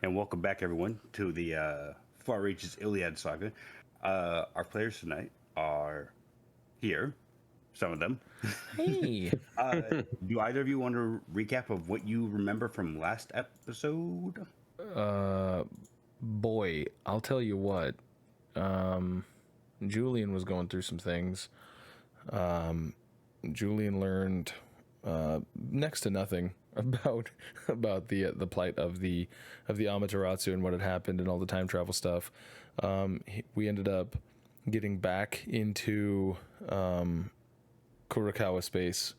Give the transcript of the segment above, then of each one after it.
and welcome back, everyone, to the Far Reaches Illiad Saga. Our players tonight are here, some of them. Hey. Do either of you want a recap of what you remember from last episode? Boy, I'll tell you what. Julyen was going through some things. Julyen learned next to nothing about the plight of the Amaterasu and what had happened and all the time travel stuff. We ended up getting back into Kurokawa space.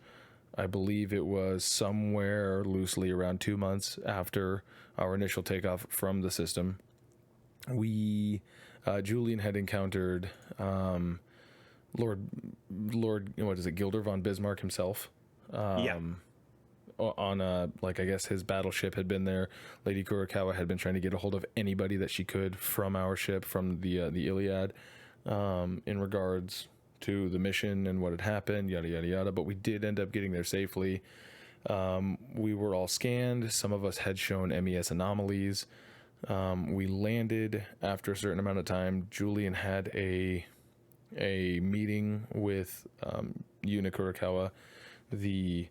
I believe it was somewhere loosely around 2 months after our initial takeoff from the system. Julyen had encountered Lord, what is it, Gilder von Bismarck himself. On I guess his battleship had been there. Lady Kurokawa had been trying to get a hold of anybody that she could from our ship, from the Illiad, in regards to the mission and what had happened, yada yada yada. But we did end up getting there safely. We were all scanned. Some of us had shown MES anomalies. We landed after a certain amount of time. Julyen had a meeting with Yuna Kurokawa, the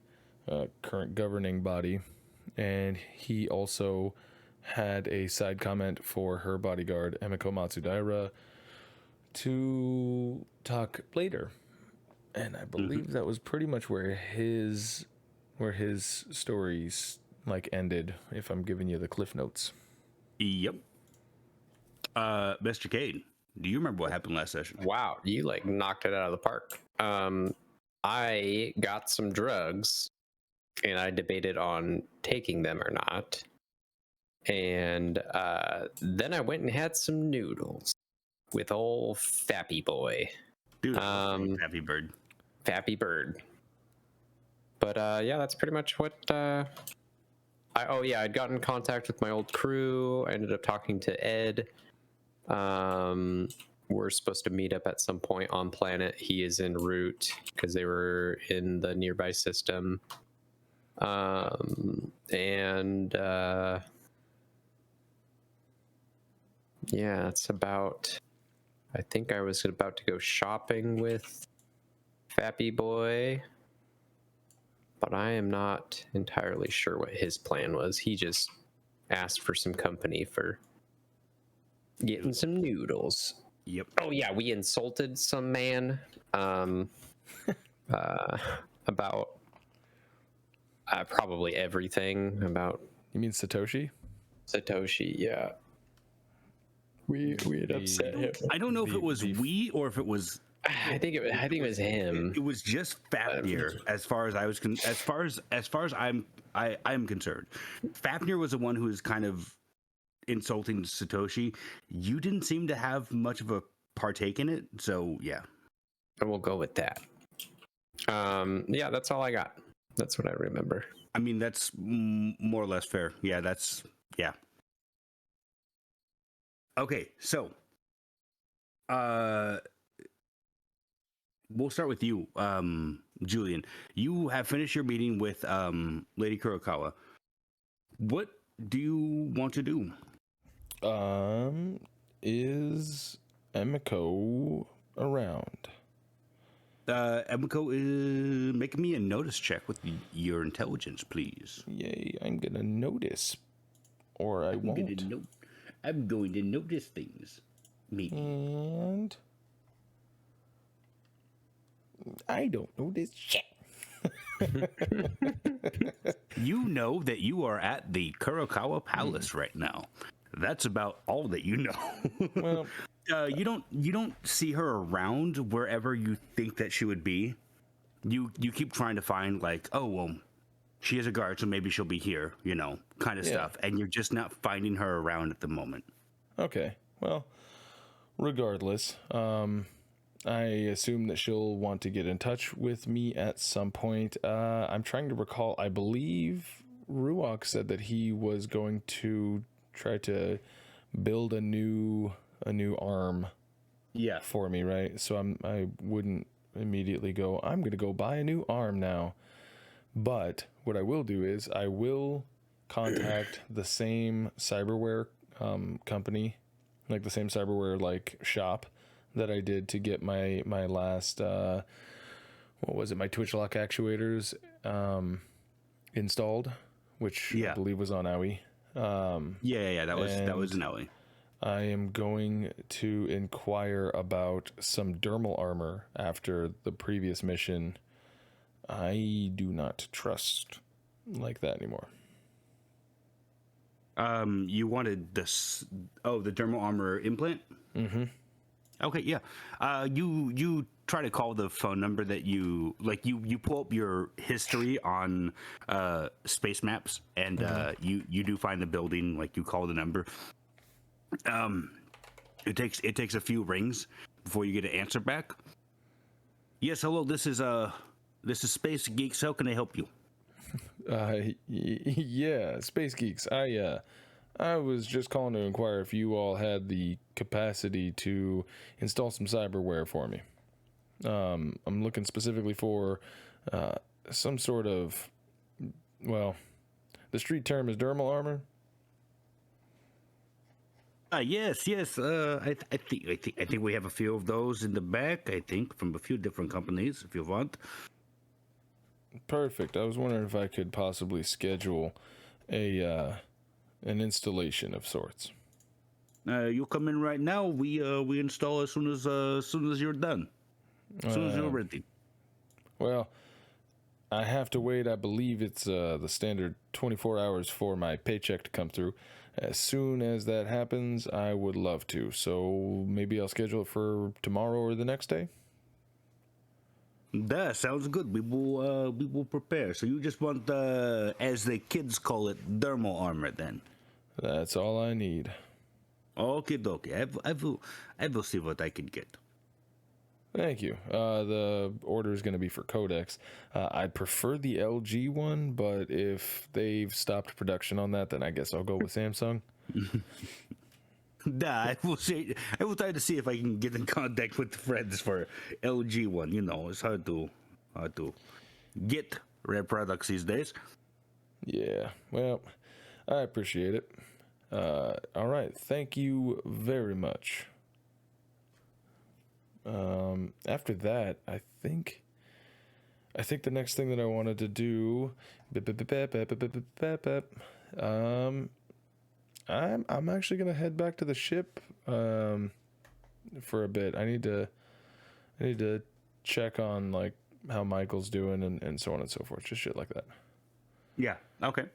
current governing body, and he also had a side comment for her bodyguard Emiko Matsudaira to talk later. And I believe that was pretty much where his stories ended, if I'm giving you the cliff notes. Yep. Mr. Cayde, do you remember what happened last session? Wow, you knocked it out of the park. I got some drugs and I debated on taking them or not. And then I went and had some noodles with old Fappy Boy. Dude, Fappy Bird. Fappy Bird. But yeah, that's pretty much what I'd gotten in contact with my old crew. I ended up talking to Ed. We're supposed to meet up at some point on planet. He is en route because they were in the nearby system. Yeah, it's about, I think I was about to go shopping with Fappy Boy, but I am not entirely sure what his plan was. He just asked for some company for getting some noodles. Yep. Oh yeah, we insulted some man about probably everything about. You mean Satoshi? Satoshi, yeah. We had upset him. I don't know if it was we or if it was. I think it was him. It was just Fafnir, as far as I was as far as I'm concerned. Fafnir was the one who was kind of insulting Satoshi. You didn't seem to have much of a partake in it, so yeah. And we'll go with that. Yeah, that's all I got. That's what I remember. I mean, that's more or less fair. Yeah, yeah. Okay, so we'll start with you, Julyen. You have finished your meeting with Lady Kurokawa. What do you want to do? Is Emiko around? Emiko is making me a notice check with your intelligence, please. Yay, I'm gonna notice. Or I won't. I'm going to notice things. Maybe. And I don't notice shit. You know that you are at the Kurokawa Palace right now. That's about all that you know. Well, you don't see her around wherever you think that she would be. You keep trying to find oh well, she is a guard, so maybe she'll be here, kind of stuff. And you're just not finding her around at the moment. Okay. Well, regardless, I assume that she'll want to get in touch with me at some point. I'm trying to recall. I believe Ruok said that he was going to try to build a new arm. Yeah. For me, right? So I wouldn't immediately go, I'm going to go buy a new arm now. But what I will do is I will contact the same cyberware company, like the same cyberware like shop that I did to get my last what was it, my Twitch lock actuators installed, which I believe was on Owie. That was an Owie. I am going to inquire about some dermal armor after the previous mission. I do not trust like that anymore. You wanted this? Oh, the dermal armor implant. Mm-hmm. Okay, yeah. You try to call the phone number that you like. You pull up your history on space maps, and you do find the building. Like you call the number. It takes a few rings before you get an answer back. Yes, hello. This is Space Geeks. How can I help you? Yeah, Space Geeks. I was just calling to inquire if you all had the capacity to install some cyberware for me. I'm looking specifically for some sort of, well, the street term is dermal armor. Yes. I think we have a few of those in the back. I think from a few different companies. If you want. Perfect. I was wondering if I could possibly schedule an installation of sorts. You come in right now. We install as soon as you're done. As soon as you're ready. Well, I have to wait. I believe it's the standard 24 hours for my paycheck to come through. As soon as that happens, I would love to. So maybe I'll schedule it for tomorrow or the next day. That sounds good. We will prepare. So you just want, as the kids call it, dermal armor, then? That's all I need. Okay, dokie. I will see what I can get. Thank you. The order is going to be for Codex. I'd prefer the LG one, but if they've stopped production on that, then I guess I'll go with Samsung. I will try to see if I can get in contact with friends for LG one. You know, it's hard to get rare products these days. Yeah, well, I appreciate it. All right, thank you very much. After that, I think the next thing that I wanted to do, I'm actually gonna head back to the ship for a bit. I need to check on like how Michael's doing and so on and so forth, just shit like that. Yeah. Okay.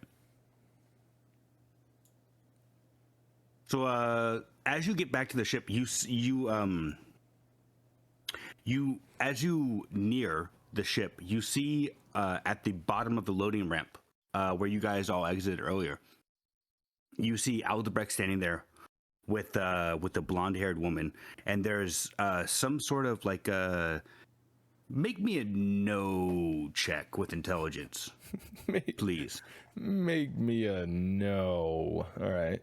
So as you get back to the ship, as you near the ship, you see at the bottom of the loading ramp where you guys all exited earlier, you see Aldebrecht standing there with the blonde-haired woman, and there's some sort of like make me a no check with intelligence, please. Make me a no. All right.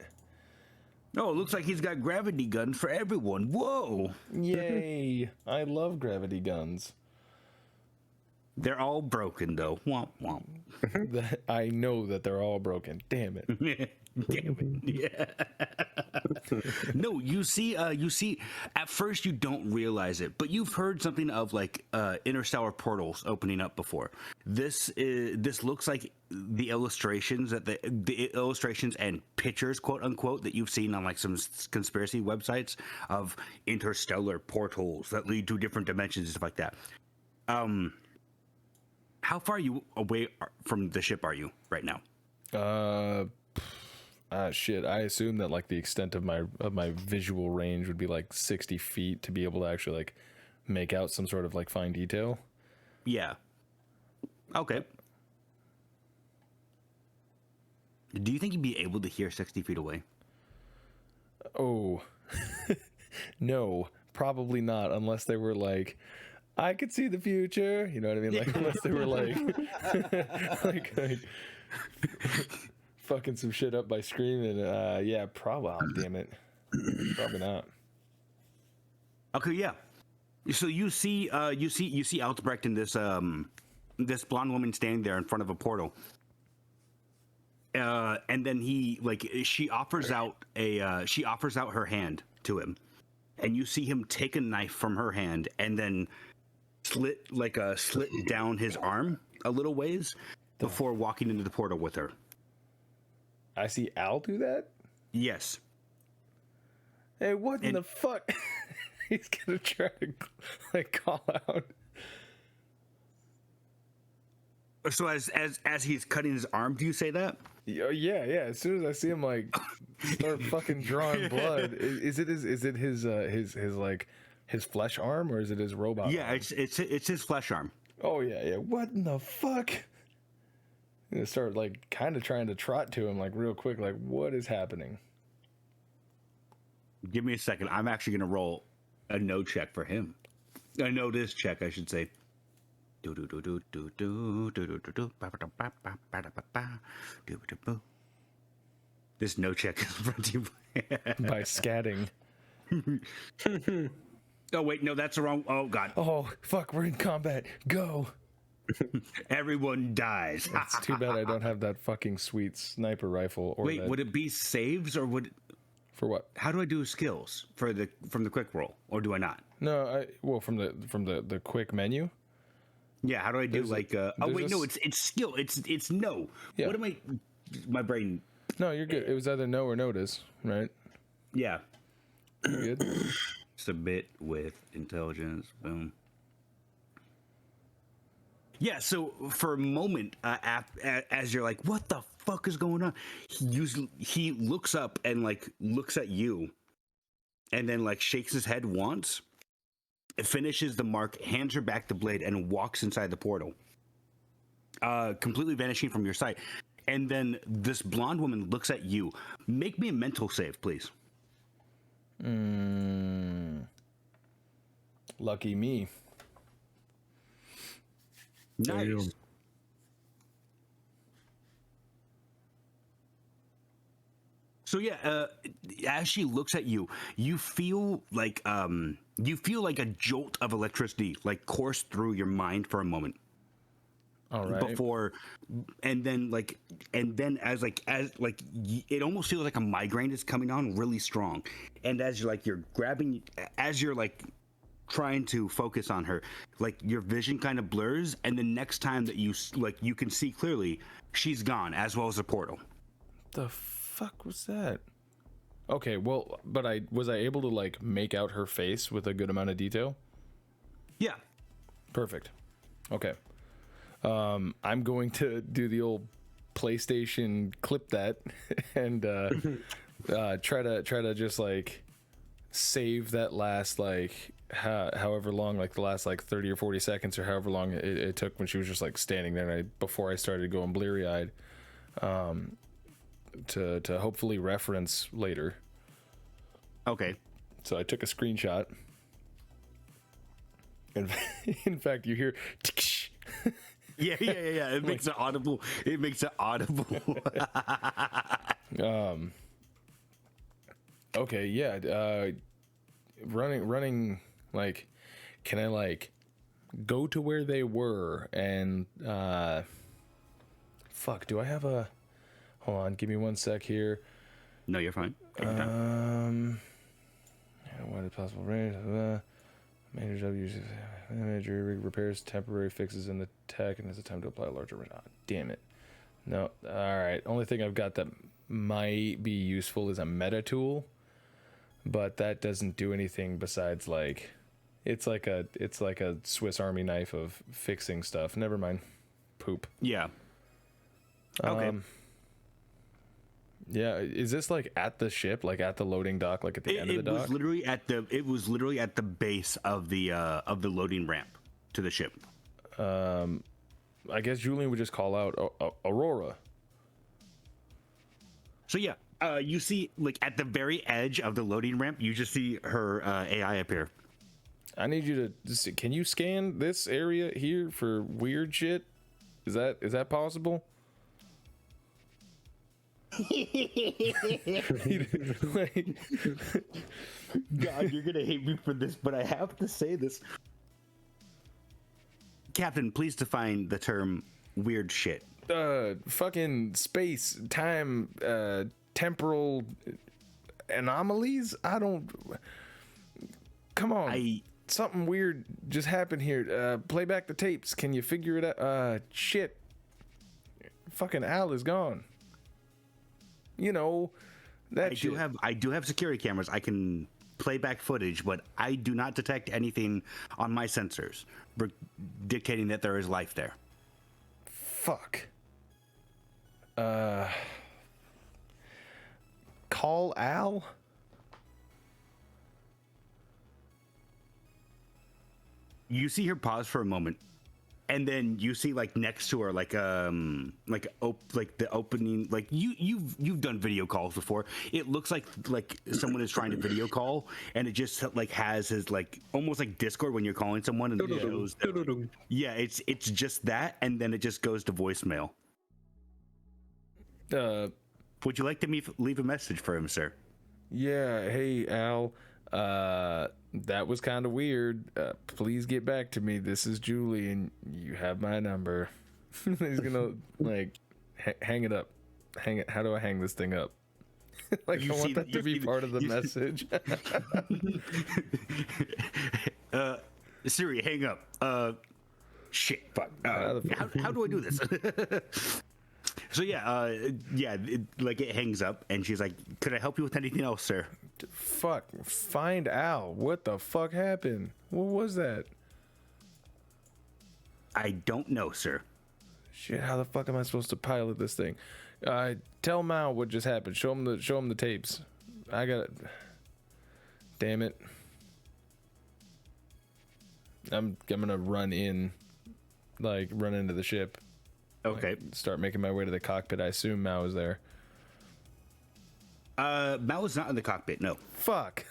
Oh, it looks like he's got gravity guns for everyone. Whoa! Yay! I love gravity guns. They're all broken, though. Womp womp. I know that they're all broken. Damn it. Damn it. Yeah. No, you see, at first you don't realize it, but you've heard something of like interstellar portals opening up before. This looks like the illustrations that the illustrations and pictures, quote unquote, that you've seen on like some conspiracy websites of interstellar portals that lead to different dimensions and stuff like that. How far away from the ship are you right now? Shit. I assume that like the extent of my visual range would be like 60 feet to be able to actually like make out some sort of like fine detail. Yeah. Okay. Do you think you'd be able to hear 60 feet away? Oh, no, probably not, unless they were like, I could see the future. You know what I mean? Like, unless they were like, like fucking some shit up by screaming. Yeah, probably. Oh, damn it. Probably not. Okay, yeah. So you see Aldebrecht and this blonde woman standing there in front of a portal. And then she offers out her hand to him, and you see him take a knife from her hand and then slit down his arm a little ways before walking into the portal with her. I see Al do that? Yes. Hey, what in the fuck? He's gonna try to call out. So as he's cutting his arm, do you say that? Yeah. As soon as I see him start fucking drawing blood, is it his flesh arm, or is it his robot? Yeah, arm? it's his flesh arm. Oh yeah. What in the fuck? I'm gonna start kind of trying to trot to him real quick. What is happening? Give me a second. I'm actually gonna roll a no check for him. A notice check, I should say. This no check is brought to you by scatting. Oh wait, no, that's the wrong. Oh god. Oh fuck, we're in combat. Go. Everyone dies. It's too bad I don't have that fucking sweet sniper rifle. Or wait, would it be saves or would? For what? How do I do skills from the quick roll, or do I not? No, from the quick menu. Yeah, how do I do oh wait, no, it's skill. It's no. Yeah. What am I? My brain. No, you're good. It was either no or notice, right? Yeah. You're good. Submit with intelligence. Boom. Yeah. So for a moment, as you're like, "What the fuck is going on?" He looks up and looks at you, and then shakes his head once. Finishes the mark, hands her back the blade, and walks inside the portal, completely vanishing from your sight. And then this blonde woman looks at you. Make me a mental save, please. Lucky me. Nice. So yeah, as she looks at you, you feel like a jolt of electricity course through your mind for a moment. All right. And then as it almost feels like a migraine is coming on really strong. And as you're grabbing, as you're trying to focus on her, your vision kind of blurs, and the next time that you can see clearly, she's gone, as well as the portal. The fuck was that? Okay, well, but was I able to make out her face with a good amount of detail? Yeah. Perfect. Okay. I'm going to do the old PlayStation clip that and try to just save that last however long, the last 30 or 40 seconds or however long it took when she was just standing there, and before I started going bleary-eyed, to hopefully reference later. Okay. So I took a screenshot. And in fact, you hear Yeah. It makes it audible. Okay, yeah. Running. Can I go to where they were and fuck? Do I have a? Hold on, give me 1 sec here. No, you're fine. What is possible range? Manager W uses manager repairs temporary fixes in the tech and has a time to apply a larger range. Oh, damn it. No. All right. Only thing I've got that might be useful is a meta tool, but that doesn't do anything besides it's like a Swiss Army knife of fixing stuff. Never mind. Poop. Yeah. Okay. Yeah, is this at the ship, at the loading dock, at the end of the dock? It was literally at the base of the loading ramp to the ship. I guess Julyen would just call out Aurora. So yeah, you see at the very edge of the loading ramp, you just see her AI appear. I need you to can you scan this area here for weird shit? Is that possible? God, you're gonna hate me for this, but I have to say this. Captain, please define the term weird shit fucking space, time, temporal anomalies. I don't. Come on. Something weird just happened here. Play back the tapes. Can you figure it out? Shit. Fucking Al is gone. You know that shit. I do have security cameras. I can play back footage, but I do not detect anything on my sensors dictating that there is life there. Fuck. Call Al? You see her pause for a moment, and then you see like next to her like the opening, like you've done video calls before. It looks like someone is trying to video call, and it just like has his like almost like Discord when you're calling someone, and it shows it's just that, and then it just goes to voicemail. Would you like to leave a message for him, sir? Yeah, hey Al, that was kind of weird. Please get back to me. This is Julyen. You have my number. He's gonna like hang it up. Hang it. How do I hang this thing up? Like I want that to be part of the message. Siri, hang up. Shit. Fuck. How do I do this? So it hangs up, and she's like, "Could I help you with anything else, sir?" Fuck. Find Al. What the fuck happened? What was that? I don't know, sir. Shit. How the fuck am I supposed to pilot this thing? Tell Mao what just happened. Show him the tapes. I got it. Damn it. I'm gonna run into the ship. Okay. Like, start making my way to the cockpit. I assume Mao is there. Mao is not in the cockpit. No. Fuck.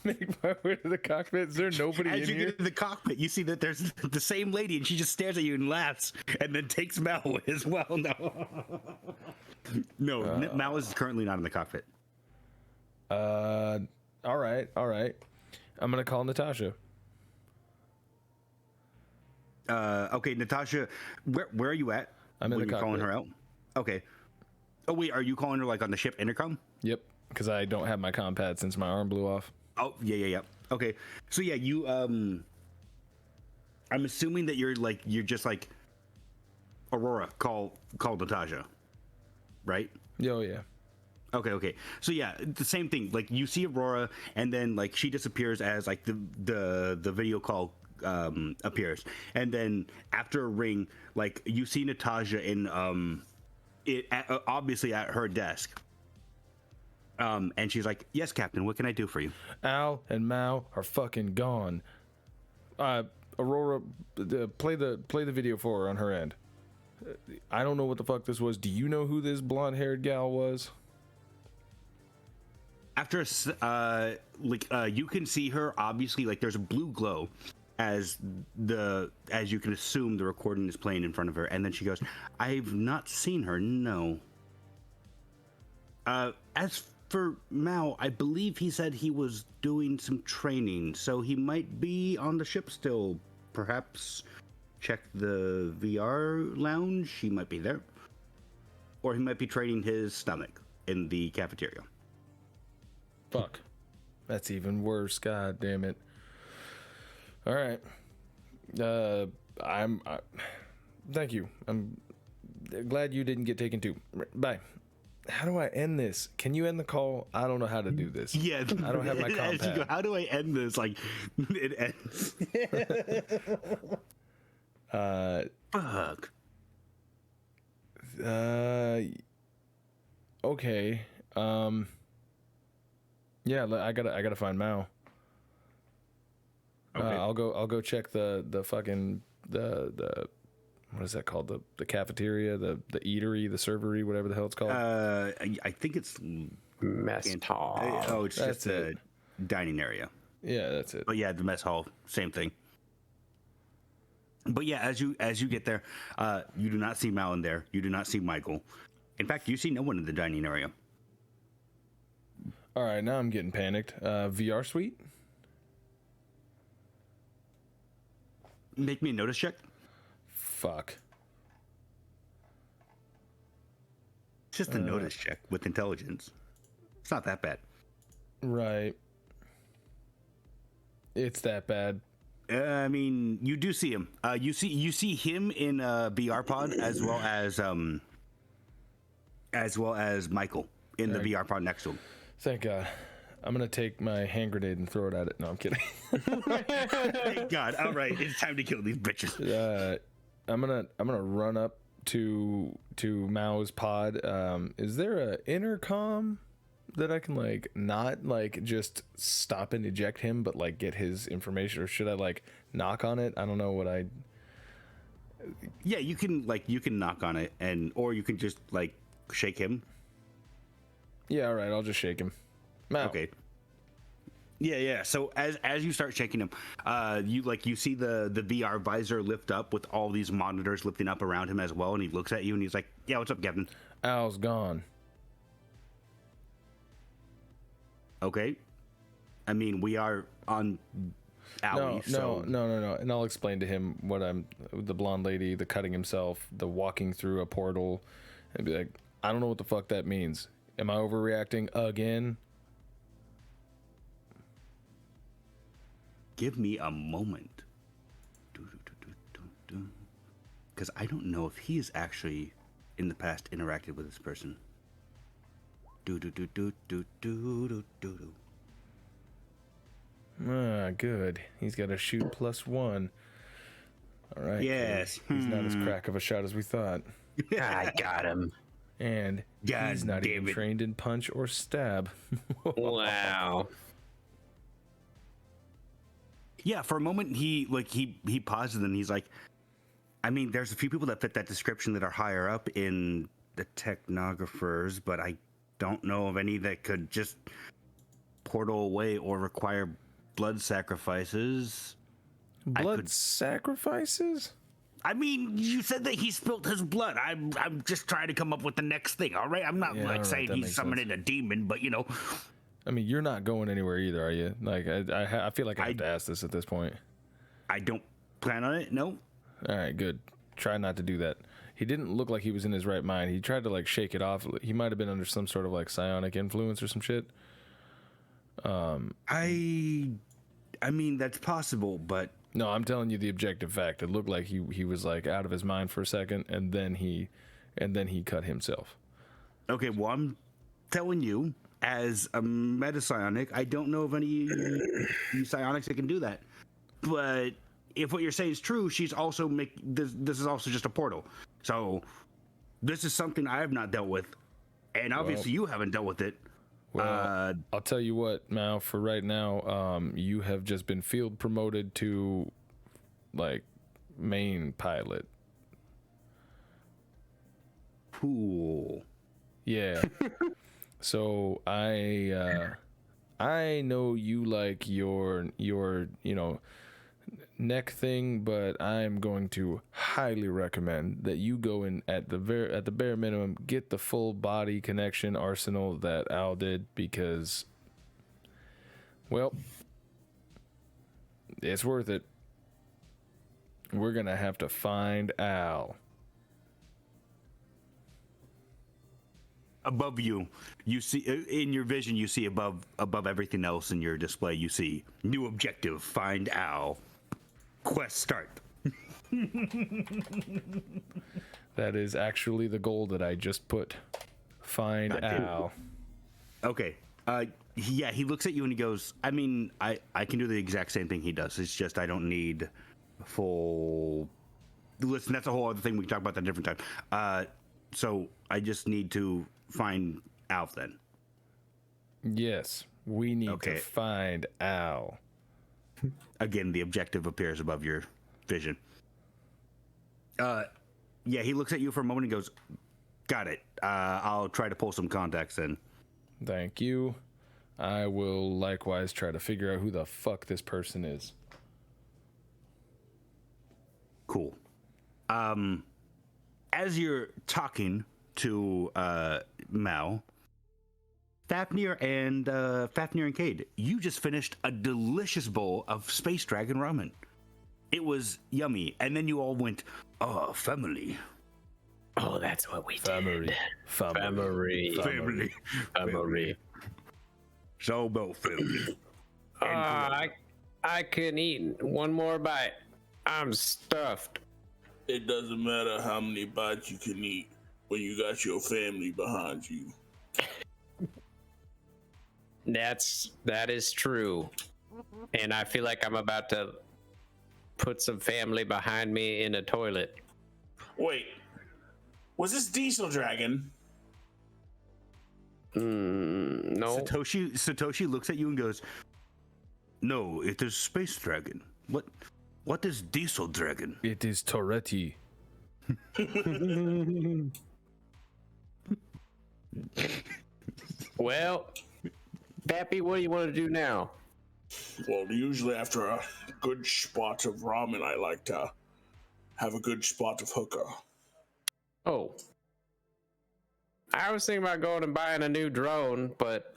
Make my way to the cockpit. Is there nobody in here? As you get into the cockpit, you see that there's the same lady, and she just stares at you and laughs, and then takes Mao as well. No, Mao is currently not in the cockpit. All right. I'm gonna call Natasha. Okay, Natasha, where are you at? I'm in the cockpit. Calling her out? Okay. Oh wait, are you calling her like on the ship intercom? Yep, because I don't have my comm pad since my arm blew off. Oh yeah. Okay, so yeah, you I'm assuming that you're just like Aurora. Call Natasha, right? Oh yeah. Okay. So yeah, the same thing. Like you see Aurora, and then like she disappears as like the video call appears, and then after a ring, like you see Natasha in obviously at her desk, and she's like, "Yes, Captain. What can I do for you?" Al and Mao are fucking gone. Aurora, play the video for her on her end. I don't know what the fuck this was. Do you know who this blonde-haired gal was? After you can see her, obviously, like there's a blue glow as you can assume the recording is playing in front of her, and then she goes, "I've not seen her, no." As for Mao, I believe he said he was doing some training, so he might be on the ship still. Perhaps check the VR lounge, he might be there. Or he might be training his stomach in the cafeteria. Fuck. That's even worse, god damn it. All right. Thank you. I'm glad you didn't get taken too. Bye. How do I end this? Can you end the call? I don't know how to do this. Yeah, I don't have my compact. How do I end this? Like, it ends. Fuck. Okay. Yeah, I gotta find Mao. Okay. I'll go check the fucking the what is that called, the cafeteria, the eatery, the servery, whatever the hell it's called. I think it's mess hall. Oh, it's that's just a dining area. Yeah, that's it. But yeah, the mess hall, same thing. But yeah, as you get there, you do not see Mao in there. You do not see Michael. In fact, you see no one in the dining area. All right, now I'm getting panicked. VR suite? Make me a notice check. Fuck. It's just a notice check with intelligence. It's not that bad. Right. It's that bad. I mean, you do see him. You see him in VR pod as well as Michael in the VR pod next to him. Thank God. I'm gonna take my hand grenade and throw it at it. No, I'm kidding. Thank God. All right, it's time to kill these bitches. I'm gonna run up to Mao's pod. Is there a intercom that I can like not like just stop and eject him, but like get his information, or should I like knock on it? I don't know what I. Yeah, you can knock on it, or you can just like shake him. Yeah, all right. I'll just shake him. Mao. Okay. Yeah. So as you start shaking him, you see the VR visor lift up with all these monitors lifting up around him as well, and he looks at you and he's like, "Yeah, what's up, Captain?" Al's gone. Okay. I mean, we are on alley. No. And I'll explain to him what the blonde lady, the cutting himself, the walking through a portal, and be like, I don't know what the fuck that means. Am I overreacting again? Give me a moment. Because I don't know if he has actually, in the past, interacted with this person. Good. He's got a shoot +1. All right. Yes. He's not as crack of a shot as we thought. I got him. And he's not even trained in punch or stab. Wow. Yeah, for a moment he pauses and he's like, I mean, there's a few people that fit that description that are higher up in the technographers, but I don't know of any that could just portal away or require blood sacrifices. Sacrifices? I mean, you said that he spilled his blood. I'm just trying to come up with the next thing, all right? I'm not saying he's summoning a demon, but you know. I mean, you're not going anywhere either, are you? Like, I feel like I have to ask this at this point. I don't plan on it, no. All right, good. Try not to do that. He didn't look like he was in his right mind. He tried to, like, shake it off. He might have been under some sort of, like, psionic influence or some shit. I mean, that's possible, but... No, I'm telling you the objective fact. It looked like he was, like, out of his mind for a second, and then he cut himself. Okay, well, I'm telling you, as a meta-psionic, I don't know of any psionics that can do that. But if what you're saying is true, she's also this is also just a portal. So this is something I have not dealt with, and obviously you haven't dealt with it. Well, I'll tell you what, Mao, for right now, you have just been field promoted to, like, main pilot. Cool. Yeah. So I know you like your neck thing, but I'm going to highly recommend that you go in at the bare minimum, get the full body connection arsenal that Al did, because, well, it's worth it. We're gonna have to find Al. Above you see in your vision. You see above everything else in your display. You see new objective: find Al. Quest start. That is actually the goal that I just put. Find Al. Okay. Yeah, he looks at you and he goes, I mean, I can do the exact same thing he does. It's just I don't need full... Listen, that's a whole other thing. We can talk about that a different time. So I just need to find Al then. Yes, we need to find Al. Again, the objective appears above your vision. Yeah, he looks at you for a moment and goes, got it. I'll try to pull some contacts in. Thank you. I will likewise try to figure out who the fuck this person is. Cool. As you're talking to Mao, Fafnir and Cayde, you just finished a delicious bowl of space dragon ramen. It was yummy, and then you all went, "Oh, family." Oh, that's what we Family. did. Family. Family. So both family. I can eat one more bite. I'm stuffed. It doesn't matter how many bites you can eat when you got your family behind you. That is true. And I feel like I'm about to put some family behind me in a toilet. Wait, was this Diesel Dragon? No. Satoshi looks at you and goes, "No, it is Space Dragon. What is Diesel Dragon?" It is Toretti. Well, Pappy, what do you want to do now? Well, usually after a good spot of ramen, I like to have a good spot of hookah. Oh. I was thinking about going and buying a new drone, but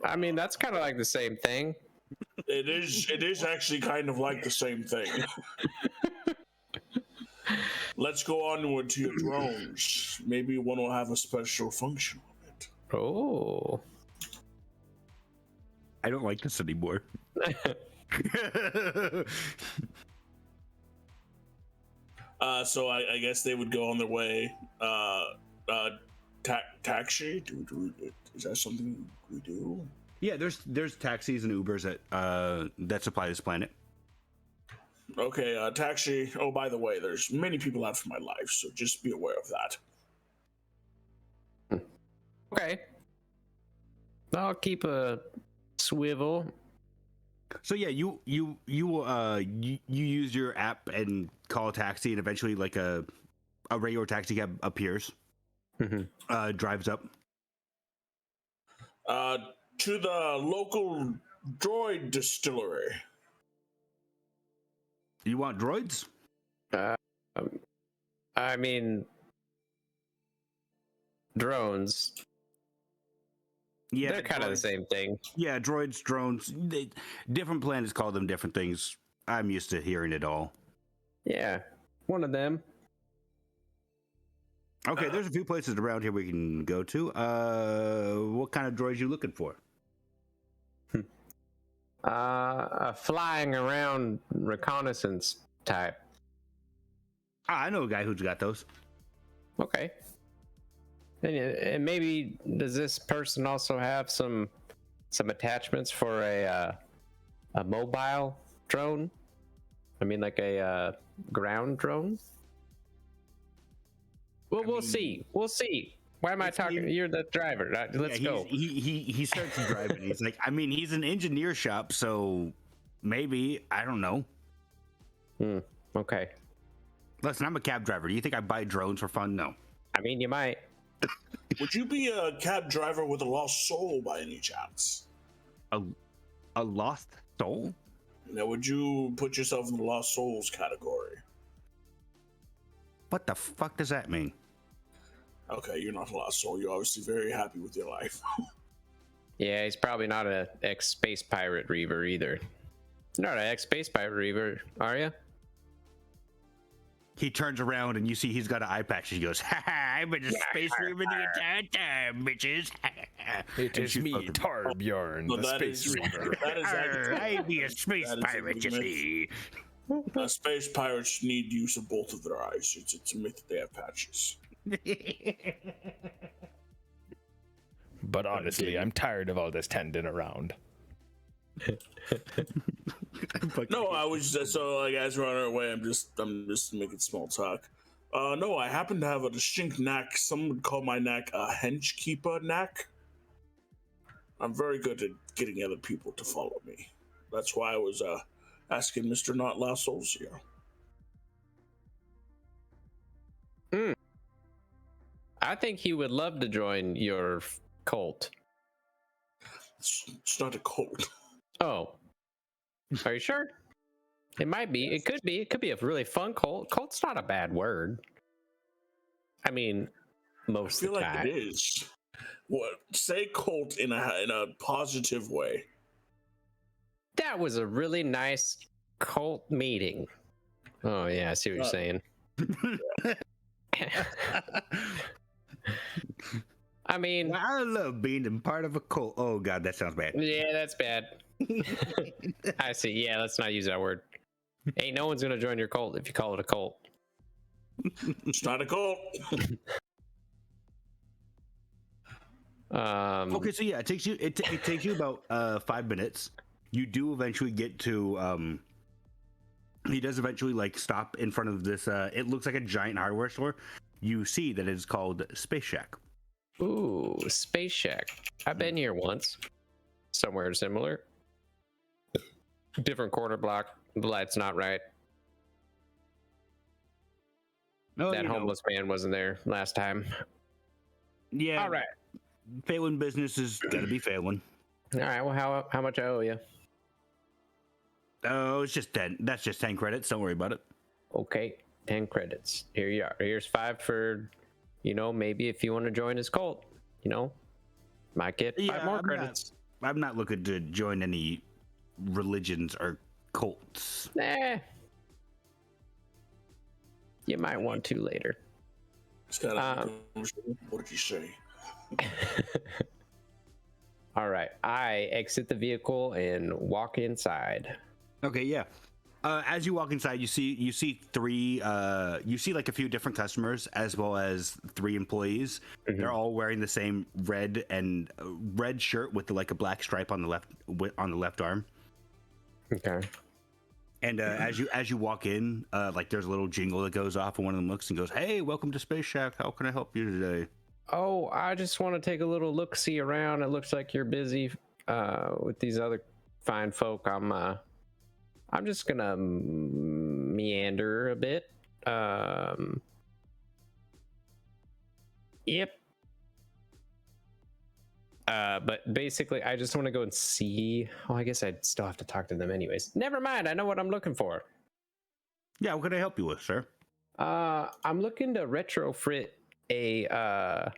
I mean, that's kind of like the same thing. It is actually kind of like the same thing. Let's go onward to your drones. Maybe one will have a special function on it. Oh. I don't like this anymore. So I guess they would go on their way. Taxi? Is that something we do? Yeah, there's taxis and Ubers that supply this planet. Okay, taxi. Oh, by the way, there's many people out for my life, so just be aware of that. Okay. I'll keep a swivel. So yeah, you use your app and call a taxi, and eventually like a regular taxi cab appears, drives up. To the local droid distillery. You want droids? I mean, drones. Yeah, They're kind of the same thing. Yeah, droids, drones. Different planets call them different things. I'm used to hearing it all. Yeah, one of them. Okay, there's a few places around here we can go to. What kind of droids you looking for? A flying around reconnaissance type. I know a guy who's got those. Okay. And maybe does this person also have some attachments for a mobile drone? I mean, like a ground drone. Well, we'll see. We'll see. Why am I talking? You're the driver. Let's go. He starts driving. He's like, I mean, he's an engineer shop, so maybe, I don't know. Okay. Listen, I'm a cab driver. Do you think I buy drones for fun? No. I mean, you might. Would you be a cab driver with a lost soul by any chance? A lost soul? Now, would you put yourself in the lost souls category? What the fuck does that mean? Okay, you're not a lost soul. You're obviously very happy with your life. Yeah, he's probably not an ex-space pirate reaver either. You're not an ex-space pirate reaver, are you? He turns around and you see he's got an eye patch. He goes, "Ha ha! I've been a space reaver the entire time, bitches." It is me, Tarbjorn, the space reaver. That is I be a space pirate, you see. Space pirates need use of both of their eyes. It's a myth that they have patches. But honestly, I'm tired of all this tending around. No, I was so like as we're on our way, I'm just making small talk. No, I happen to have a distinct knack. Some would call my knack a hench keeper knack. I'm very good at getting other people to follow me. That's why I was asking Mr. Not Lost Souls here. I think he would love to join your cult. It's not a cult. Oh. Are you sure? It might be. It could be. It could be a really fun cult. Cult's not a bad word. I mean, most of the time. I feel like it is. What? Say cult in a positive way. That was a really nice cult meeting. Oh yeah, I see what you're saying. I mean, I love being part of a cult. Oh God, that sounds bad. yeah, that's bad. I see. Yeah, let's not use that word. Ain't no one's gonna join your cult if you call it a cult. It's not a cult. Okay, so yeah, it takes you about 5 minutes. You do eventually get to he does eventually like stop in front of this it looks like a giant hardware store. You see that it's called Space Shack. Ooh, Space Shack. I've been here once. Somewhere similar. Different corner block. The light's not right. No, That homeless man wasn't there last time. Yeah. All right. Failing business is gotta be failing. All right. Well, how much I owe you? Oh, it's just 10. That's just 10 credits. Don't worry about it. Okay, 10 credits. Here you are. Here's 5 for, maybe if you want to join his cult, might get 5 more credits. I'm not looking to join any religions or cults. Nah. You might want to later. What did you say? All right. I exit the vehicle and walk inside. Okay, yeah. As you walk inside, you see 3 you see like a few different customers as well as 3 employees. Mm-hmm. They're all wearing the same red shirt with like a black stripe on the left arm. Okay. And as you walk in, like there's a little jingle that goes off, and one of them looks and goes, "Hey, welcome to Space Shack. How can I help you today?" Oh, I just want to take a little look-see around. It looks like you're busy with these other fine folk. I'm just gonna meander a bit. Yep. But basically, I just want to go and see. Oh, I guess I'd still have to talk to them anyways. Never mind. I know what I'm looking for. Yeah, what can I help you with, sir? I'm looking to retrofit a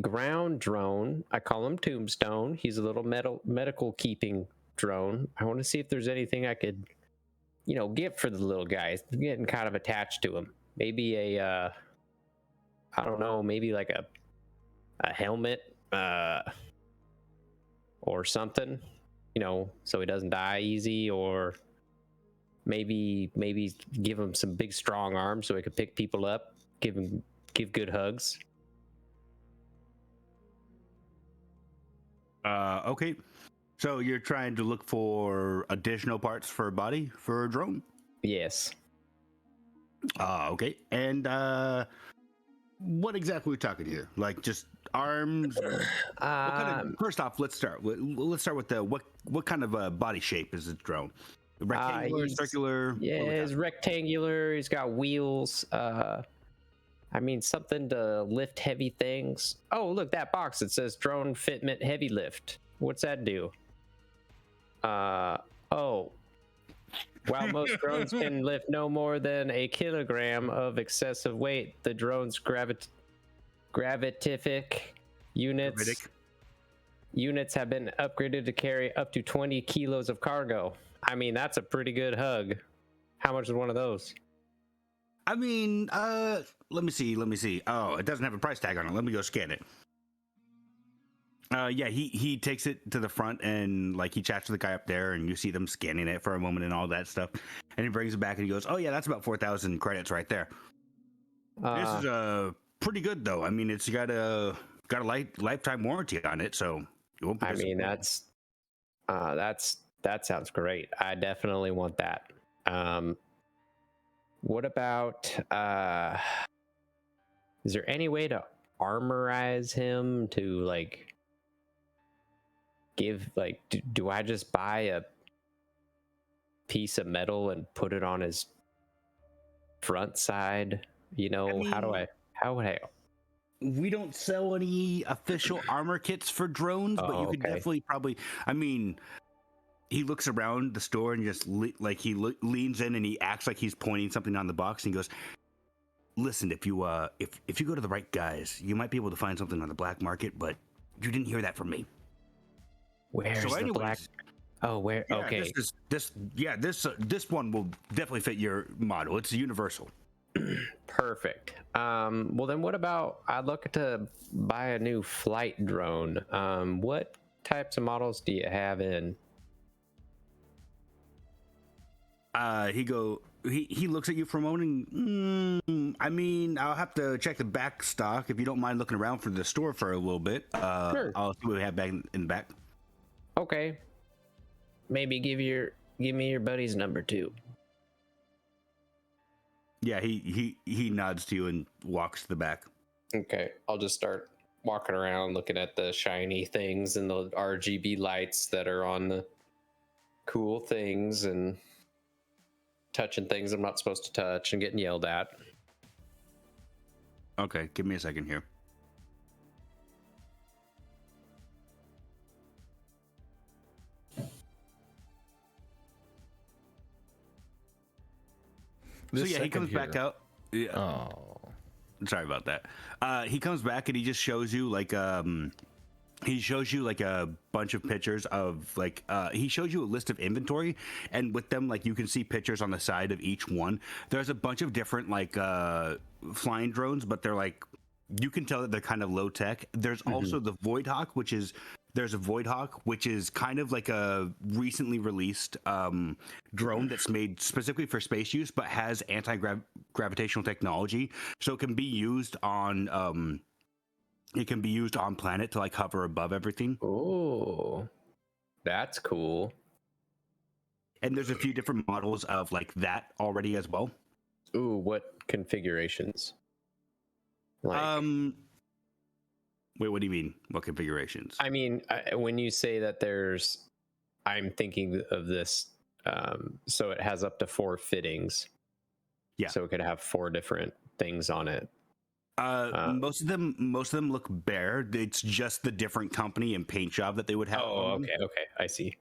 ground drone. I call him Tombstone. He's a little medical keeping drone. I want to see if there's anything I could, get for the little guy. I'm getting kind of attached to him. Maybe I don't know, maybe like a helmet, or something, so he doesn't die easy, or maybe give him some big strong arms so he could pick people up, give good hugs. Okay. So you're trying to look for additional parts for a body for a drone? Yes. Okay. And what exactly are we talking here? Like just arms? First off, let's start with the what kind of body shape is this drone? Rectangular, circular? Yeah, it's rectangular. He's got wheels. Something to lift heavy things. Oh, look, that box. It says drone fitment heavy lift. What's that do? While most drones can lift no more than a kilogram of excessive weight, the drone's gravitific units have been upgraded to carry up to 20 kilos of cargo. That's a pretty good hug. How much is one of those? Let me see. Oh, it doesn't have a price tag on it. Let me go scan it. Yeah, he takes it to the front and like he chats with the guy up there, and you see them scanning it for a moment and all that stuff, and he brings it back and he goes, "Oh yeah, that's about 4,000 credits right there." This is pretty good though. It's got a lifetime warranty on it, so you won't be that sounds great. I definitely want that. What about is there any way to armorize him to like give like do I just buy a piece of metal and put it on his front side? How would I? We don't sell any official armor kits for drones, but you could definitely probably. He looks around the store and just leans in and he acts like he's pointing something on the box and he goes, "Listen, if you go to the right guys, you might be able to find something on the black market, but you didn't hear that from me." Where's the black? Oh, where? Yeah, okay. This one will definitely fit your model. It's universal. Perfect. Well, then what about I'd look to buy a new flight drone. What types of models do you have in? He looks at you for a moment. I mean, I'll have to check the back stock if you don't mind looking around for the store for a little bit. Sure. I'll see what we have back in the back. Okay. Maybe give me your buddy's number too. Yeah, he nods to you and walks to the back. Okay, I'll just start walking around looking at the shiny things and the RGB lights that are on the cool things and touching things I'm not supposed to touch and getting yelled at. Okay, give me a second here. So yeah, he comes back out. Yeah. Oh, Sorry about that. He comes back and he just shows you like a bunch of pictures of he shows you a list of inventory, and with them like you can see pictures on the side of each one. There's a bunch of different flying drones, but they're like you can tell that they're kind of low tech. There's also the Voidhawk, which is kind of like a recently released drone that's made specifically for space use, but has anti-gravitational technology, so it can be used on planet to like hover above everything. Oh, that's cool. And there's a few different models of like that already as well. Ooh, what configurations? Wait, what do you mean? What configurations? I mean, when you say that I'm thinking of this, so it has up to 4 fittings. Yeah. So it could have 4 different things on it. Most of them look bare. It's just the different company and paint job that they would have. Oh, okay, I see.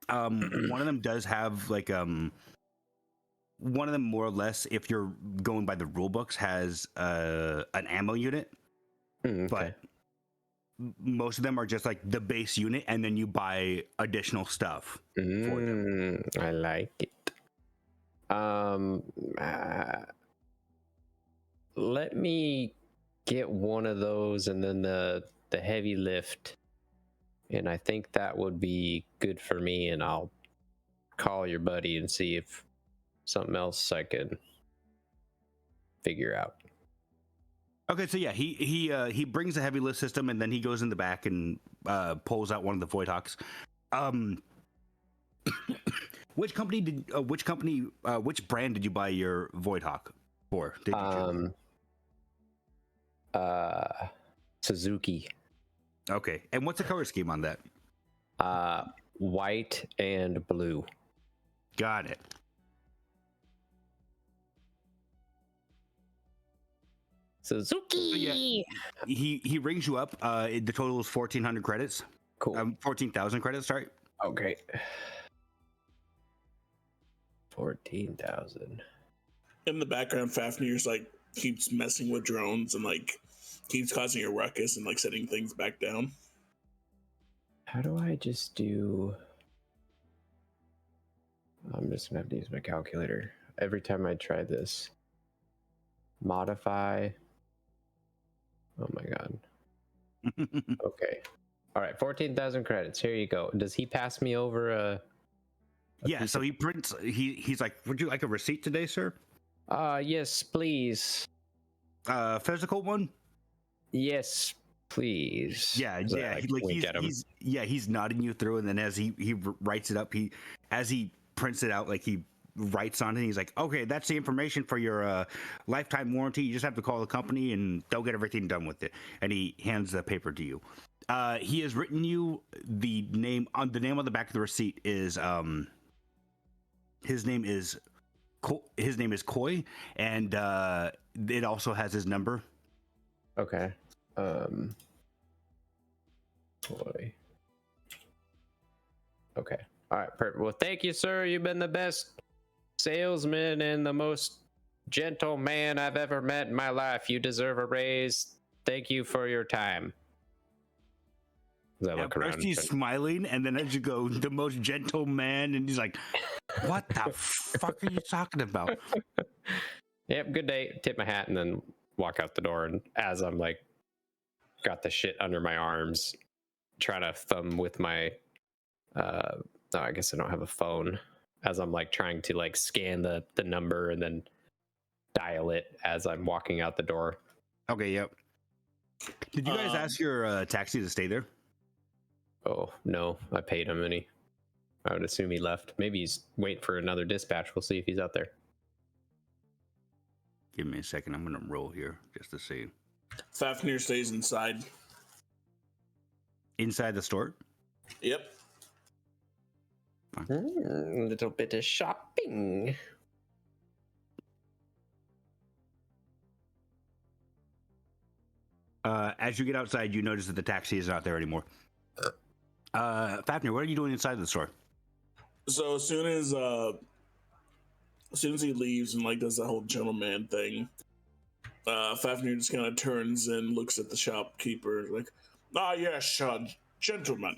One of them does have one of them more or less, if you're going by the rule books, has an ammo unit, Okay. but most of them are just like the base unit, and then you buy additional stuff for them. I like it. Let me get one of those and then the heavy lift, and I think that would be good for me, and I'll call your buddy and see if something else I can figure out. Okay, so yeah, he brings the heavy lift system, and then he goes in the back and pulls out one of the Voidhawks. Which brand did you buy your Voidhawk for? Did you Suzuki. Okay, and what's the color scheme on that? White and blue. Got it. Suzuki. So yeah, he rings you up. The total is 1,400 credits. Cool. 14,000 credits. Sorry. Okay. 14,000. In the background, Fafnir's like keeps messing with drones and like keeps causing a ruckus and like setting things back down. How do I just do? I'm just gonna have to use my calculator every time I try this. Modify. Oh my god. Okay. All right, 14,000 credits. Here you go. Does he pass me over a yeah, so he prints. He's like, "Would you like a receipt today, sir?" Yes, please. Physical one. Yes, please. Yeah, So yeah. I, like, He's nodding you through, and then as he writes it up, as he prints it out, like he writes on it. And he's like, "Okay, that's the information for your lifetime warranty. You just have to call the company, and they'll get everything done with it." And he hands the paper to you. He has written you the name on the back of the receipt is his name is Coy, and it also has his number. Okay. Boy. Okay. All right. Perfect. Well, thank you, sir. You've been the best salesman and the most gentle man I've ever met in my life. You deserve a raise. Thank you for your time. At first he's smiling, and then as you go, the most gentle man, and he's like, "What the fuck are you talking about?" Yep, good day. Tip my hat and then walk out the door. And as I'm like, got the shit under my arms, trying to thumb with my, no, I guess I don't have a phone. As I'm like trying to like scan the number and then dial it as I'm walking out the door. Okay, yep. Did you guys ask your taxi to stay there? Oh, no, I paid him and I would assume he left. Maybe he's waiting for another dispatch. We'll see if he's out there. Give me a second. I'm going to roll here just to see. Fafnir stays inside. Inside the store? Yep. A little bit of shopping. As you get outside, you notice that the taxi is not there anymore. Fafnir, what are you doing inside the store? So as soon as he leaves and like does that whole gentleman thing, Fafnir just kind of turns and looks at the shopkeeper like, yes, gentlemen.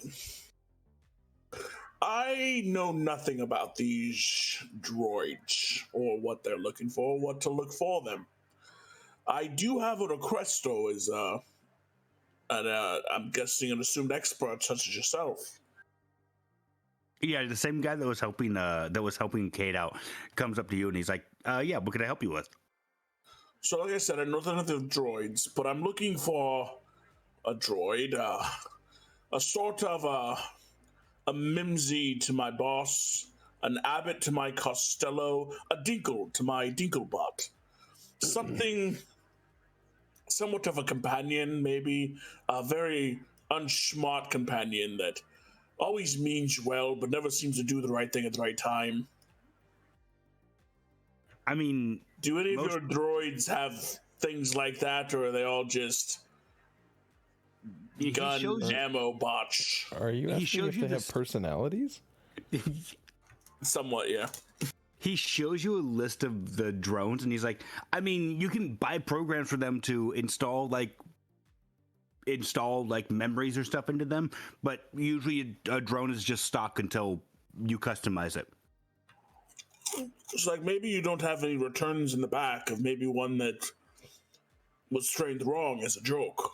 I know nothing about these droids or what they're looking for, what to look for them. I do have a request, though, I'm guessing an assumed expert such as yourself. Yeah, the same guy that was helping Cayde out comes up to you and he's like, yeah, what can I help you with? So like I said, I know nothing of droids, but I'm looking for a droid, a sort of a Mimsy to my boss, an Abbott to my Costello, a Dinkle to my Dinklebot. Something somewhat of a companion, maybe a very unsmart companion that always means well, but never seems to do the right thing at the right time. I mean, do any of your droids have things like that, or are they all just gun ammo bots? Are you asking if they have personalities? Somewhat, yeah. He shows you a list of the drones, and he's like, I mean, you can buy programs for them to install memories or stuff into them, but usually a drone is just stock until you customize it. It's like maybe you don't have any returns in the back of maybe one that was trained wrong as a joke.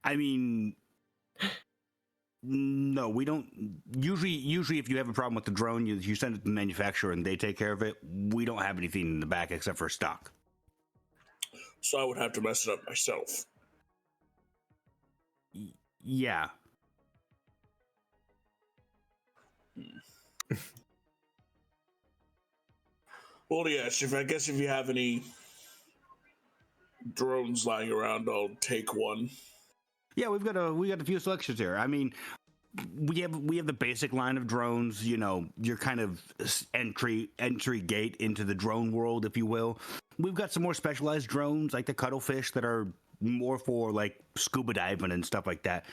I mean, no, we don't. Usually if you have a problem with the drone, you send it to the manufacturer and they take care of it. We don't have anything in the back except for stock. So I would have to mess it up myself. Yeah. Well, yes, I guess if you have any drones lying around, I'll take one. Yeah, we got a few selections here. I mean, we have the basic line of drones, you know, your kind of entry gate into the drone world, if you will. We've got some more specialized drones like the cuttlefish that are more for like scuba diving and stuff like that.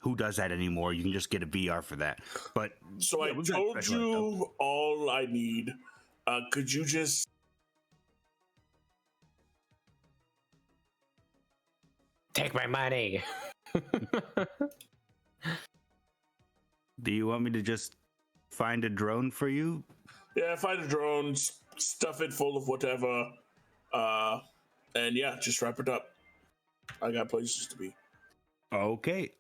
Who does that anymore? You can just get a VR for that. But so yeah, I told you all I need. Could you just take my money? Do you want me to just find a drone for you? Yeah, find a drone, stuff it full of whatever, and yeah, just wrap it up. I got places to be. Okay,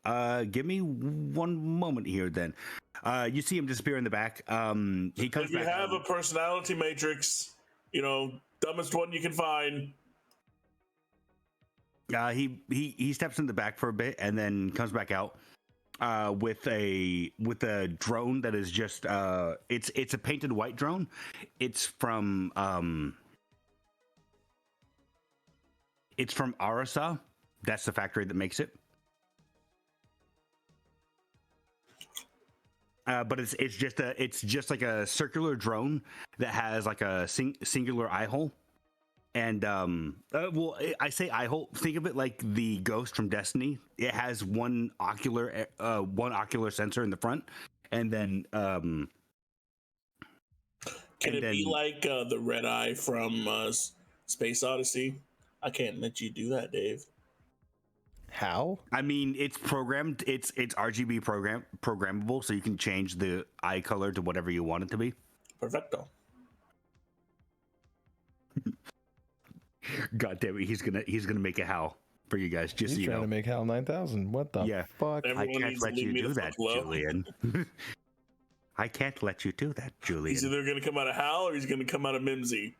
give me one moment here then. You see him disappear in the back. He comes back. If you have a personality matrix, you know, dumbest one you can find. He steps in the back for a bit and then comes back out with a drone that is just it's a painted white drone. It's from Arasa. That's the factory that makes it. But it's just like a circular drone that has like a singular eye hole. And I say eye hole. Think of it like the ghost from Destiny. It has one ocular sensor in the front, and then can it be like the red eye from Space Odyssey? I can't let you do that, Dave. How? I mean, it's programmed. It's RGB programmable, so you can change the eye color to whatever you want it to be. Perfecto. God damn it, he's gonna make a Hal for you guys. Just He's so you trying know. to make HAL 9000. What the fuck? I Everyone can't needs to let leave you me do the that, fuck low. Julyen. I can't let you do that, He's Julyen. either gonna come out of Hal or he's gonna come out of Mimsy.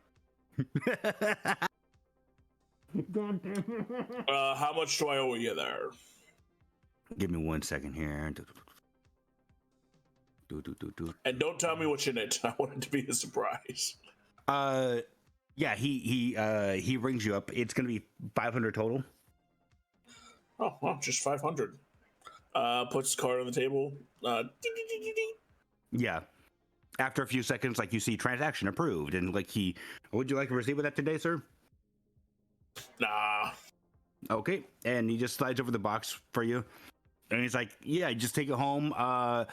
How much do I owe you there? Give me 1 second here. And don't tell me what's in it. I want it to be a surprise. Yeah, he rings you up. It's gonna be 500 total. Oh, well, just 500. Puts the card on the table. Ding, ding, ding, ding, ding. Yeah. After a few seconds, like you see transaction approved, and like would you like to receive that today, sir? Nah. Okay, and he just slides over the box for you, and he's like, "Yeah, just take it home. I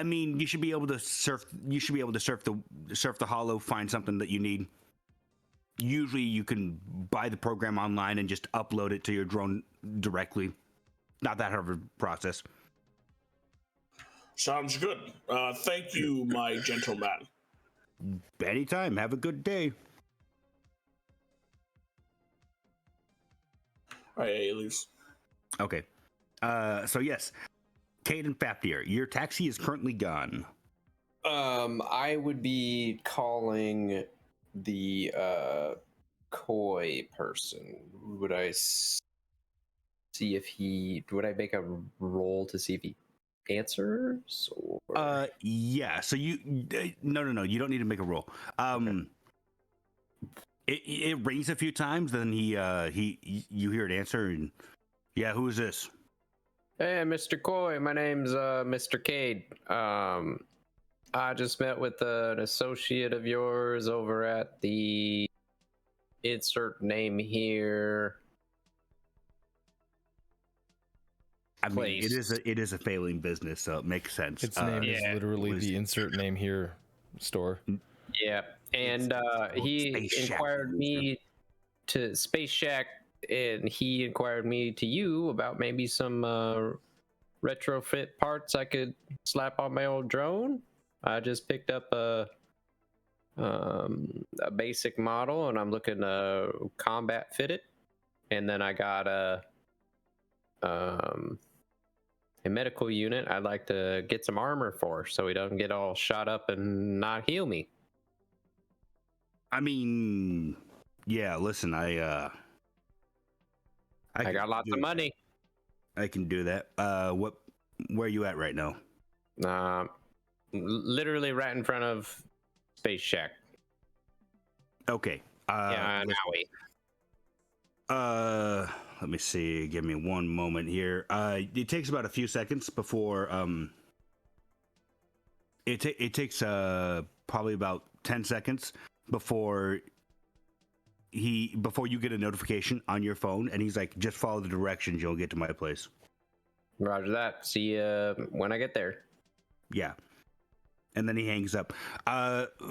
mean, you should be able to surf. You should be able to surf the hollow, find something that you need. Usually, you can buy the program online and just upload it to your drone directly. Not that hard of a process." Sounds good. Thank you, my gentleman. Anytime. Have a good day. All right, Alias. Okay. So yes, Cayde and Fafnir, your taxi is currently gone. I would be calling the coy person. Would I see if he? Would I make a roll to see if he answers? Or? Yeah. So no. You don't need to make a roll. Okay. It rings a few times, then you hear it answer, and yeah, who is this? Hey, Mr. Coy, my name's Mr. Cayde. I just met with an associate of yours over at the insert name here. I mean, Place. it is a failing business, so it makes sense. Its name is Yeah. literally the insert name here store. Yeah, and he Space Shack. inquired me to Space Shack, and he inquired me to you about maybe some retrofit parts I could slap on my old drone. I just picked up a basic model, and I'm looking to combat fit it, and then I got a medical unit I'd like to get some armor for, so he doesn't get all shot up and not heal me. I mean, yeah. Listen, I got lots of money. I can do that. Where are you at right now? Literally right in front of Space Shack. Okay. Yeah, Let me see. Give me one moment here. It takes about a few seconds before it takes probably about 10 seconds before you get a notification on your phone, and he's like, just follow the directions, you'll get to my place. Roger that. See you when I get there. Yeah. And then he hangs up.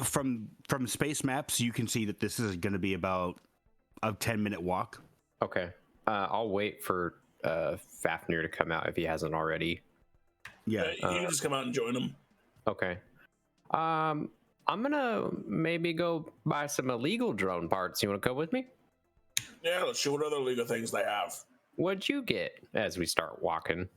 From space maps, you can see that this is going to be about a 10-minute walk. Okay. I'll wait for Fafnir to come out if he hasn't already. Yeah. You can just come out and join him. Okay. I'm gonna maybe go buy some illegal drone parts. You want to go with me? Yeah, let's see what other legal things they have. What'd you get as we start walking?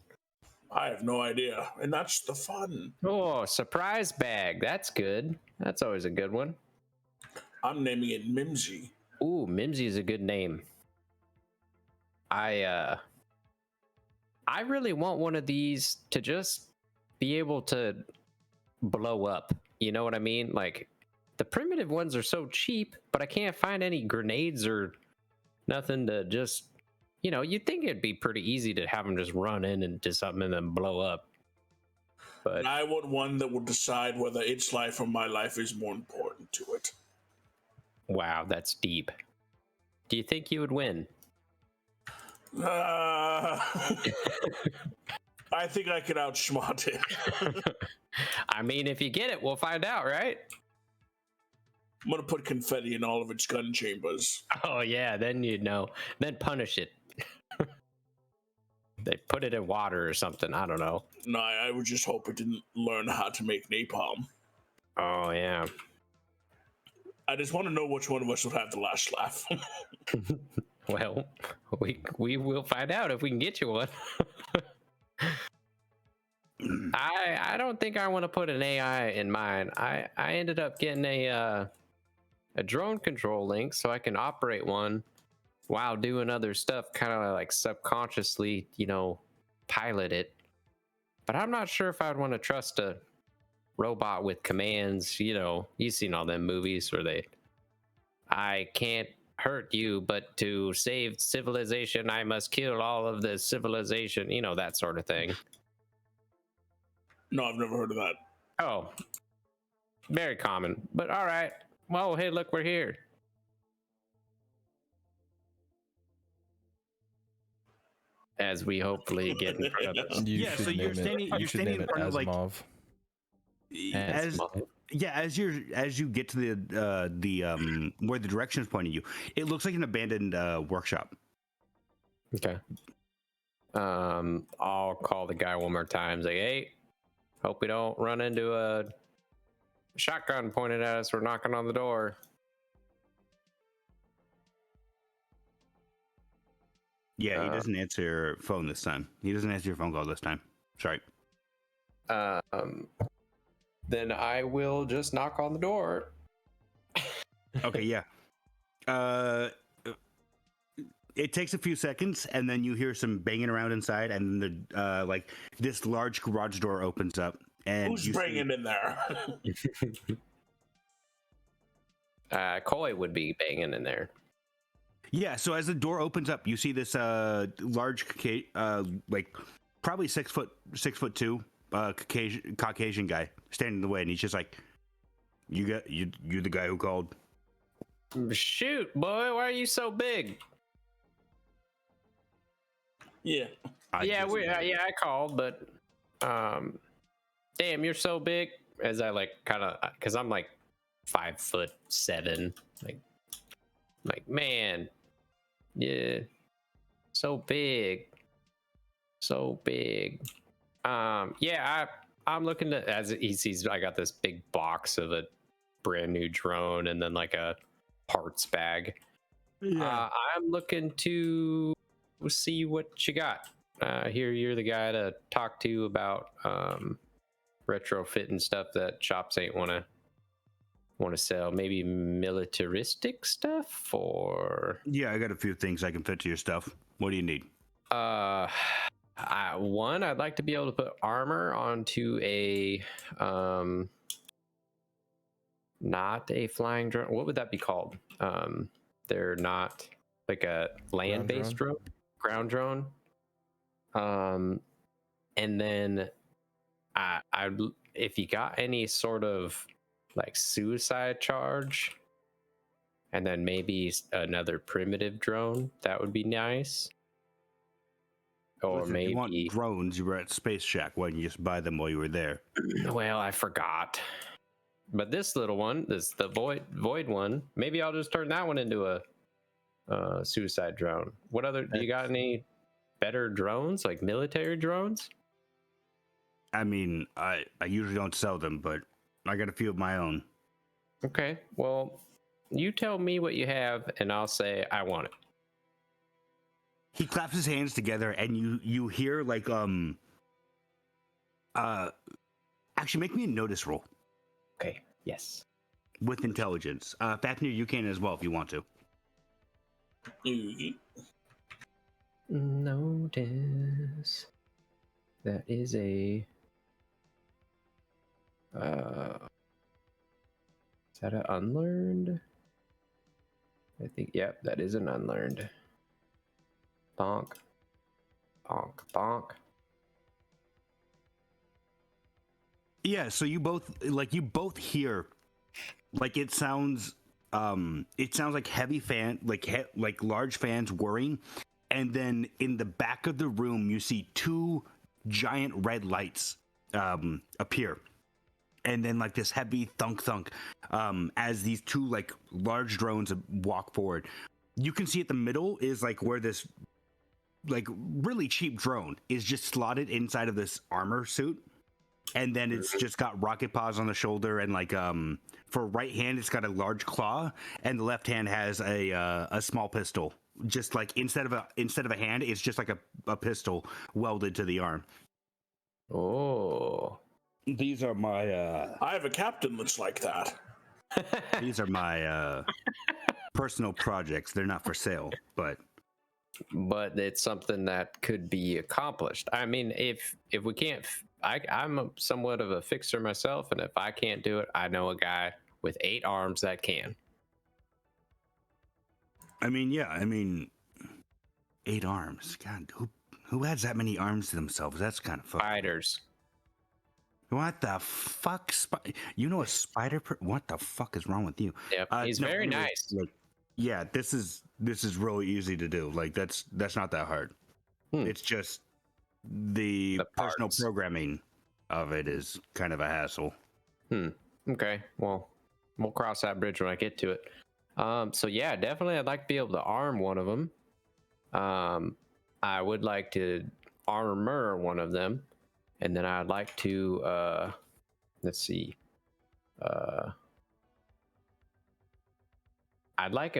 I have no idea, and that's the fun. Oh, surprise bag. That's good. That's always a good one. I'm naming it Mimsy. Ooh, Mimsy is a good name. I really want one of these to just be able to blow up. You know what I mean? Like, the primitive ones are so cheap, but I can't find any grenades or nothing to just, you'd think it'd be pretty easy to have them just run into something and then blow up. But I want one that will decide whether its life or my life is more important to it. wow, that's deep. Do you think you would win? I think I could outsmart it. I mean, if you get it, we'll find out, right? I'm gonna put confetti in all of its gun chambers. Oh yeah, then you'd know. Then punish it. They put it in water or something. I don't know. No, I would just hope it didn't learn how to make napalm. Oh yeah. I just want to know which one of us would have the last laugh. Well, we will find out if we can get you one. I don't think I want to put an AI in mine. I ended up getting a drone control link so I can operate one while doing other stuff, kind of like subconsciously, pilot it. But I'm not sure if I'd want to trust a robot with commands. You've seen all them movies where I can't hurt you, but to save civilization, I must kill all of the civilization, that sort of thing. No, I've never heard of that. Oh, very common. But all right. Well, hey, look, we're here. As we hopefully get in front of this. You Yeah, should so you're name standing- it, you're standing in front of, like- Asimov. As you get to the where the direction is pointing you, it looks like an abandoned workshop. Okay. I'll call the guy one more time. Say, hey, hope we don't run into a shotgun pointed at us. We're knocking on the door. Yeah, he doesn't answer your phone this time. He doesn't answer your phone call this time. Sorry. Then I will just knock on the door. Okay, yeah. It takes a few seconds, and then you hear some banging around inside, and the this large garage door opens up, and Who's bringing in there? Coy would be banging in there. Yeah. So as the door opens up, you see this large, probably 6'2", Caucasian guy standing in the way, and he's just like, "You're the guy who called." Shoot, boy, why are you so big? Yeah. I called, but damn, you're so big. As I because I'm like 5'7", like man, yeah, so big. Yeah, I'm looking to, as he sees, I got this big box of a brand new drone and then like a parts bag. Yeah. I'm looking to see what you got. Here, you're the guy to talk to about retrofitting stuff that shops ain't want to sell. Maybe militaristic stuff, or Yeah, I got a few things I can fit to your stuff. What do you need? One, I'd like to be able to put armor onto a not a flying drone. What would that be called? They're not like a land-based drone, ground drone. And then I if you got any sort of like suicide charge, and then maybe another primitive drone, that would be nice. Or Listen, maybe if you want drones, you were at Space Shack. Why didn't you just buy them while you were there? Well, I forgot. But this little one, the void one, maybe I'll just turn that one into a suicide drone. What other? Do you got any better drones, like military drones? I mean, I usually don't sell them, but I got a few of my own. Okay, well, you tell me what you have, and I'll say I want it. He claps his hands together, and you hear like actually make me a notice roll. Okay. Yes. With intelligence. Fafnir, you can as well if you want to. Notice. That is a is that an unlearned? I think, yep, that is an unlearned. Bonk. Bonk. Bonk. Yeah, so you both hear like it sounds like heavy fan, like large fans whirring, and then in the back of the room you see two giant red lights appear, and then like this heavy thunk as these two like large drones walk forward. You can see at the middle is like where this like really cheap drone is just slotted inside of this armor suit. and then it's just got rocket paws on the shoulder, and like for right hand it's got a large claw, and the left hand has a small pistol. Just like instead of a hand, it's just like a pistol welded to the arm. Oh. These are my I have a captain that's like that. these are my personal projects. They're not for sale, but it's something that could be accomplished. I mean, if we can't, I'm somewhat of a fixer myself, and if I can't do it, I know a guy with 8 arms that can. I mean, yeah, 8 arms. God, who adds that many arms to themselves? That's kind of fucked. Spiders. What the fuck? You know a spider? What the fuck is wrong with you? Yep, he's no, very anyways, nice. Like, yeah, this is really easy to do. Like that's not that hard. It's just the personal parts. programming of it is kind of a hassle. Okay, well, we'll cross that bridge when I get to it. So yeah, definitely I'd like to be able to arm one of them. I would like to armor one of them, and then I'd like to let's see. I'd like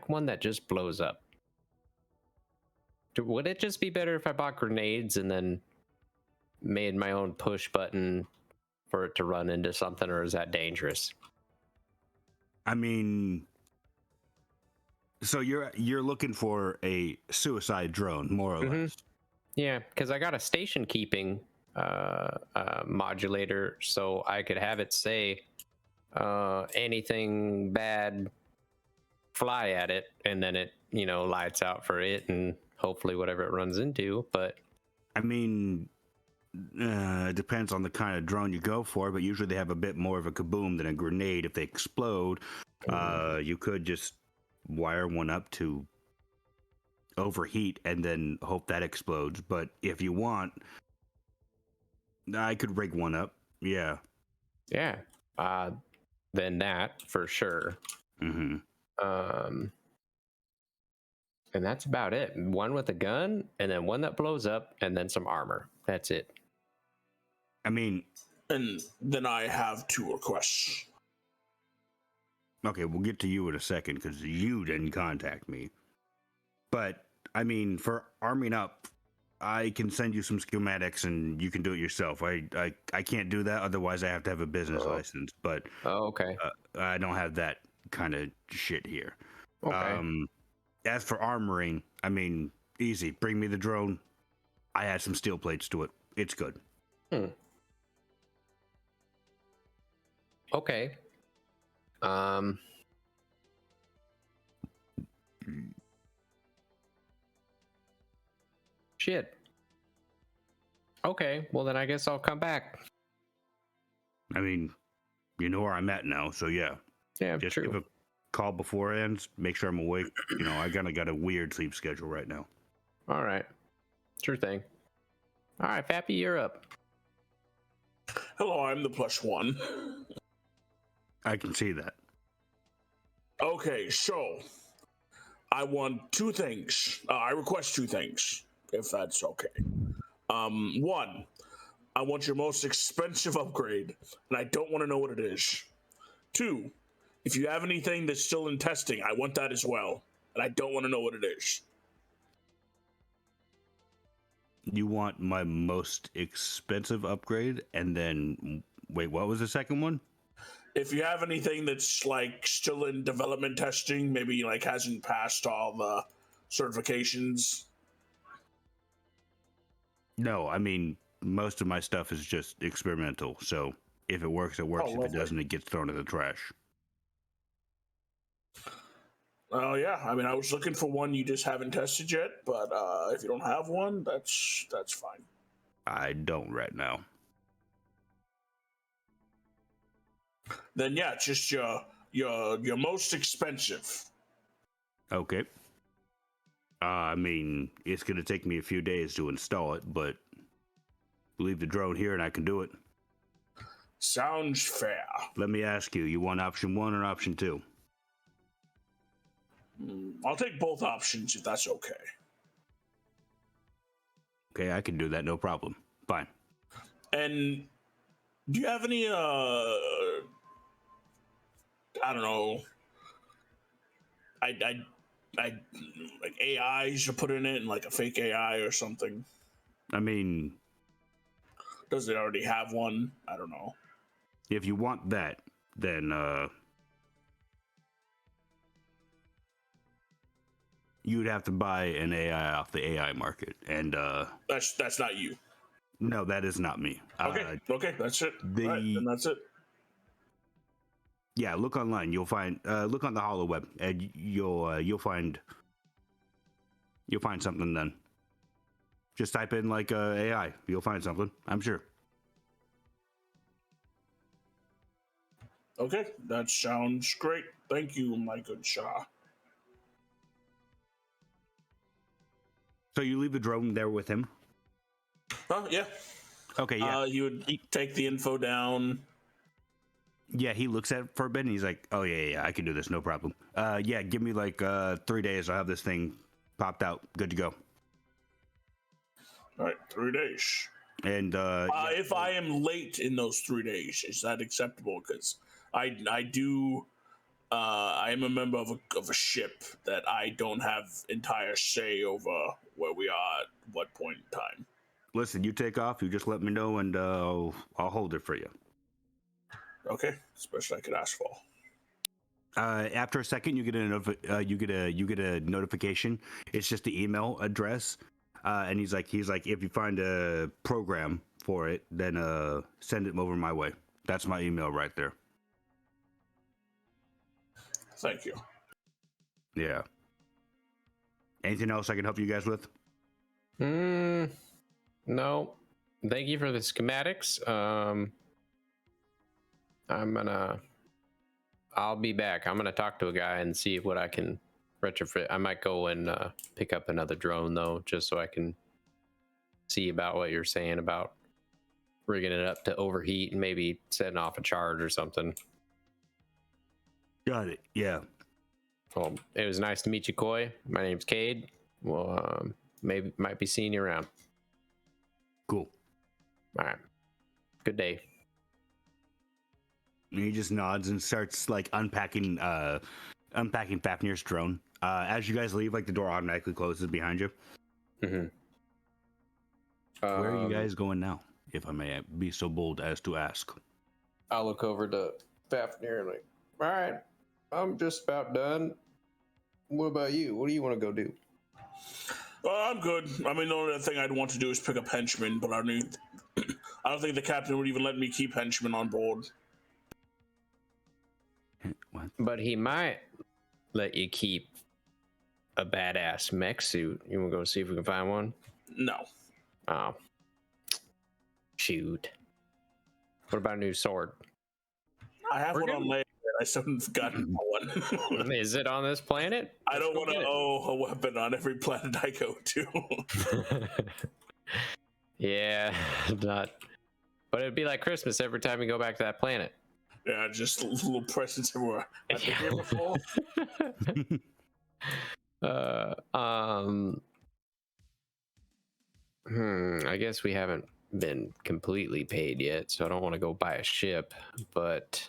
one that just blows up. Would it just be better if I bought grenades and then made my own push button for it to run into something, or is that dangerous? I mean, so you're looking for a suicide drone, more or less. Yeah, because I got a station keeping modulator, so I could have it say anything bad, fly at it, and then it lights out for it and hopefully whatever it runs into. But I mean, it depends on the kind of drone you go for, but usually they have a bit more of a kaboom than a grenade. If they explode, you could just wire one up to overheat and then hope that explodes. But if you want, I could rig one up. Yeah. Then that for sure. And that's about it. One with a gun, and then one that blows up, and then some armor. That's it. I mean, and then I have 2 requests. Okay, we'll get to you in a second because you didn't contact me. But I mean, for arming up, I can send you some schematics and you can do it yourself. I can't do that, otherwise I have to have a business license. But okay, I don't have that kind of shit here. Okay. As for armoring, I mean, easy. Bring me the drone. I add some steel plates to it. It's good. Okay. Shit. Okay, well then I guess I'll come back. I mean, you know where I'm at now, so yeah. Yeah, just true. give a call before it ends. Make sure I'm awake. I got a weird sleep schedule right now. All right. Sure thing. All right, Fappy, you're up. Hello, I'm the +1. I can see that. Okay, so I want 2 things. I request 2 things, if that's okay. 1, I want your most expensive upgrade, and I don't want to know what it is. 2, if you have anything that's still in testing, I want that as well, and I don't want to know what it is. You want my most expensive upgrade, and then wait, what was the second one? If you have anything that's like still in development testing, maybe like hasn't passed all the certifications. No, I mean, most of my stuff is just experimental. So if it works, it works. If it doesn't, it gets thrown in the trash. Oh yeah, I mean, I was looking for one you just haven't tested yet, but if you don't have one, that's fine. I don't right now. Then yeah, just your most expensive. Okay. I mean, it's gonna take me a few days to install it, but leave the drone here and I can do it. Sounds fair. Let me ask you: you want option 1 or option 2? I'll take both options if that's okay. Okay, I can do that, no problem. fine. And do you have any I don't know, I like AIs to put in it, and like a fake AI or something? I mean, Does it already have one? I don't know. if you want that, then you'd have to buy an AI off the AI market, and That's not you. no, that is not me. Okay, that's it. Right, then that's it. Yeah, look online. You'll find look on the Hollow Web, and you'll find something. Then just type in like AI. You'll find something. I'm sure. Okay, that sounds great. Thank you, my good Shah. So you leave the drone there with him. Yeah. Okay, yeah. You would take the info down. Yeah, he looks at it for a bit and he's like, "Oh yeah, I can do this, no problem." Yeah, give me like 3 days. I'll have this thing popped out, good to go. All right, 3 days. And if I am late in those 3 days, is that acceptable? Because I am a member of a ship that I don't have entire say over where we are at what point in time. Listen, you take off. You just let me know, and I'll hold it for you. Okay, especially I could ask for. After a second, you get a notification. It's just the email address, and he's like, if you find a program for it, then send it over my way. That's my email right there. Thank you. Yeah. Anything else I can help you guys with? No. Thank you for the schematics. I'll be back. I'm gonna talk to a guy and see what I can retrofit. I might go and pick up another drone though, just so I can see about what you're saying about rigging it up to overheat and maybe setting off a charge or something. Got it. Yeah. Well, it was nice to meet you, Coy. My name's Cayde. Well, maybe might be seeing you around. Cool. All right. Good day. And he just nods and starts like unpacking Fafnir's drone. As you guys leave, like the door automatically closes behind you. Mm-hmm. Where are you guys going now, if I may be so bold as to ask? I'll look over to Fafnir and like, all right, I'm just about done. What about you? What do you want to go do? I'm good. I mean, the only thing I'd want to do is pick up henchmen, but I don't think the captain would even let me keep henchmen on board. What? But he might let you keep a badass mech suit. You want to go see if we can find one? No. Oh. Shoot. What about a new sword? I have one on leg. I still haven't gotten one. Is it on this planet? I don't want to owe a weapon on every planet I go to. Yeah, not. But it'd be like Christmas every time you go back to that planet. Yeah, just little presents everywhere. I've been here before. I guess we haven't been completely paid yet, so I don't want to go buy a ship, but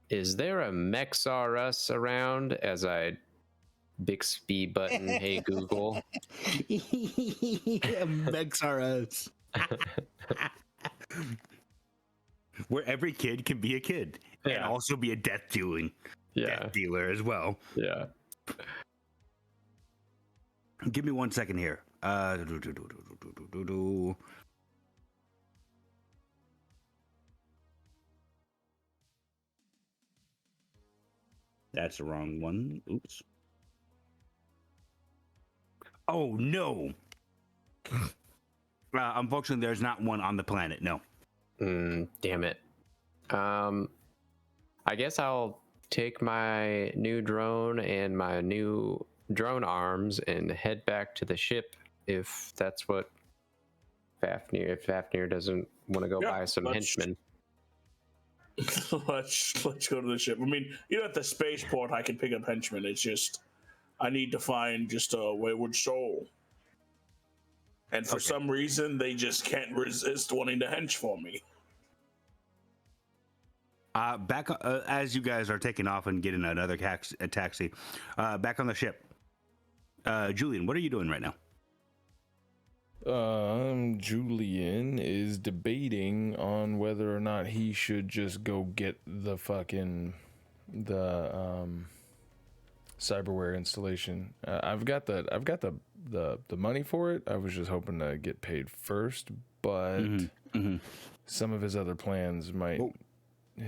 is there a Mexarus around? As I Bixby button, hey Google. Mexarus. Where every kid can be a kid and also be a death dealer as well. Yeah. Give me 1 second here. That's the wrong one. Oops. Oh no. Unfortunately, there's not one on the planet. No. Damn it. I guess I'll take my new drone and my new drone arms and head back to the ship if that's what if Fafnir doesn't want to go buy some henchmen. Let's go to the ship. I mean, at the spaceport I can pick up henchmen. It's just I need to find just a wayward soul. And for some reason, they just can't resist wanting to hench for me. Back as you guys are taking off and getting another taxi, back on the ship. Julyen, what are you doing right now? Julyen is debating on whether or not he should just go get the cyberware installation. I've got the money for it. I was just hoping to get paid first, but some of his other plans might.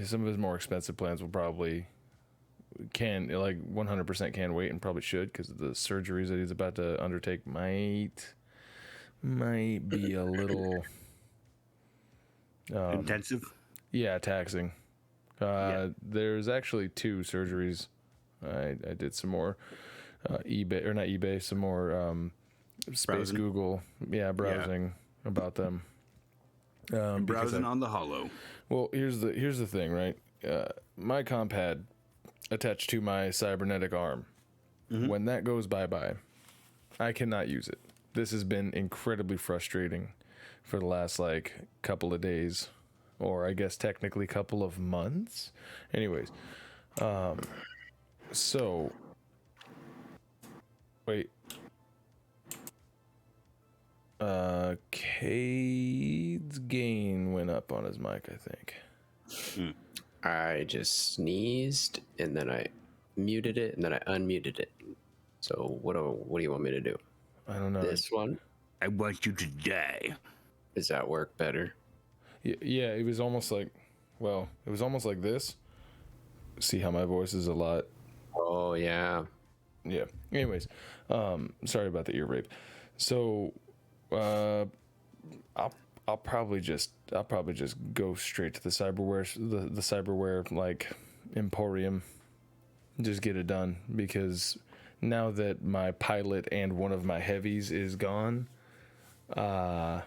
Some of his more expensive plans will probably 100% can wait, and probably should, because the surgeries that he's about to undertake might be a little intensive. Yeah, taxing. There's actually 2 surgeries. I did some more some more Space Browsing. Google, browsing about them. Browsing on the Hollow. Well, here's the thing, right? My comp pad attached to my cybernetic arm. When that goes bye-bye, I cannot use it. This has been incredibly frustrating for the last couple of days, or I guess technically couple of months. Anyways, so wait. Cayde's gain went up on his mic, I think. I just sneezed, and then I muted it, and then I unmuted it. So what do you want me to do? I don't know. This one? I want you to die. Does that work better? Yeah, it was almost like this. See how my voice is a lot. Oh, yeah. Yeah. Anyways, sorry about the ear rape. So, I'll probably just go straight to the cyberware emporium. Just get it done, because now that my pilot and one of my heavies is gone, I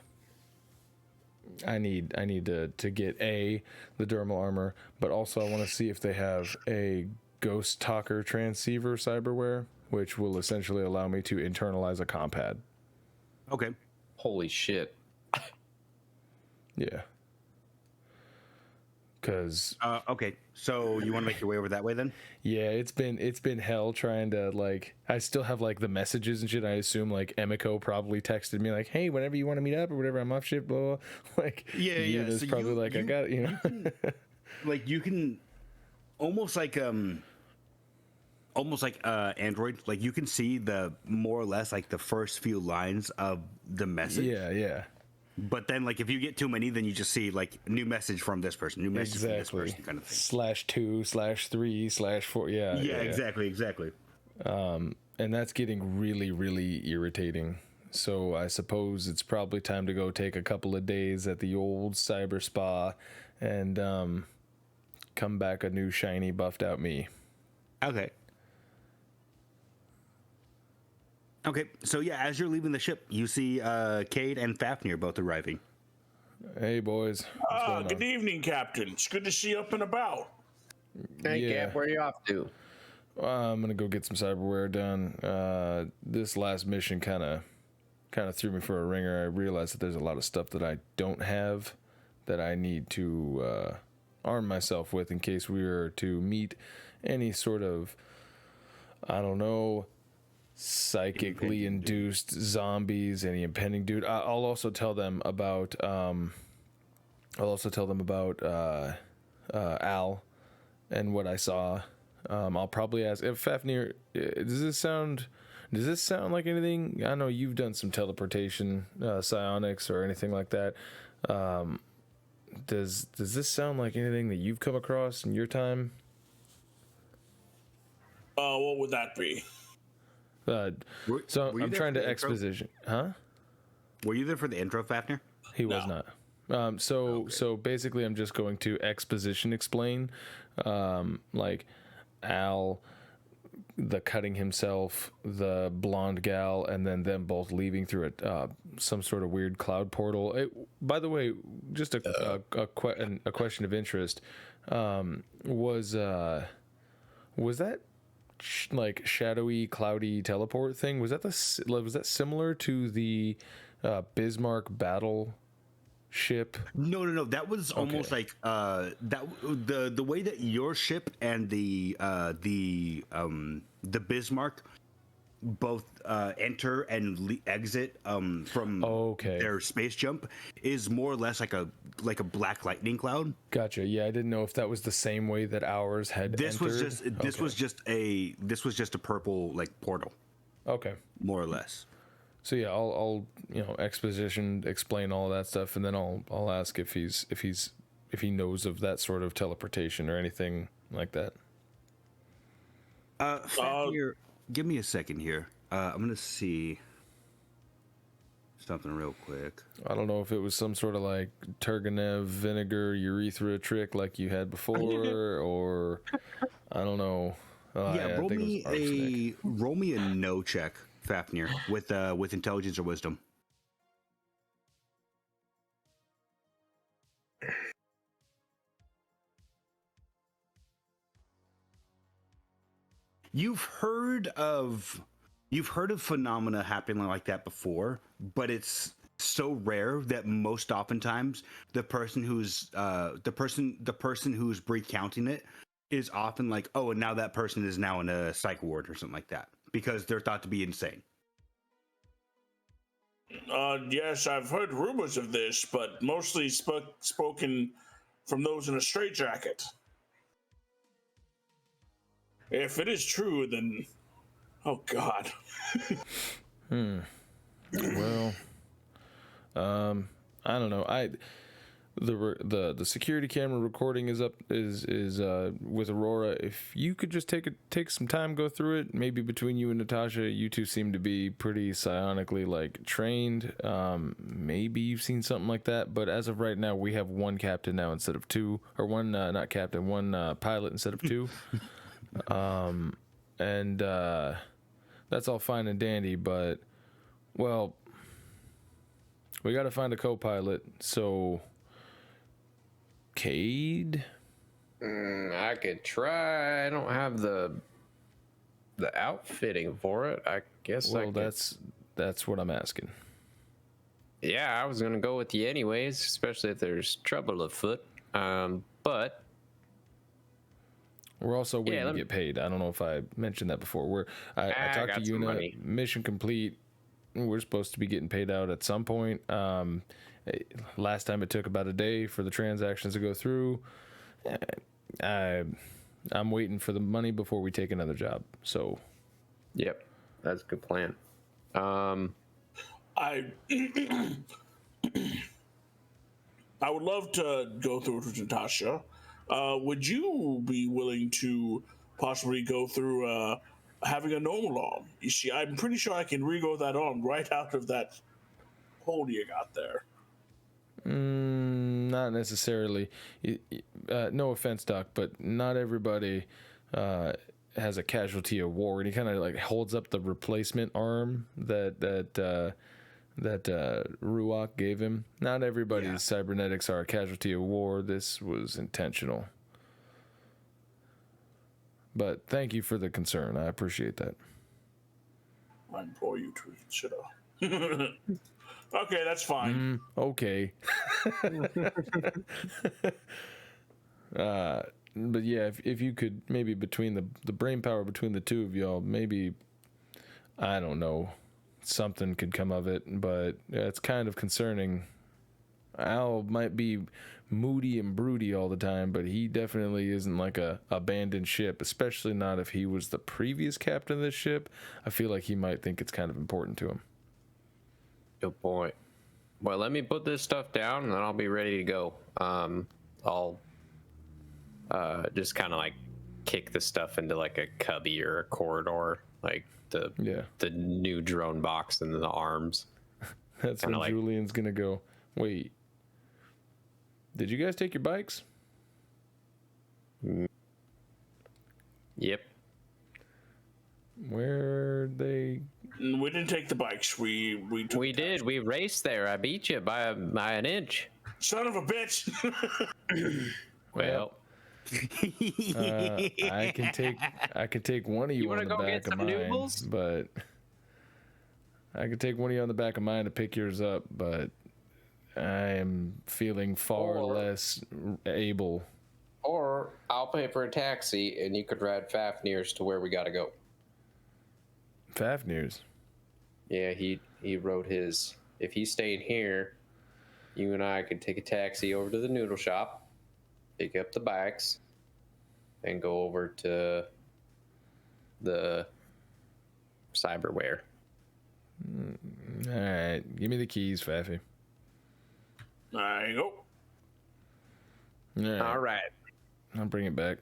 need to get the dermal armor, but also I want to see if they have a ghost talker transceiver cyberware, which will essentially allow me to internalize a comp pad. Okay. Holy shit. Yeah. Cause okay, so you want to make your way over that way then? yeah, it's been hell trying to I still have the messages and shit. I assume Emiko probably texted me hey, whenever you want to meet up or whatever, I'm off shit, blah, blah. Yeah. It's So probably I got it, you can almost Android, you can see the more or less the first few lines of the message. Yeah. But then, if you get too many, then you just see new message from this person, new message from this person, kind of thing. /2/3/4. Yeah. Exactly. And that's getting really, really irritating. So I suppose it's probably time to go take a couple of days at the old cyber spa and come back a new shiny buffed out me. Okay, so yeah, as you're leaving the ship, you see Cayde and Fafnir both arriving. Hey, boys. Good evening, Captain. It's good to see you up and about. Hey, Cap, where are you off to? I'm gonna go get some cyberware done. This last mission kind of threw me for a ringer. I realized that there's a lot of stuff that I don't have that I need to arm myself with in case we were to meet any sort of, I don't know, psychically induced zombies, any impending dude. I'll also tell them about Al and what I saw. I'll probably ask if Fafnir, does this sound like anything? I know you've done some teleportation, psionics or anything like that. Does this sound like anything that you've come across in your time? What would that be? Were I'm trying to exposition, huh? Were you there for the intro, Fafnir? He was not. So basically, I'm just going to exposition explain, Al, the cutting himself, the blonde gal, and then them both leaving through some sort of weird cloud portal. By the way, just a question of interest, was that shadowy, cloudy teleport thing? Was that similar to the Bismarck battle ship? No. That was almost like that. The way that your ship and the Bismarck both enter and exit from their space jump is more or less like a black lightning cloud. Gotcha. Yeah, I didn't know if that was the same way that ours had This entered. was just a purple like portal. Okay. More or less. So yeah, I'll explain all of that stuff, and then I'll ask if he knows of that sort of teleportation or anything like that. Fafnir, give me a second here. I'm gonna see something real quick. I don't know if it was some sort of like Turgenev vinegar urethra trick like you had before, or I don't know. Roll me a no check, Fafnir, with intelligence or wisdom. You've heard of phenomena happening like that before, but it's so rare that most oftentimes the person who's recounting it is often like, oh, and now that person is now in a psych ward or something like that because they're thought to be insane. Yes, I've heard rumors of this, but mostly spoken from those in a straitjacket. If it is true, then, oh God. Well, I don't know. The security camera recording is up with Aurora. If you could just take some time, go through it. Maybe between you and Natasha, you two seem to be pretty psionically like trained. Maybe you've seen something like that. But as of right now, we have one captain now instead of two, or one not captain, one pilot instead of two. And that's all fine and dandy, but well, we got to find a co-pilot. So Cayde? I could try. I don't have the outfitting for it. I guess. Well, that's what I'm asking. Yeah, I was gonna go with you anyways, especially if there's trouble afoot. But we're also waiting to get paid. I don't know if I mentioned that before. I talked to Una. Mission complete. We're supposed to be getting paid out at some point. Last time it took about a day for the transactions to go through. I'm waiting for the money before we take another job. So, yep, that's a good plan. I would love to go through it with Natasha. Would you be willing to possibly go through having a normal arm? You see, I'm pretty sure I can regrow that arm right out of that hole you got there. Not necessarily. No offense, Doc, but not everybody has a casualty of war. And he kind of like holds up the replacement arm that Ruach gave him. Not everybody's cybernetics are a casualty of war. This was intentional. But thank you for the concern. I appreciate that. I implore you to reconsider. Okay, that's fine. Okay. But yeah, if you could maybe between the brain power between the two of y'all, maybe, I don't know, something could come of it, but it's kind of concerning. Al might be moody and broody all the time, but he definitely isn't like a abandoned ship, especially not if he was the previous captain of this ship. I feel like he might think it's kind of important to him. Good point. Well, let me put this stuff down and then I'll be ready to go. I'll just kind of like kick the stuff into like a cubby or a corridor, like the new drone box and the arms. That's when like, Julyen's gonna go, wait, did you guys take your bikes? Yep. Where'd they? We didn't take the bikes. We did. We raced there. I beat you by an inch. Son of a bitch. Well, I can take one of you on the back of mine, but I could take one of you on the back of mine to pick yours up, but I am feeling far less able. Or I'll pay for a taxi and you could ride Fafnir's to where we gotta go. Fafnir's? Yeah, he wrote his. If he's staying here, you and I could take a taxi over to the noodle shop, pick up the bikes, and go over to the cyberware. All right, give me the keys, Faffy. There you go. All right. I'll bring it back.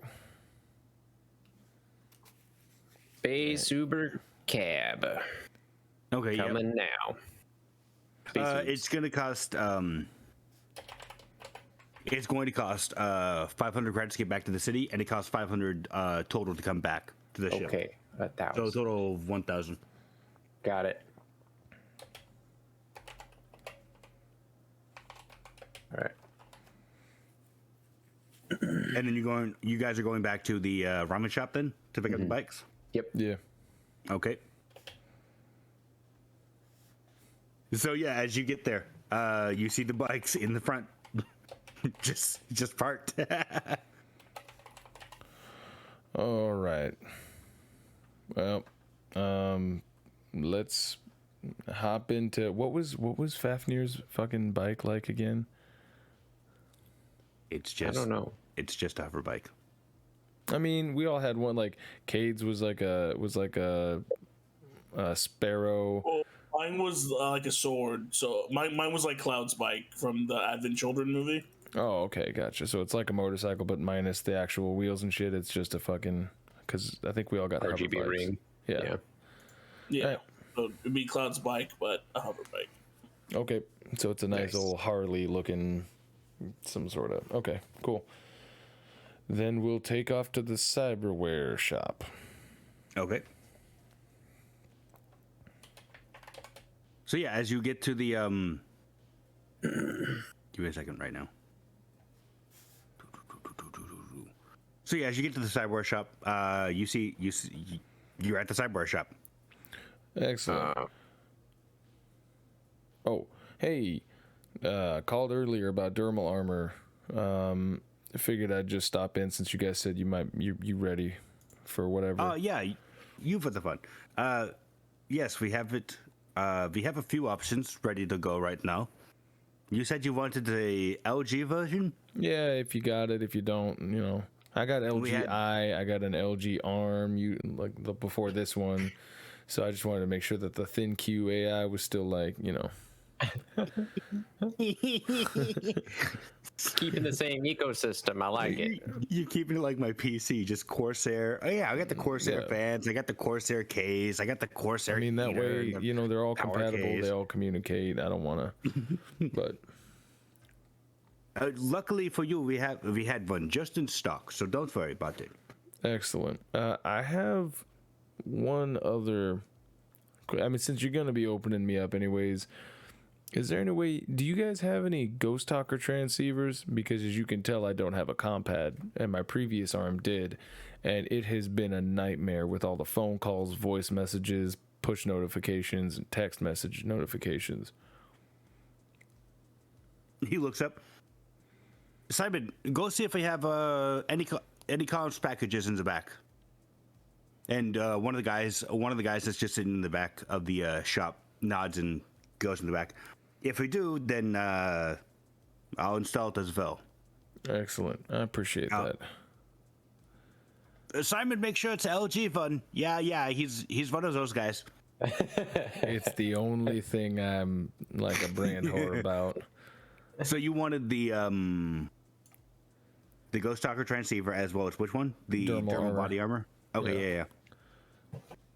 Space Uber cab. Okay, Coming now. It's going to cost. It's going to cost 500 credits to get back to the city, and it costs 500 total to come back to the ship. Okay, 1,000. So a total of 1,000. Got it. All right. And then you guys are going back to the ramen shop then to pick up the bikes. Yep. Yeah. Okay. So yeah, as you get there, you see the bikes in the front, just parked. All right. Well, let's hop into what was Fafnir's fucking bike like again? It's just I don't know. It's just a hover bike. I mean, we all had one. Like Cayde's was like a sparrow. Well, mine was like a sword. So mine was like Cloud's bike from the Advent Children movie. Oh, okay, gotcha. So it's like a motorcycle, but minus the actual wheels and shit. It's just a fucking. Because I think we all got hover RGB bikes. ring. Yeah. Yeah. Right. So it'd be Cloud's bike, but a hover bike. Okay. So it's a nice old Harley looking, some sort of. Okay, cool. Then we'll take off to the cyberware shop. Okay. So yeah, as you get to the give me a second right now. So yeah, as you get to the cyberware shop, you're at the cyberware shop. Excellent. Oh, hey, called earlier about dermal armor. I figured I'd just stop in since you guys said you ready for whatever. Yeah, you for the fun. Yes, we have it. We have a few options ready to go right now. You said you wanted the LG version? Yeah, if you got it. If you don't, I got LG I got an LG arm. Before this one, so I just wanted to make sure that the thin Q AI was still Keeping the same ecosystem. I like it. You're keeping it like my PC, just Corsair. Oh yeah, I got the Corsair fans. I got the Corsair case. I got the Corsair. I mean, that way, they're all compatible. Case. They all communicate. I don't want to, but. Luckily for you, we had one just in stock, so don't worry about it. Excellent. I have one other. I mean, since you're gonna be opening me up anyways, is there any way? Do you guys have any Ghost Talker transceivers? Because as you can tell, I don't have a compad, and my previous arm did, and it has been a nightmare with all the phone calls, voice messages, push notifications, and text message notifications. He looks up. Simon, go see if we have any comms packages in the back. And one of the guys that's just sitting in the back of the shop nods and goes in the back. If we do, then I'll install it as well. Excellent. I appreciate that. Simon, make sure it's LG fun. Yeah, he's one of those guys. It's the only thing I'm like a brand whore about. So you wanted the Ghost Talker transceiver as well as which one? The thermal body armor. Okay,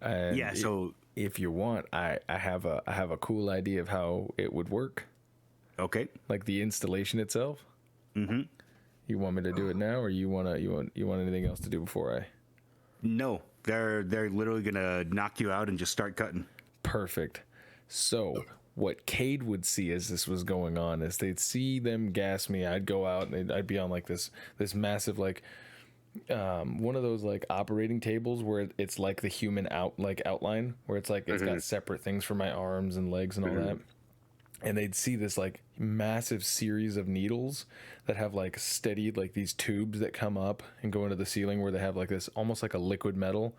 yeah. So if you want, I have a cool idea of how it would work. Okay. Like the installation itself. Mm-hmm. You want me to do it now, or you want anything else to do before I? No, they're literally gonna knock you out and just start cutting. Perfect. So what Cayde would see as this was going on is they'd see them gas me. I'd go out and I'd be on like this massive one of those like operating tables where it's like the human outline, where it's like it's got separate things for my arms and legs and all that. And they'd see this like massive series of needles that have like steadied like these tubes that come up and go into the ceiling, where they have like this almost like a liquid metal,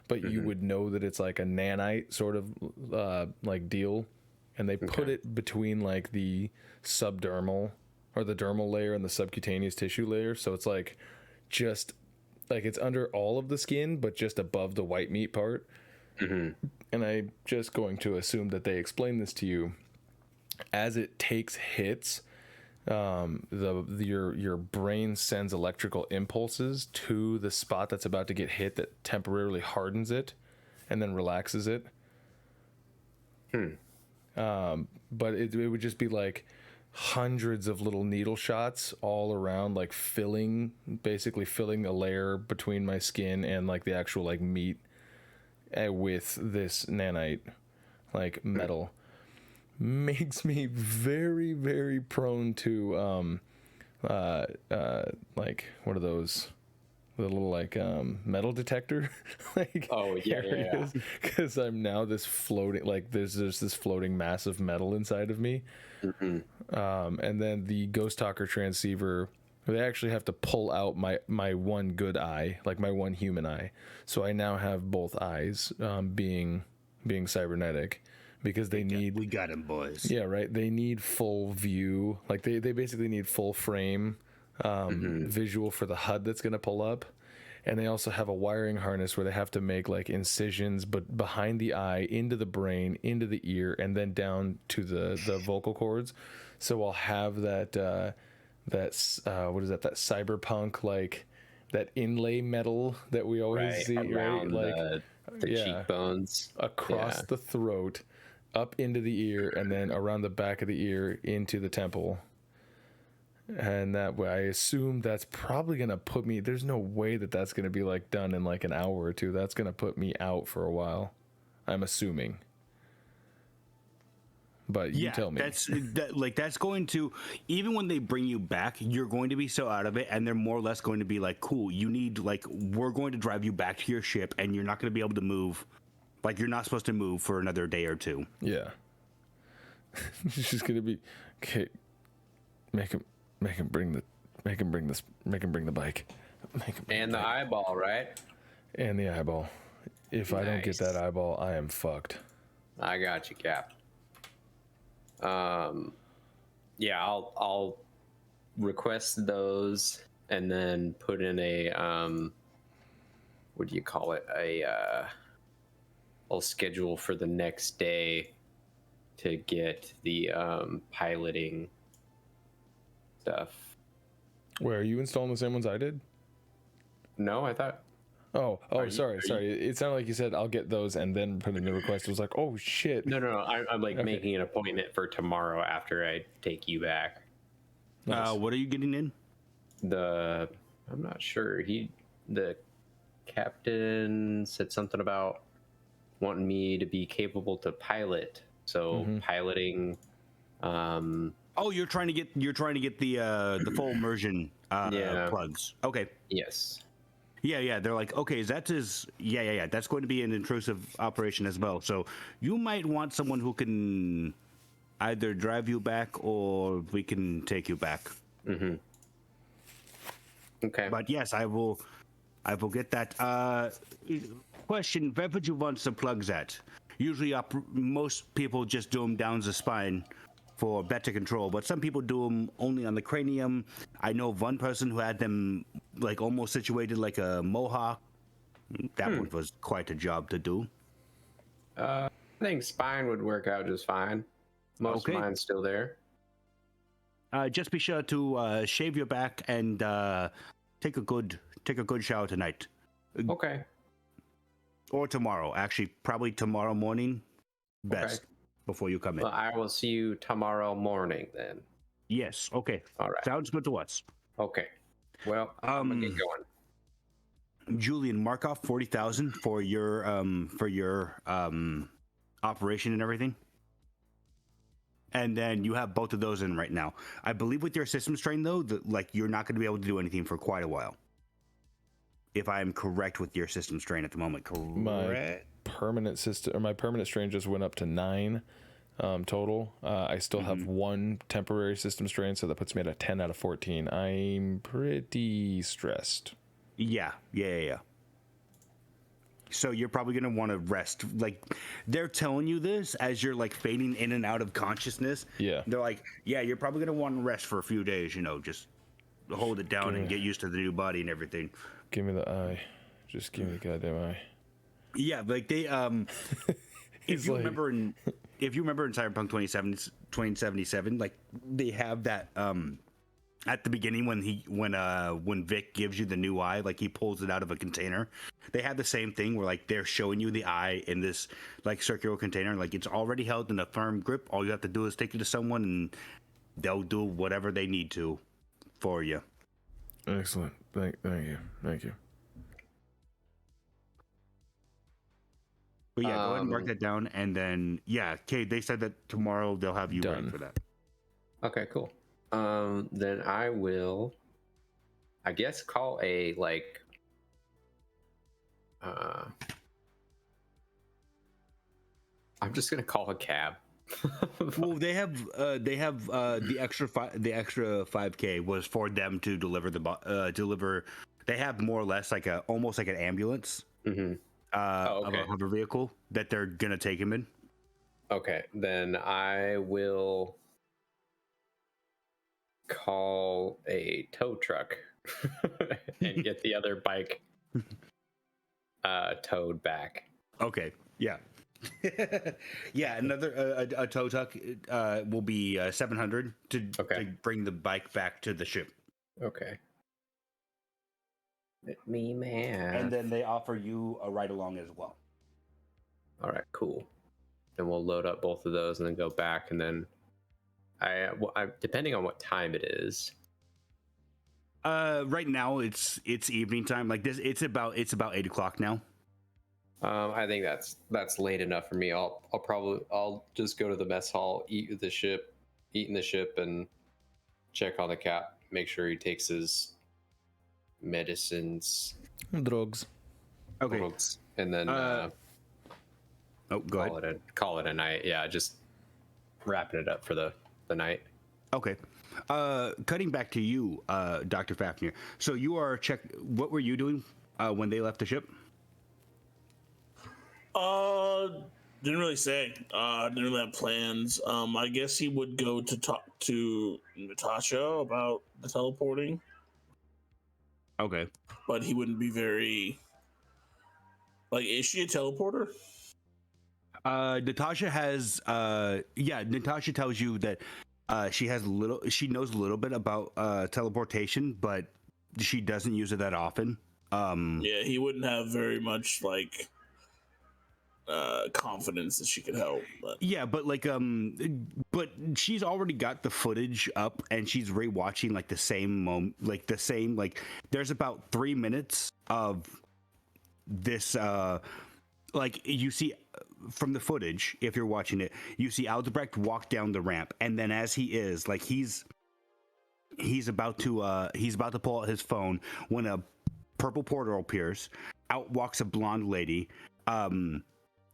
but you would know that it's like a nanite sort of like deal. And they put it between like the subdermal or the dermal layer and the subcutaneous tissue layer. So it's like just like it's under all of the skin, but just above the white meat part. And I'm just going to assume that they explain this to you. As it takes hits, your brain sends electrical impulses to the spot that's about to get hit that temporarily hardens it and then relaxes it. But it would just be like hundreds of little needle shots all around, like basically filling a layer between my skin and like the actual like meat with this nanite like metal. Makes me very, very prone to like what are those, the little like metal detector like yeah. because I'm now this floating, like there's this floating mass of metal inside of me. And then the Ghost Talker transceiver, they actually have to pull out my one good eye, like my one human eye, so I now have both eyes being cybernetic. Because we got him, boys. Yeah, right. They need full view. Like they basically need full frame visual for the HUD that's going to pull up. And they also have a wiring harness where they have to make like incisions, but behind the eye, into the brain, into the ear, and then down to the vocal cords. So I'll have that what is that? That cyberpunk, like that inlay metal that we always see, around right? Like the cheekbones across the throat, up into the ear, and then around the back of the ear into the temple. And that way, I assume that's probably going to put me, there's no way that that's going to be like done in like an hour or two. That's going to put me out for a while, I'm assuming. But you tell me. That's going to, even when they bring you back, you're going to be so out of it, and they're more or less going to be like, cool, you need, like, we're going to drive you back to your ship, and you're not going to be able to move. Like, you're not supposed to move for another day or two. Yeah. It's just going to be, okay, make him bring the bike. And the eyeball, right? And the eyeball. If I don't get that eyeball, I am fucked. I got you, Cap. Yeah, I'll request those and then put in a what do you call it? I'll schedule for the next day to get the piloting stuff. Where are you installing the same ones I did? No, I thought. Oh, sorry. It sounded like you said I'll get those and then put in the request. It was like, oh shit. No. I'm like making an appointment for tomorrow after I take you back. Nice. What are you getting in? I'm not sure. The captain said something about wanting me to be capable to pilot. So piloting. Oh, you're trying to get the full immersion plugs. Okay. Yes. Yeah. They're like, okay, that's that's going to be an intrusive operation as well. So you might want someone who can either drive you back or we can take you back. Okay. But yes, I will get that. Question: where would you want the plugs at? Usually, most people just do them down the spine for better control, but some people do them only on the cranium. I know of one person who had them like almost situated like a mohawk. That one was quite a job to do. I think spine would work out just fine. Most of mine's still there. Just be sure to shave your back and take a good shower tonight. Okay. Or tomorrow. Actually, probably tomorrow morning. Best. Okay. Before you come in. Well, I will see you tomorrow morning then. Yes. Okay. All right. Sounds good to us. Okay. Well, I'm gonna get going. Julyen, mark off 40,000 for your operation and everything. And then you have both of those in right now. I believe with your systems train though, you're not going to be able to do anything for quite a while. if I'm correct with your system strain at the moment. Correct. My permanent strain just went up to 9 total. I still have 1 temporary system strain, so that puts me at a 10 out of 14. I'm pretty stressed. Yeah. So you're probably going to want to rest. Like, they're telling you this as you're like fading in and out of consciousness. Yeah. They're like, yeah, you're probably going to want to rest for a few days, just hold it down and get used to the new body and everything. Give me the eye. Just give me the goddamn eye. Yeah, like they if you remember in Cyberpunk 2077, like they have that at the beginning when Vic gives you the new eye, like he pulls it out of a container. They have the same thing where like they're showing you the eye in this like circular container, like it's already held in a firm grip. All you have to do is take it to someone and they'll do whatever they need to for you. Excellent. Thank you. But yeah, go ahead and mark that down, and then Cayde, they said that tomorrow they'll have you ready for that. Okay, cool. Then I will, I guess, call a I'm just gonna call a cab. Well, they have the extra 5K was for them to deliver. They have more or less like almost like an ambulance of a hover vehicle that they're gonna take him in. Okay, then I will call a tow truck and get the other bike towed back. Okay, yeah. Yeah, another a tow truck will be 700 to bring the bike back to the ship. Okay. Let me man. And then they offer you a ride along as well. All right, cool. Then we'll load up both of those and then go back, and then I depending on what time it is. Right now it's evening time. Like this, it's about 8 o'clock now. I think that's late enough for me. I'll just go to the mess hall, eat in the ship, and check on the cap. Make sure he takes his medicines, drugs. Okay. Drugs, and then go ahead. Call it a night. Yeah, just wrapping it up for the night. Okay. Cutting back to you, Dr. Fafnir. So you are what were you doing when they left the ship? Didn't really say. Didn't really have plans. I guess he would go to talk to Natasha about the teleporting. Okay. But he wouldn't be very. Like, is she a teleporter? Natasha has. Natasha tells you that she knows a little bit about teleportation, but she doesn't use it that often. Yeah, he wouldn't have very much like confidence that she could help. But. Yeah, but but she's already got the footage up, and she's rewatching like the same moment, there's about 3 minutes of this. Like you see from the footage, if you're watching it, you see Aldebrecht walk down the ramp, and then as he is like he's about to pull out his phone when a purple portal appears. Out walks a blonde lady.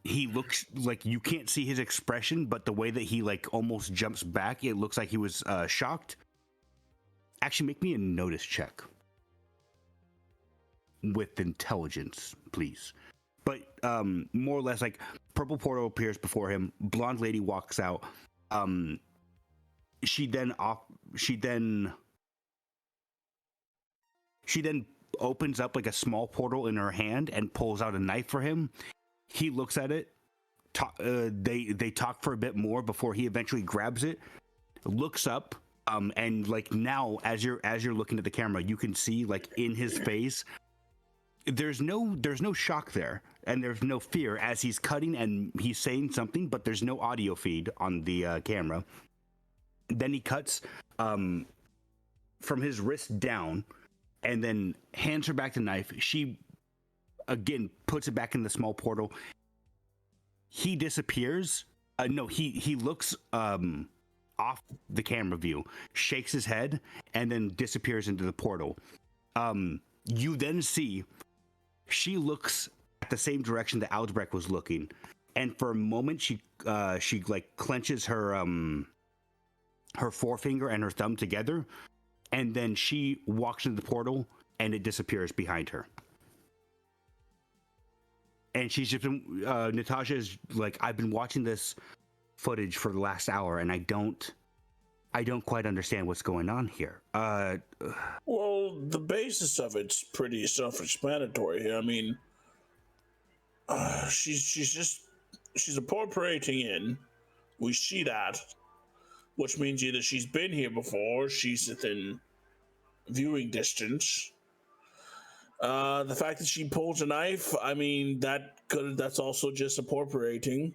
He looks like you can't see his expression, but the way that he like almost jumps back, it looks like he was shocked. Actually, make me a notice check with intelligence, please. But more or less, like purple portal appears before him. Blonde lady walks out. She then opens up like a small portal in her hand and pulls out a knife for him. He looks at it. They talk for a bit more before he eventually grabs it, looks up, and like now as you're looking at the camera, you can see like in his face, there's no shock there, and there's no fear as he's cutting and he's saying something, but there's no audio feed on the camera. Then he cuts from his wrist down, and then hands her back the knife. She again puts it back in the small portal. He disappears. He looks off the camera view, shakes his head, and then disappears into the portal. You then see she looks at the same direction that Aldebrecht was looking, and for a moment she like clenches her her forefinger and her thumb together, and then she walks into the portal and it disappears behind her. And she's just been Natasha is like, I've been watching this footage for the last hour and I don't quite understand what's going on here. Well, the basis of it's pretty self-explanatory. I mean, she's appropriating in. We see that, which means either she's been here before, she's within viewing distance. The fact that she pulls a knife, I mean, that's also just appropriating.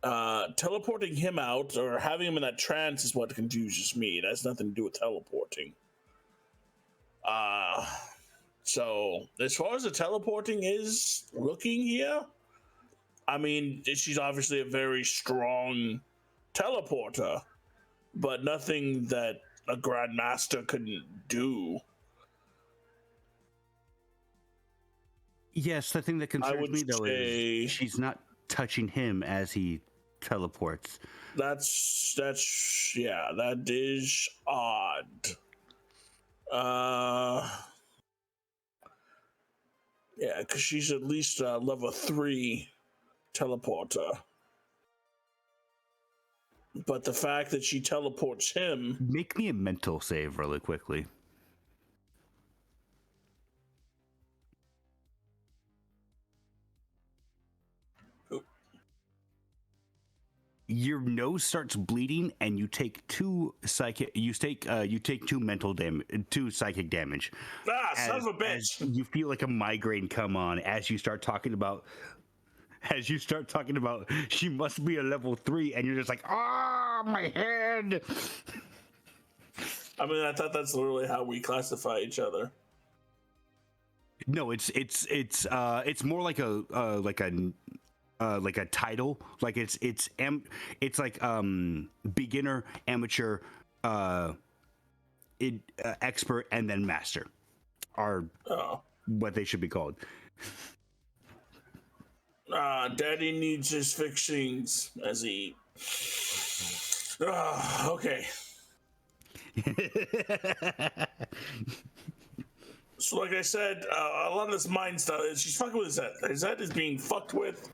Teleporting him out or having him in that trance is what confuses me. It has nothing to do with teleporting. So as far as the teleporting is looking here, I mean, she's obviously a very strong teleporter, but nothing that a Grandmaster couldn't do. Yes, the thing that concerns me though is she's not touching him as he teleports. That's yeah, that is odd. Yeah, because she's at least a level 3 teleporter. But the fact that she teleports him... Make me a mental save really quickly. Your nose starts bleeding, and you take 2 psychic. You take 2 mental damage, 2 psychic damage. Ah, son of a bitch! You feel like a migraine come on as you start talking about. As you start talking about, she must be a level 3, and you're just like, ah, my head. I mean, I thought that's literally how we classify each other. No, it's more like a title, like it's like beginner, amateur, expert, and then master are what they should be called. Daddy needs his fixings as he. Okay. So, like I said, a lot of this mind stuff, she's fucking with his head. His head is being fucked with.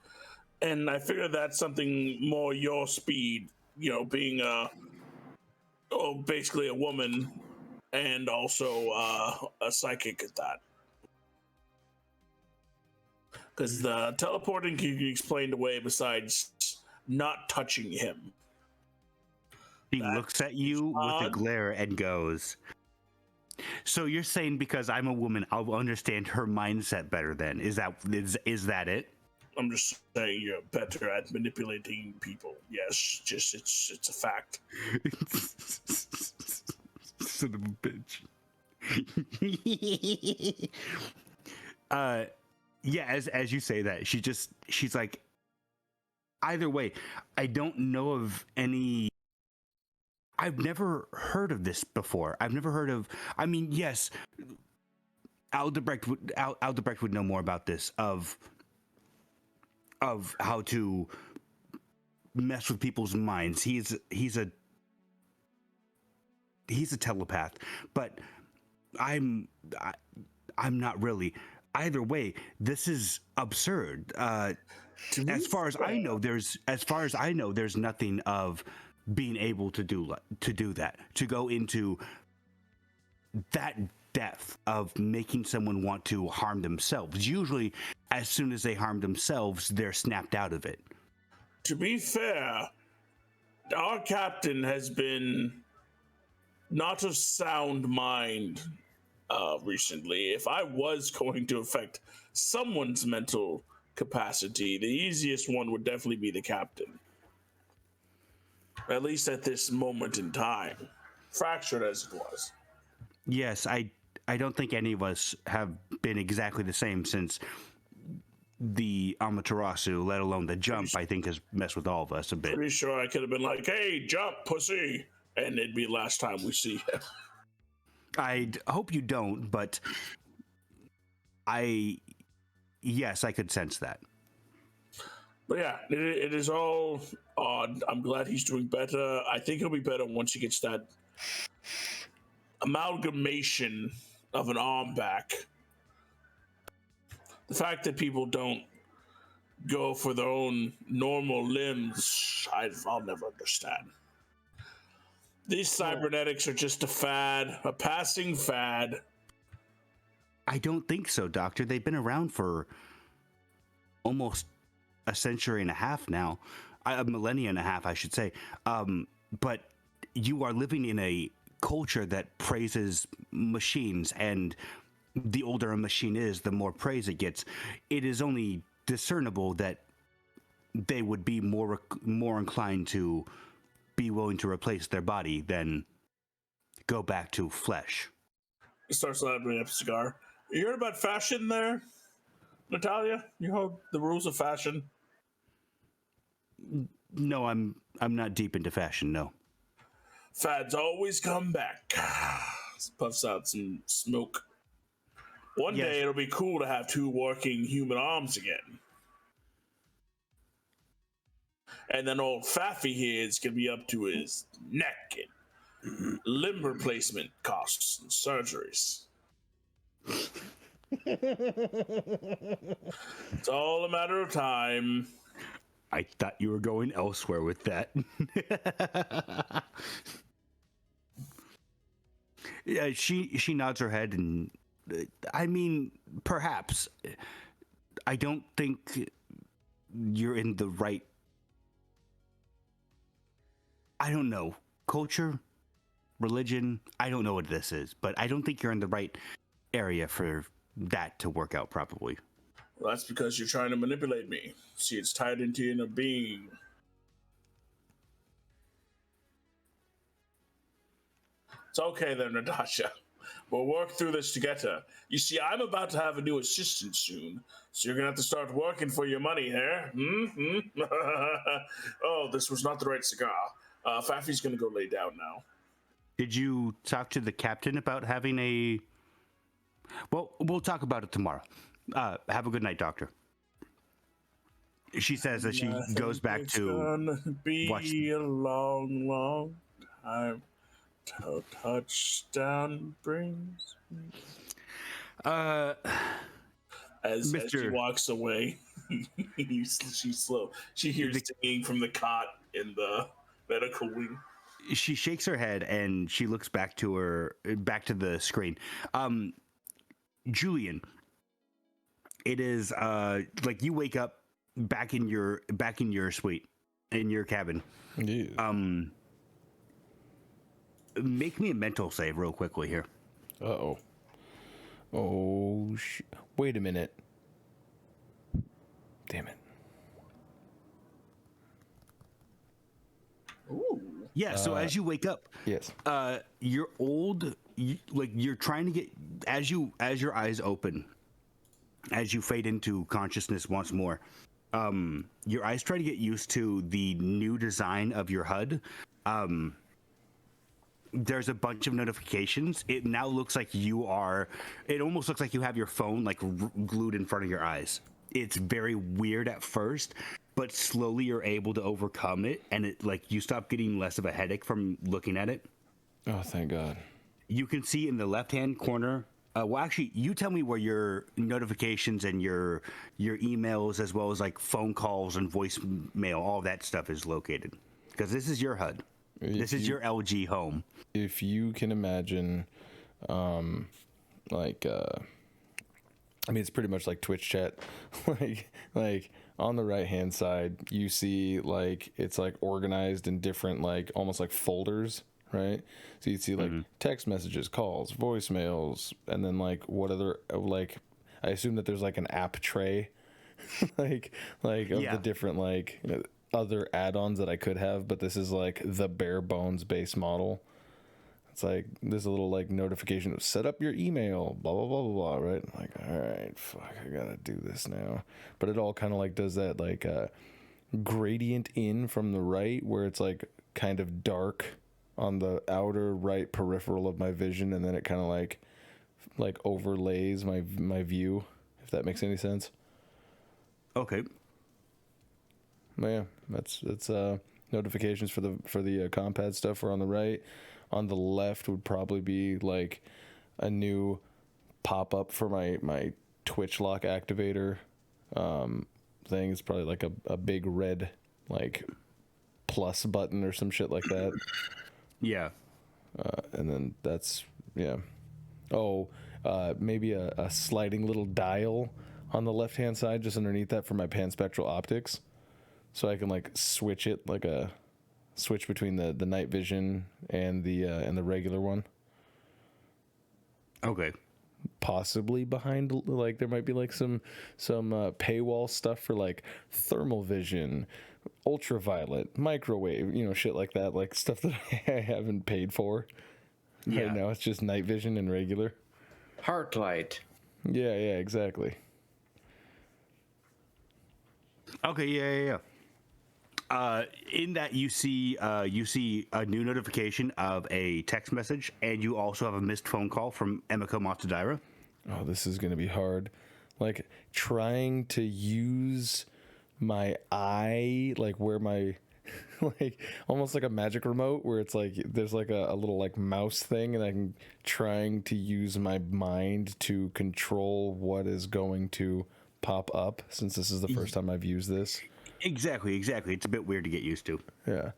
And I figure that's something more your speed, you know, being basically a woman and also a psychic at that. Because the teleporting can be explained away besides not touching him. He looks at you with a glare and goes, so you're saying because I'm a woman, I'll understand her mindset better then? Is that it? I'm just saying you're better at manipulating people. Yes, just it's a fact. Son of a bitch. Yeah, as you say that, she's like, either way, I don't know of any. I've never heard of this before. I've never heard of. I mean, yes, Aldebrecht would know more about this of how to mess with people's minds. He's a telepath, but I'm not really. Either way, this is absurd. As far as I know, there's nothing of being able to do that, to go into that depth of making someone want to harm themselves. Usually, as soon as they harm themselves, they're snapped out of it. To be fair, our captain has been not of sound mind recently. If I was going to affect someone's mental capacity, the easiest one would definitely be the captain. At least at this moment in time, fractured as it was. Yes, I don't think any of us have been exactly the same since the Amaterasu, let alone the jump. I think has messed with all of us a bit. Pretty sure I could have been like, "Hey, jump, pussy," and it'd be last time we see him. I hope you don't, but I yes, I could sense that. But yeah, it is all odd. I'm glad he's doing better. I think he'll be better once he gets that amalgamation of an arm back. The fact that people don't go for their own normal limbs, I'll never understand. These cybernetics are just a fad, a passing fad. I don't think so, Doctor. They've been around for almost a century and a half now, a millennia and a half, I should say. But you are living in a culture that praises machines, and the older a machine is, the more praise it gets. It is only discernible that they would be more inclined to be willing to replace their body than go back to flesh. He starts lighting up a cigar. You heard about fashion there, Natalia? You hold the rules of fashion? No, I'm not deep into fashion, no. Fads always come back. Puffs out some smoke. One day it'll be cool to have 2 working human arms again. And then old Faffy here is going to be up to his neck in limb replacement costs and surgeries. It's all a matter of time. I thought you were going elsewhere with that. Yeah, she nods her head, and I mean, perhaps. I don't think you're in the right, I don't know, culture, religion. I don't know what this is, but I don't think you're in the right area for that to work out properly. Well, that's because you're trying to manipulate me. See, it's tied into your inner being. It's okay then, Natasha. We'll work through this together. You see, I'm about to have a new assistant soon, so you're gonna have to start working for your money here. Oh, this was not the right cigar. Faffy's gonna go lay down now. Did you talk to the captain about having a... Well, we'll talk about it tomorrow. Have a good night, Doctor. She says as she goes back to gonna be a long, long time till touchdown brings me. As she walks away, she's slow. She hears singing from the cot in the medical wing. She shakes her head and she looks back to the screen. Julyen, it is like you wake up back in your suite, in your cabin. Yeah. Make me a mental save real quickly here. Uh-oh. Oh, wait a minute. Damn it. Ooh. Yeah, so as you wake up, yes. You're you're trying to get, as your eyes open, as you fade into consciousness once more, your eyes try to get used to the new design of your HUD. There's a bunch of notifications. It now looks like it almost looks like you have your phone like glued in front of your eyes. It's very weird at first, but slowly you're able to overcome it, and it like you stop getting less of a headache from looking at it. Oh, thank God. You can see in the left-hand corner. Well, actually, you tell me where your notifications and your emails, as well as like phone calls and voicemail, all that stuff is located, because this is your HUD. This is your LG home. If you can imagine, I mean, it's pretty much like Twitch chat. like on the right hand side, you see like it's like organized in different like almost like folders, right? So you'd see like text messages, calls, voicemails, and then like what other like I assume that there's like an app tray, like of the different like other add-ons that I could have, but this is like the bare bones base model. It's like there's a little like notification of set up your email, blah blah blah blah blah, right? Like, all right, fuck, I gotta do this now. But it all kind of like does that like gradient in from the right, where it's like kind of dark on the outer right peripheral of my vision, and then it kind of like overlays my view, if that makes any sense. Okay. Yeah, that's notifications for the compad stuff are on the right. On the left would probably be like a new pop up for my Twitch lock activator thing. It's probably like a big red like plus button or some shit like that. Yeah. And then that's yeah. Oh, maybe a sliding little dial on the left hand side just underneath that for my panspectral optics. So I can like switch it like a switch between the night vision and the regular one. Okay. Possibly behind like there might be like some paywall stuff for like thermal vision, ultraviolet, microwave, shit like that, like stuff that I haven't paid for. Yeah. Right now it's just night vision and regular. Heartlight. Yeah, exactly. Okay, yeah. In that you see a new notification of a text message, and you also have a missed phone call from Emiko Matsudaira. Oh, this is gonna be hard. Like trying to use my eye, like where my, like almost like a magic remote, where it's like there's like a little like mouse thing, and I'm trying to use my mind to control what is going to pop up. Since this is the first time I've used this. Exactly. It's a bit weird to get used to. Yeah.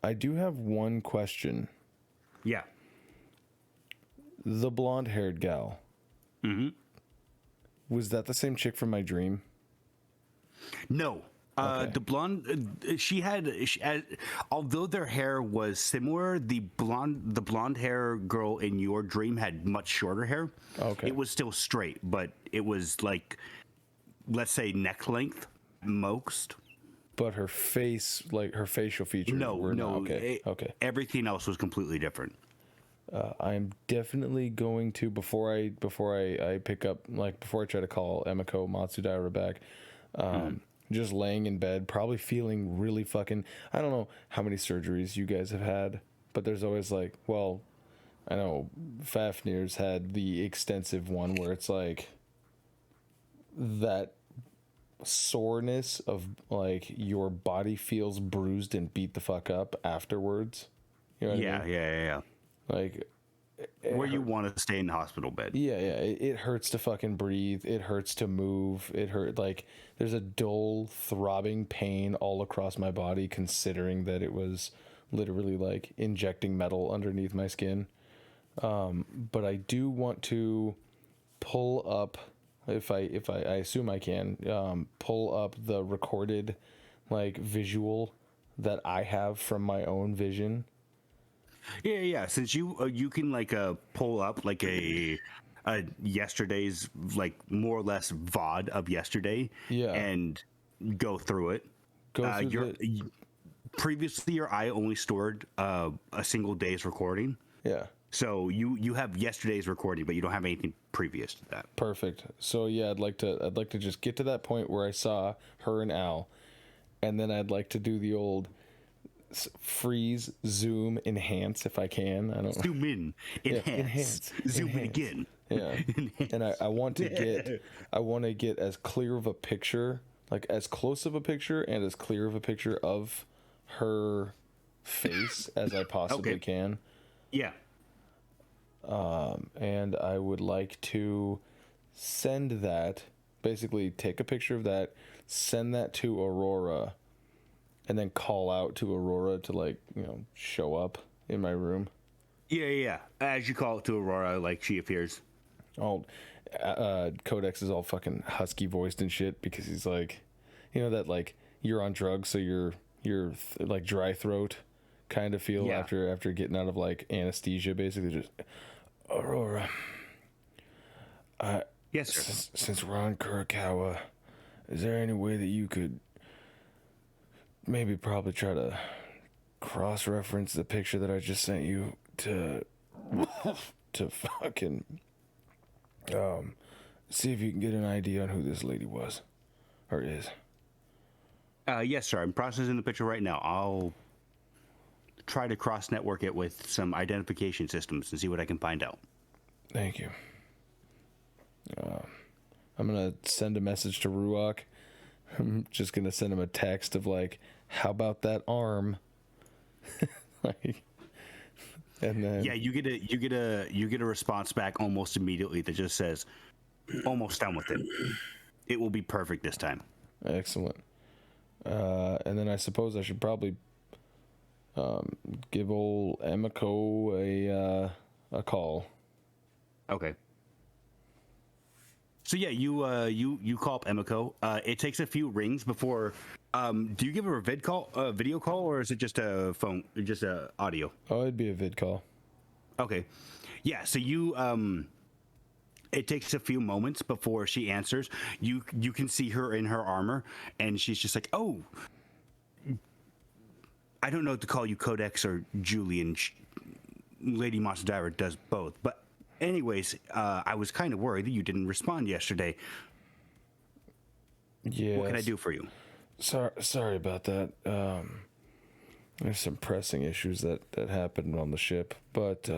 I do have one question. Yeah. The blonde-haired gal. Mm-hmm. Was that the same chick from my dream? No. Okay. The blonde, she had, although their hair was similar, the blonde hair girl in your dream had much shorter hair. Okay. It was still straight, but it was like, let's say neck length, most. But her face, like her facial features, were not okay. Okay. Everything else was completely different. I'm definitely going to before I pick up, like before I try to call Emiko Matsudaira back. Just laying in bed, probably feeling really fucking. I don't know how many surgeries you guys have had, but there's always like, well, I know Fafnir's had the extensive one where it's like that soreness of like your body feels bruised and beat the fuck up afterwards. You know what I mean? Yeah. Like Where you want to stay in the hospital bed. Yeah. It hurts to fucking breathe. It hurts to move. It hurt like there's a dull throbbing pain all across my body, considering that it was literally like injecting metal underneath my skin. But I do want to pull up, if I assume I can, pull up the recorded like visual that I have from my own vision. Yeah. Since you can like pull up like a yesterday's like more or less VOD of yesterday. Yeah. And go through it. Previously your eye only stored a single day's recording. Yeah. So you have yesterday's recording, but you don't have anything previous to that. Perfect. So yeah, I'd like to just get to that point where I saw her and Al, and then I'd like to do the old freeze, zoom, enhance if I can. I don't zoom in, enhance, zoom in again. Yeah, and I want to get as clear of a picture, like as close of a picture and as clear of a picture of her face as I possibly can. Yeah. And I would like to send that, basically take a picture of that, send that to Aurora, and then call out to Aurora to like, show up in my room. Yeah. As you call it to Aurora, like she appears. Codex is all fucking husky voiced and shit because he's like, that like you're on drugs, so you're like dry throat kind of feel after getting out of like anesthesia, basically just Aurora. Yes, sir. Since we're on Kurokawa, is there any way that you could maybe probably try to cross-reference the picture that I just sent you to fucking see if you can get an idea on who this lady was or is? Yes, sir. I'm processing the picture right now. I'll try to cross-network it with some identification systems and see what I can find out. Thank you. I'm gonna send a message to Ruach. I'm just gonna send him a text of like, "How about that arm?" Like, and then Yeah, you get a response back almost immediately that just says, "Almost done with it. It will be perfect this time." excellent. And then I suppose I should probably give old Emiko a call. Okay. So yeah, you call up Emiko. It takes a few rings before. Do you give her a video call, or is it just a phone, just a audio? Oh, it'd be a vid call. Okay. Yeah. So you it takes a few moments before she answers. You can see her in her armor, and she's just like, "Oh, I don't know what to call you, Codex or Julyen. Lady Monster Diver does both, but." Anyways, I was kind of worried that you didn't respond yesterday. Yeah. What can I do for you? Sorry about that. There's some pressing issues that happened on the ship, but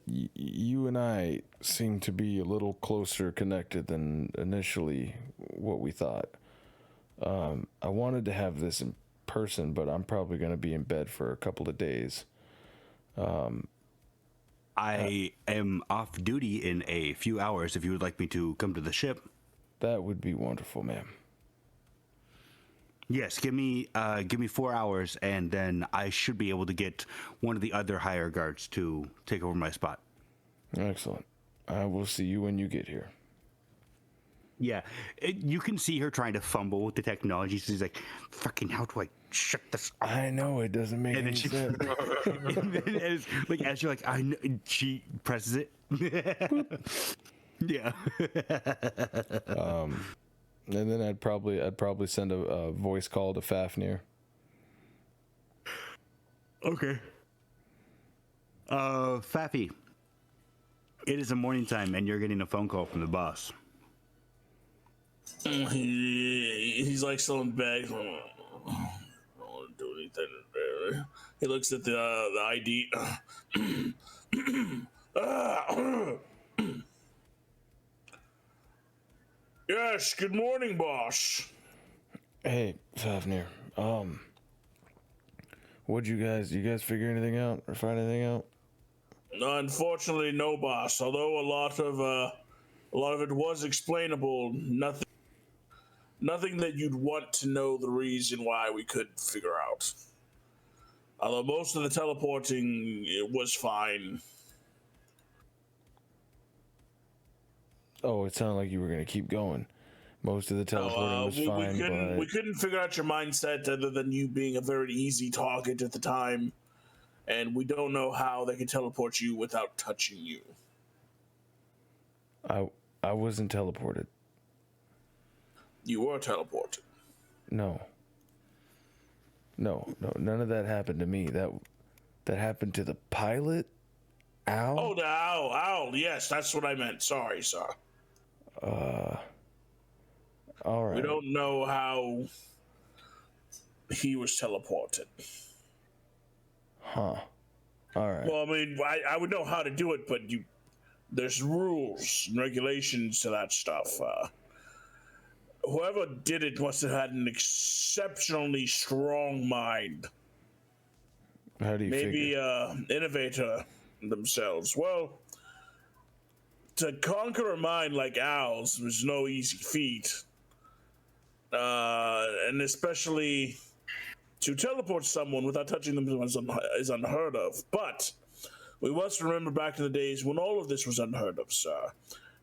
you and I seem to be a little closer connected than initially what we thought. I wanted to have this in person, but I'm probably going to be in bed for a couple of days. I am off duty in a few hours if you would like me to come to the ship. That would be wonderful, ma'am. Yes, give me 4 hours, and then I should be able to get one of the other higher guards to take over my spot. Excellent. I will see you when you get here. Yeah, you can see her trying to fumble with the technology. She's like, "Fucking, how do I shut this off?" I know it doesn't make any sense. And then as you're like, I know, she presses it. Yeah. And then I'd probably send a voice call to Fafnir. Okay. Faffy, it is a morning time, and you're getting a phone call from the boss. He's like still in bed. I don't want to do anything. He looks at the ID. Yes, good morning, boss. Hey, Fafnir. What'd you guys figure anything out or find anything out? Unfortunately, no, boss. Although a lot of it was explainable, nothing that you'd want to know the reason why we couldn't figure out. Although most of the teleporting was fine. Oh, it sounded like you were gonna keep going. Most of the teleporting was fine, we couldn't figure out your mindset other than you being a very easy target at the time, and we don't know how they can teleport you without touching you. I wasn't teleported. You were teleported. No, none of that happened to me. That happened to the pilot, Al. Oh, the owl. Yes, that's what I meant. Sorry, sir. All right. We don't know how he was teleported. Huh. All right. Well, I mean, I would know how to do it, but there's rules and regulations to that stuff. Whoever did it must have had an exceptionally strong mind. How do you Maybe figure? Innovator themselves. Well, to conquer a mind like Owl's was no easy feat. And especially to teleport someone without touching them is unheard of. But we must remember back to the days when all of this was unheard of, sir.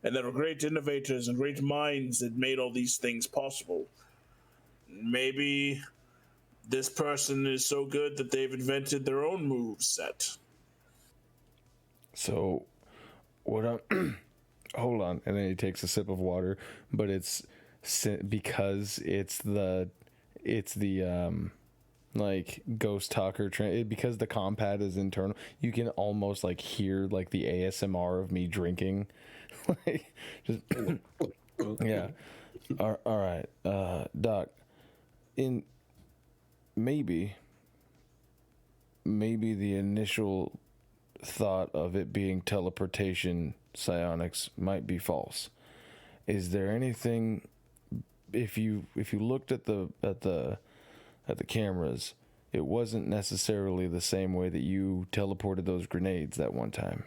And there were great innovators and great minds that made all these things possible. Maybe this person is so good that they've invented their own move set. So, what I'm... Hold on. And then he takes a sip of water, but it's because it's the like ghost talker because the compad is internal. You can almost like hear like the ASMR of me drinking. Like just yeah. All right, Doc. In maybe the initial thought of it being teleportation psionics might be false. Is there anything, if you looked at the cameras, it wasn't necessarily the same way that you teleported those grenades that one time.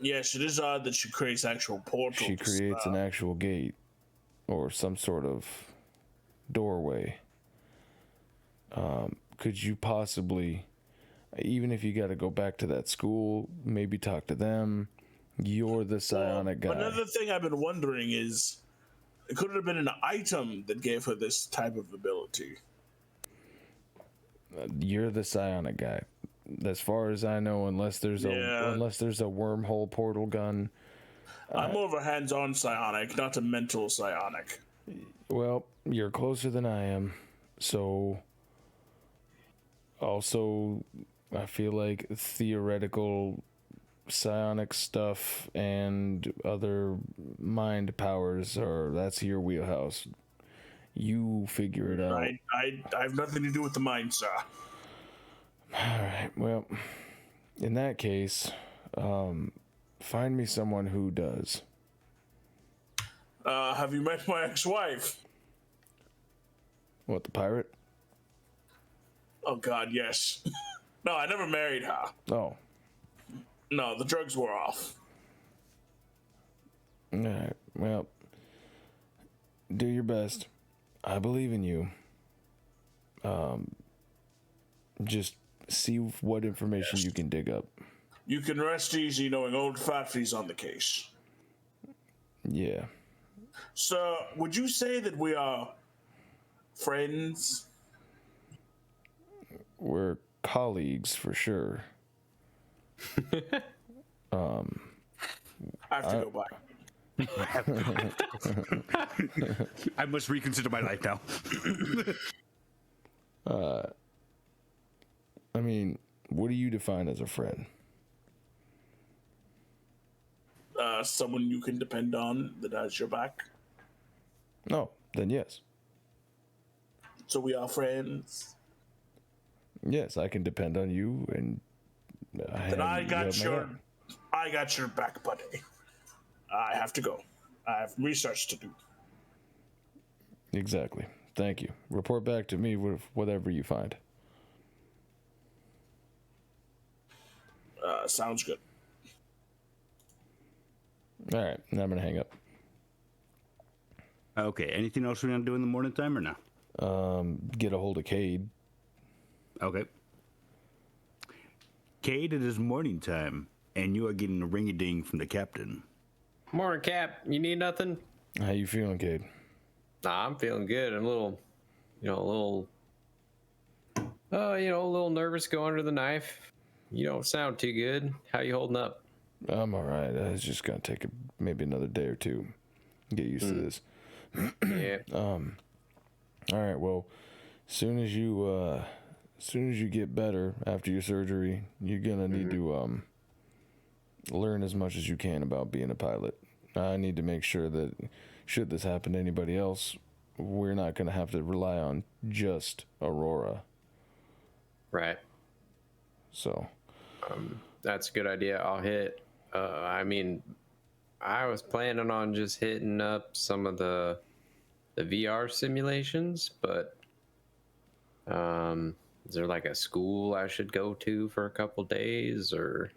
Yes, it is odd that she creates actual portals. She creates an actual gate or some sort of doorway. Could you possibly, even if you got to go back to that school, maybe talk to them? You're the psionic guy. Another thing I've been wondering is, it could have been an item that gave her this type of ability. You're the psionic guy. As far as I know, unless there's a wormhole portal gun. I'm more of a hands-on psionic, not a mental psionic. Well, you're closer than I am, so also I feel like theoretical psionic stuff and other mind powers that's your wheelhouse. You figure it out. I have nothing to do with the mind, sir. Alright, well, in that case, find me someone who does. Have you met my ex-wife? What, the pirate? Oh God, yes. No, I never married her. Oh. No, the drugs wore off. Alright, well, do your best. I believe in you. Just see what information you can dig up. You can rest easy knowing old Fafnir's on the case. Yeah. So, would you say that we are friends? We're colleagues for sure. I have to go by. I must reconsider my life now. I mean, what do you define as a friend? Someone you can depend on that has your back. No, then yes. So we are friends. Yes, I can depend on you, and I got your back, buddy. I have to go. I have research to do. Exactly. Thank you. Report back to me with whatever you find. Sounds good. All right, now I'm gonna hang up. Okay, anything else we're gonna do in the morning time or no? Get a hold of Cayde. Okay. Cayde, it is morning time, and you are getting a ring-a-ding from the captain. Morning, Cap. You need nothing? How you feeling, Cayde? Nah, I'm feeling good. I'm a little nervous going under the knife. You don't sound too good. How you holding up? I'm all right. It's just gonna take maybe another day or two. Get used to this. Yeah. All right. Well, as soon as you get better after your surgery, you're gonna need to learn as much as you can about being a pilot. I need to make sure that should this happen to anybody else, we're not gonna have to rely on just Aurora. Right. So. That's a good idea. I'll hit. I was planning on just hitting up some of the VR simulations, but is there like a school I should go to for a couple days, or?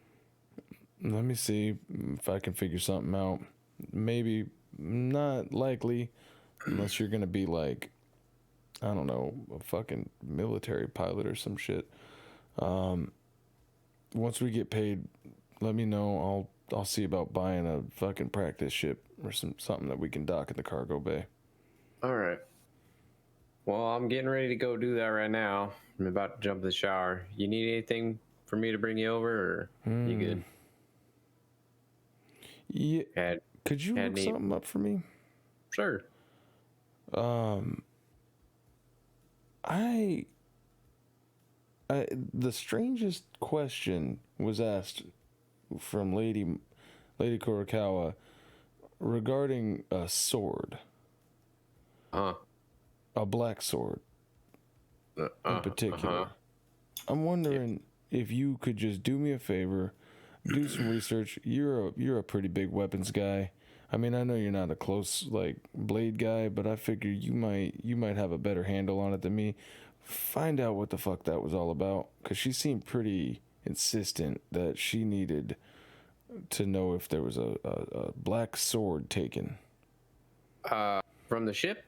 Let me see if I can figure something out. Maybe not likely, unless you're gonna be like, I don't know, a fucking military pilot or some shit. Once we get paid, let me know. I'll see about buying a fucking practice ship or something that we can dock in the cargo bay. All right. Well, I'm getting ready to go do that right now. I'm about to jump in the shower. You need anything for me to bring you over, or you good? Yeah. Could you look something up for me? Sure. The strangest question was asked from Lady Kurokawa regarding a sword. A black sword in particular. I'm wondering if you could just do me a favor do some research. You're a pretty big weapons guy. I mean, I know you're not a close like blade guy, but I figure you might have a better handle on it than me. Find out what the fuck that was all about, because she seemed pretty insistent that she needed to know if there was a black sword taken. From the ship?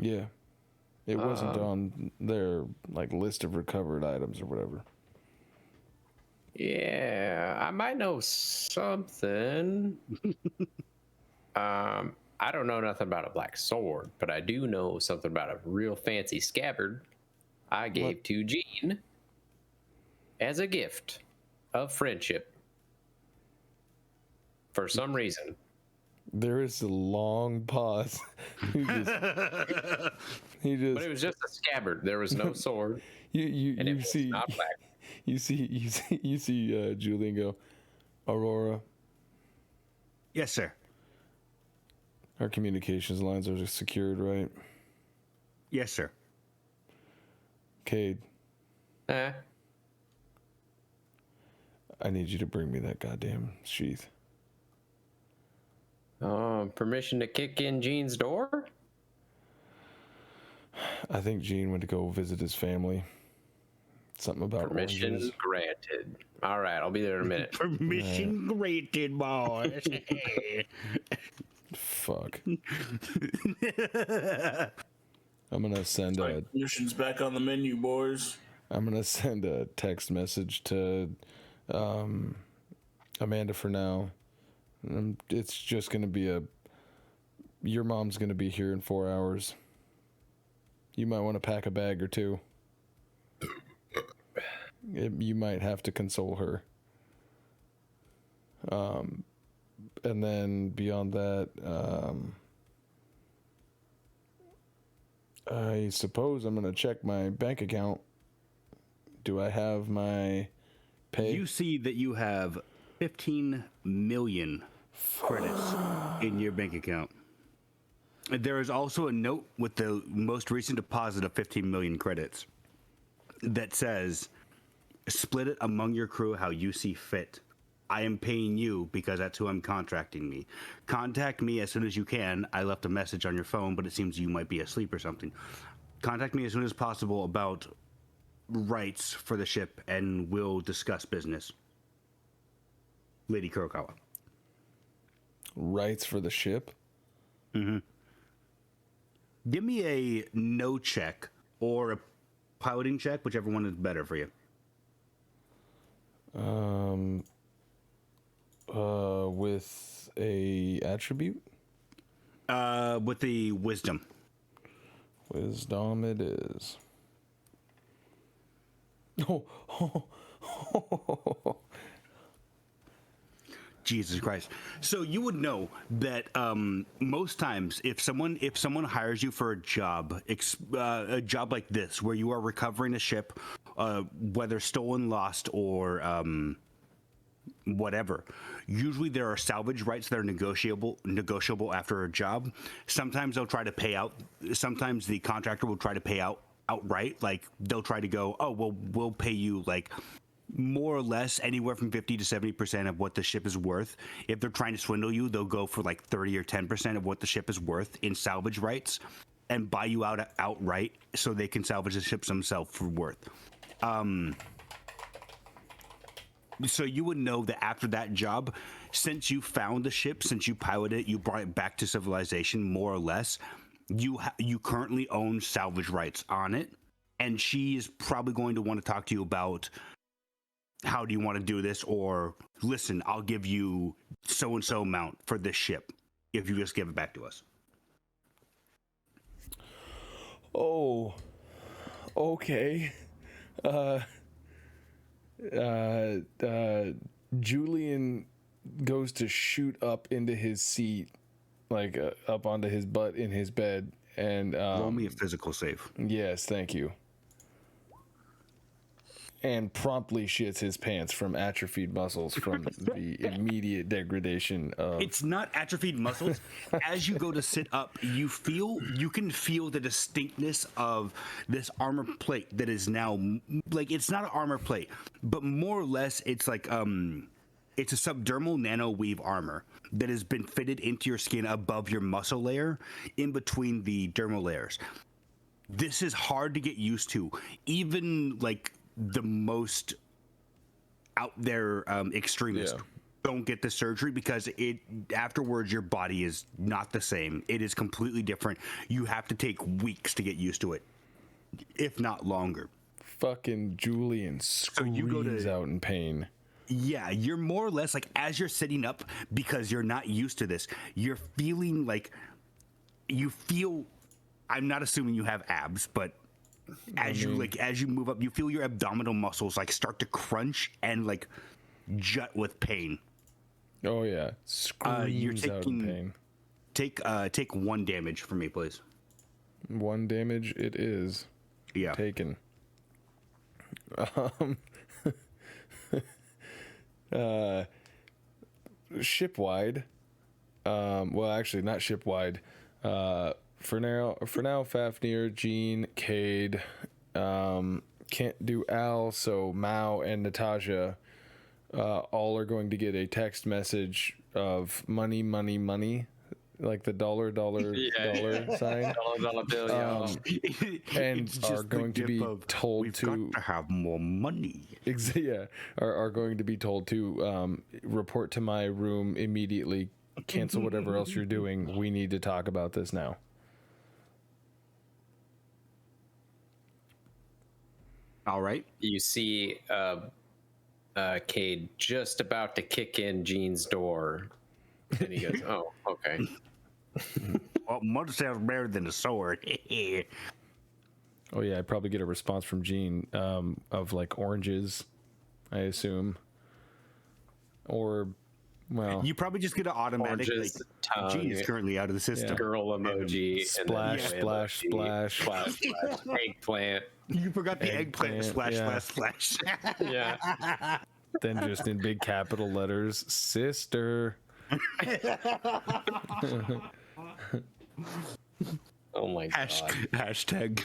Yeah. It wasn't on their like list of recovered items or whatever. Yeah, I might know something. I don't know nothing about a black sword, but I do know something about a real fancy scabbard I gave to Jean as a gift of friendship. For some reason. There is a long pause. he just. But it was just a scabbard. There was no sword. You see. Not black. You see Julyen go, Aurora. Yes, sir. Our communications lines are secured, right? Yes, sir. Cayde, Eh? I need you to bring me that goddamn sheath. Permission to kick in Jean's door? I think Gene went to go visit his family. Something about Permission oranges. granted. All right, I'll be there in a minute. Permission granted, boys. Fuck. I'm gonna send a. Mission's back on the menu, boys. I'm gonna send a text message to Amanda for now. It's just gonna be your mom's gonna be here in 4 hours. You might want to pack a bag or two. You might have to console her. And then beyond that, I suppose I'm gonna check my bank account. Do I have my pay? You see that you have 15 million credits in your bank account. There is also a note with the most recent deposit of 15 million credits that says, split it among your crew how you see fit. I am paying you because that's who I'm contracting me. Contact me as soon as you can. I left a message on your phone, but it seems you might be asleep or something. Contact me as soon as possible about rights for the ship, and we'll discuss business. Lady Kurokawa. Rights for the ship? Mm-hmm. Give me a no check or a piloting check, whichever one is better for you. With a attribute? With the wisdom. Wisdom it is. Jesus Christ. So you would know that most times if someone hires you for a job like this, where you are recovering a ship, whether stolen, lost, or whatever, usually there are salvage rights that are negotiable after a job. Sometimes they'll try to pay out. Sometimes the contractor will try to pay out outright. Like they'll try to go, oh well, we'll pay you like more or less anywhere from 50 to 70% of what the ship is worth. If they're trying to swindle you, they'll go for like 30 or 10% of what the ship is worth in salvage rights and buy you out outright so they can salvage the ships themselves for worth. So you would know that after that job, since you found the ship, since you piloted it, you brought it back to civilization, more or less, you currently own salvage rights on it, and she's probably going to want to talk to you about how do you want to do this, or listen, I'll give you so and so amount for this ship if you just give it back to us. Oh, okay. Julyen goes to shoot up into his seat, like up onto his butt in his bed, and roll me a physical save. Yes, thank you. And promptly shits his pants from atrophied muscles from the immediate degradation of. It's not atrophied muscles. As you go to sit up, you can feel the distinctness of this armor plate that is now like, it's not an armor plate, but more or less it's like It's a subdermal nanoweave armor that has been fitted into your skin above your muscle layer, in between the dermal layers. This is hard to get used to. Even like the most out there extremists don't get the surgery because it afterwards your body is not the same. It is completely different. You have to take weeks to get used to it, if not longer. Fucking Julyen screams out in pain. Yeah, you're more or less like, as you're sitting up, because you're not used to this, you're feeling like you feel. I'm not assuming you have abs, but as you move up, you feel your abdominal muscles like start to crunch and like jut with pain. Oh yeah, screams out in pain. Take 1 damage for me, please. 1 damage it is. Yeah. Taken. Shipwide. Well, actually, not shipwide. For now, Fafnir, Jean, Cayde, can't do Al, so Mao and Natasha, all are going to get a text message of money, money, money, like the dollar sign. Dollar bill, yeah. And are going to be told we've got to have more money. Are going to be told to report to my room immediately. Cancel whatever else you're doing. We need to talk about this now. All right. You see Cayde just about to kick in Jean's door. And he goes, oh, okay. Well, mud sounds better than a sword. Oh, yeah, I'd probably get a response from Jean of, like, oranges, I assume. Or, well... You probably just get an automatic, oranges, like, Jean is currently out of the system. Girl emoji. Splash, splash, splash. Splash, splash. Eggplant. You forgot the eggplant. Splash, yeah. splash, splash. Yeah. Then just in big capital letters, sister. Oh my god. Hashtag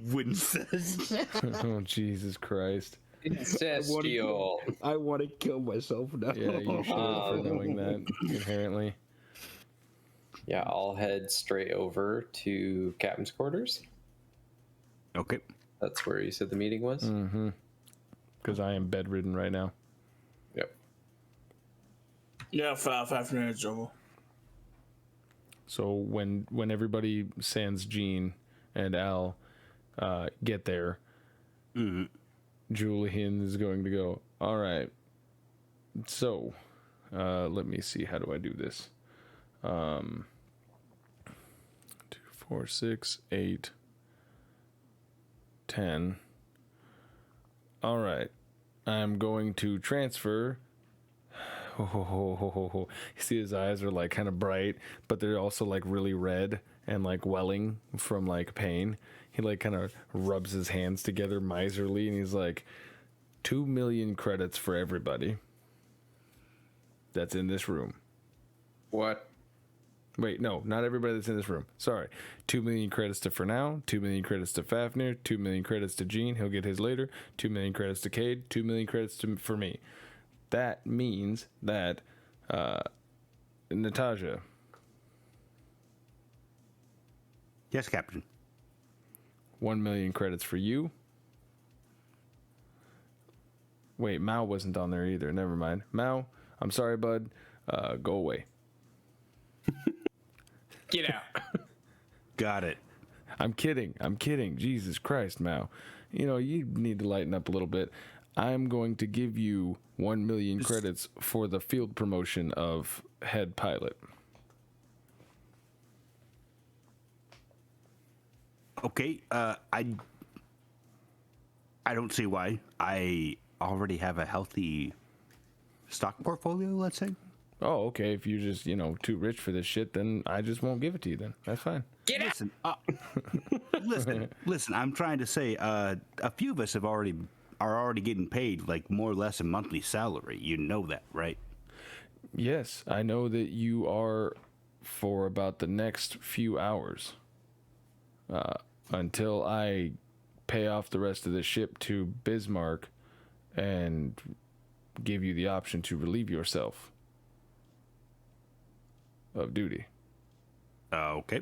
Wincest. Oh, Jesus Christ. Incestual. I want to kill myself now. Yeah, you should for knowing that inherently. Yeah, I'll head straight over to Captain's quarters. Okay. That's where you said the meeting was? Mm-hmm. Because I am bedridden right now. Yep. Yeah, Fafnir is over. So when everybody sans Jean and Al get there, Julyen is going to go, all right, so let me see, how do I do this? 2, 4, 6, 8, 10. All right, I'm going to transfer. You see his eyes are like kind of bright, but they're also like really red and like welling from like pain. He like kind of rubs his hands together miserly and he's like, 2 million credits for everybody that's in this room. What? Wait, no, not everybody that's in this room. Sorry. 2 million credits to Fernal, 2 million credits to Fafnir, 2 million credits to Jean. He'll get his later. 2 million credits to Cayde, 2 million credits for me. That means that Natasha. Yes, Captain. 1 million credits for you. Wait, Mao wasn't on there either. Never mind. Mao, I'm sorry, bud. Go away. Get out. Got it. I'm kidding. Jesus Christ, Mao. You know, you need to lighten up a little bit. I'm going to give you 1 million credits for the field promotion of head pilot. Okay, I don't see why. I already have a healthy stock portfolio, let's say. Oh, okay. If you're just, too rich for this shit, then I just won't give it to you then. That's fine. Get out. Listen, I'm trying to say a few of us are already getting paid like more or less a monthly salary. You know that, right? Yes, I know that you are for about the next few hours until I pay off the rest of the ship to Bismarck and give you the option to relieve yourself of duty. Okay.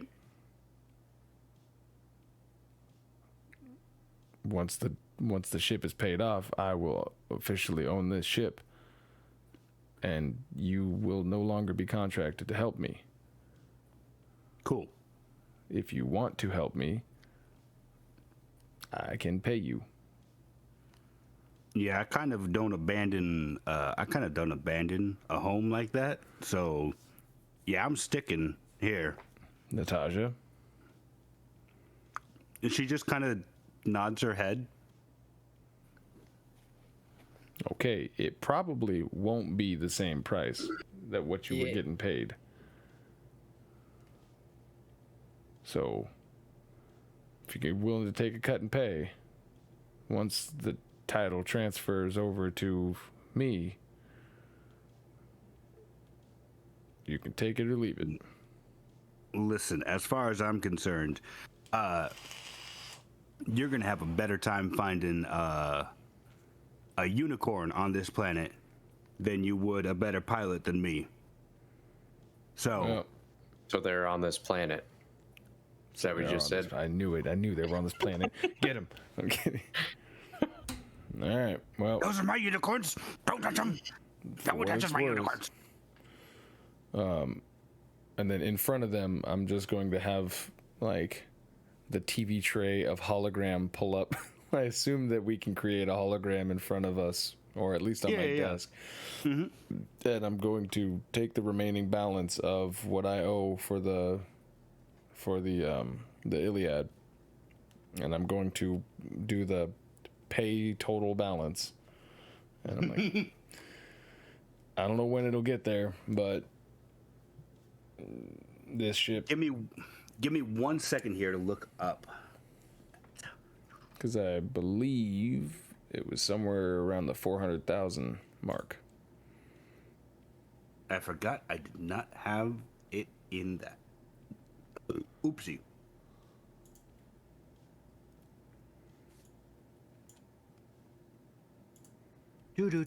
Once the ship is paid off, I will officially own this ship, and you will no longer be contracted to help me. Cool. If you want to help me, I can pay you. Yeah, I kind of don't abandon a home like that. So, yeah, I'm sticking here. Natasha? And she just kind of nods her head. Okay, it probably won't be the same price that what you were getting paid. So, if you're willing to take a cut and pay, once the title transfers over to me, you can take it or leave it. Listen, as far as I'm concerned, you're gonna have a better time finding a unicorn on this planet than you would a better pilot than me. So, So they're on this planet. Is that what you just said? I knew it. I knew they were on this planet. Get him. I'm kidding. All right. Well, those are my unicorns. Don't touch them. Don't touch my unicorns. And then in front of them, I'm just going to have like the TV tray of hologram pull up. I assume that we can create a hologram in front of us, or at least on my desk. Mm-hmm. And I'm going to take the remaining balance of what I owe for the Illiad, and I'm going to do the pay total balance. And I'm like, I don't know when it'll get there, but this ship. Give me 1 second here to look up. Because I believe it was somewhere around the 400,000 mark. I forgot I did not have it in that. Oopsie. You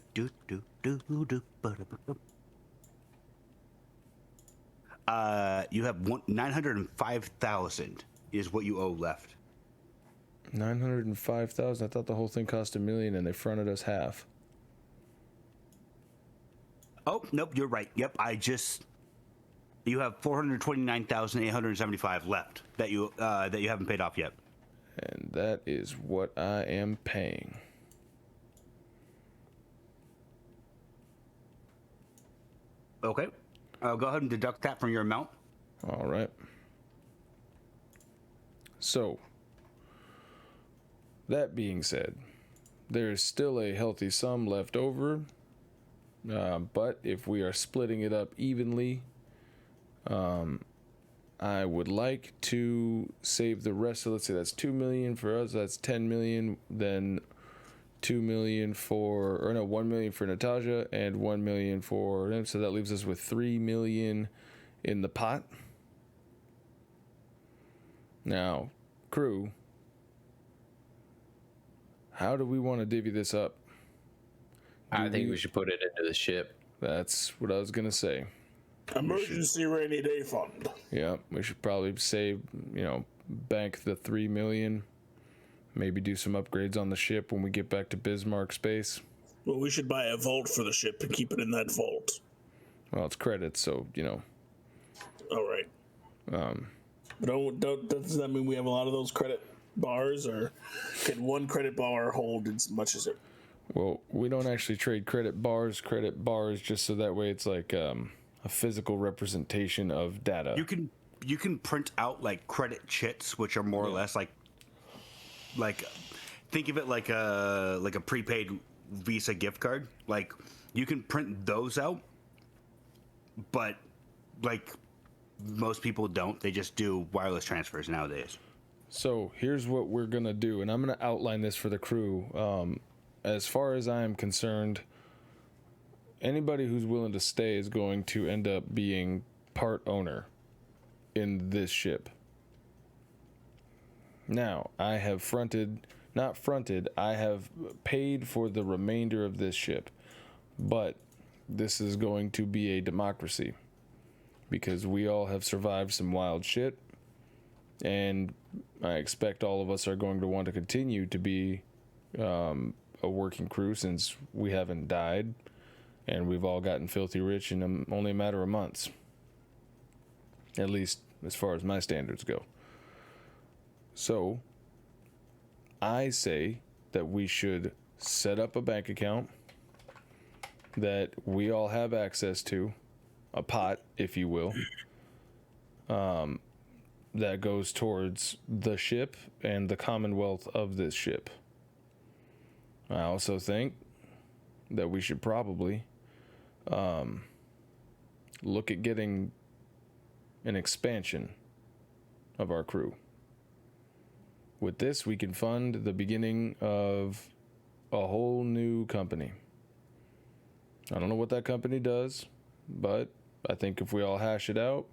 have 905,000 is what you owe left. 905,000. I thought the whole thing cost $1 million, and they fronted us half. Oh nope, you're right. Yep, you have 429,875 left that you haven't paid off yet. And that is what I am paying. Okay. I'll go ahead and deduct that from your amount. All right. So, that being said, there's still a healthy sum left over. But if we are splitting it up evenly, I would like to save the rest. So let's say that's 2 million for us. That's 10 million. Then 2 million for, or no, 1 million for Natasha and 1 million for him. So that leaves us with 3 million in the pot. Now, crew, how do we want to divvy this up? I think we should put it into the ship. That's what I was gonna say. Emergency rainy day fund. Yeah, we should probably save, bank the 3 million. Maybe do some upgrades on the ship when we get back to Bismarck space. Well, we should buy a vault for the ship and keep it in that vault. Well, it's credits, so All right. But does that mean we have a lot of those credit bars, or can one credit bar hold as much as it? Well, we don't actually trade credit bars, just so that way it's like a physical representation of data. You can print out like credit chits, which are more or less like think of it like a prepaid Visa gift card. Like you can print those out, but like most people don't. They just do wireless transfers nowadays. So here's what we're gonna do, and I'm gonna outline this for the crew. As far as I am concerned, anybody who's willing to stay is going to end up being part owner in this ship. Now, I have paid for the remainder of this ship. But this is going to be a democracy because we all have survived some wild shit, and I expect all of us are going to want to continue to be a working crew since we haven't died and we've all gotten filthy rich in only a matter of months, at least as far as my standards go. So I say that we should set up a bank account that we all have access to, a pot, if you will, that goes towards the ship and the commonwealth of this ship. I also think that we should probably look at getting an expansion of our crew. With this, we can fund the beginning of a whole new company. I don't know what that company does, but I think if we all hash it out,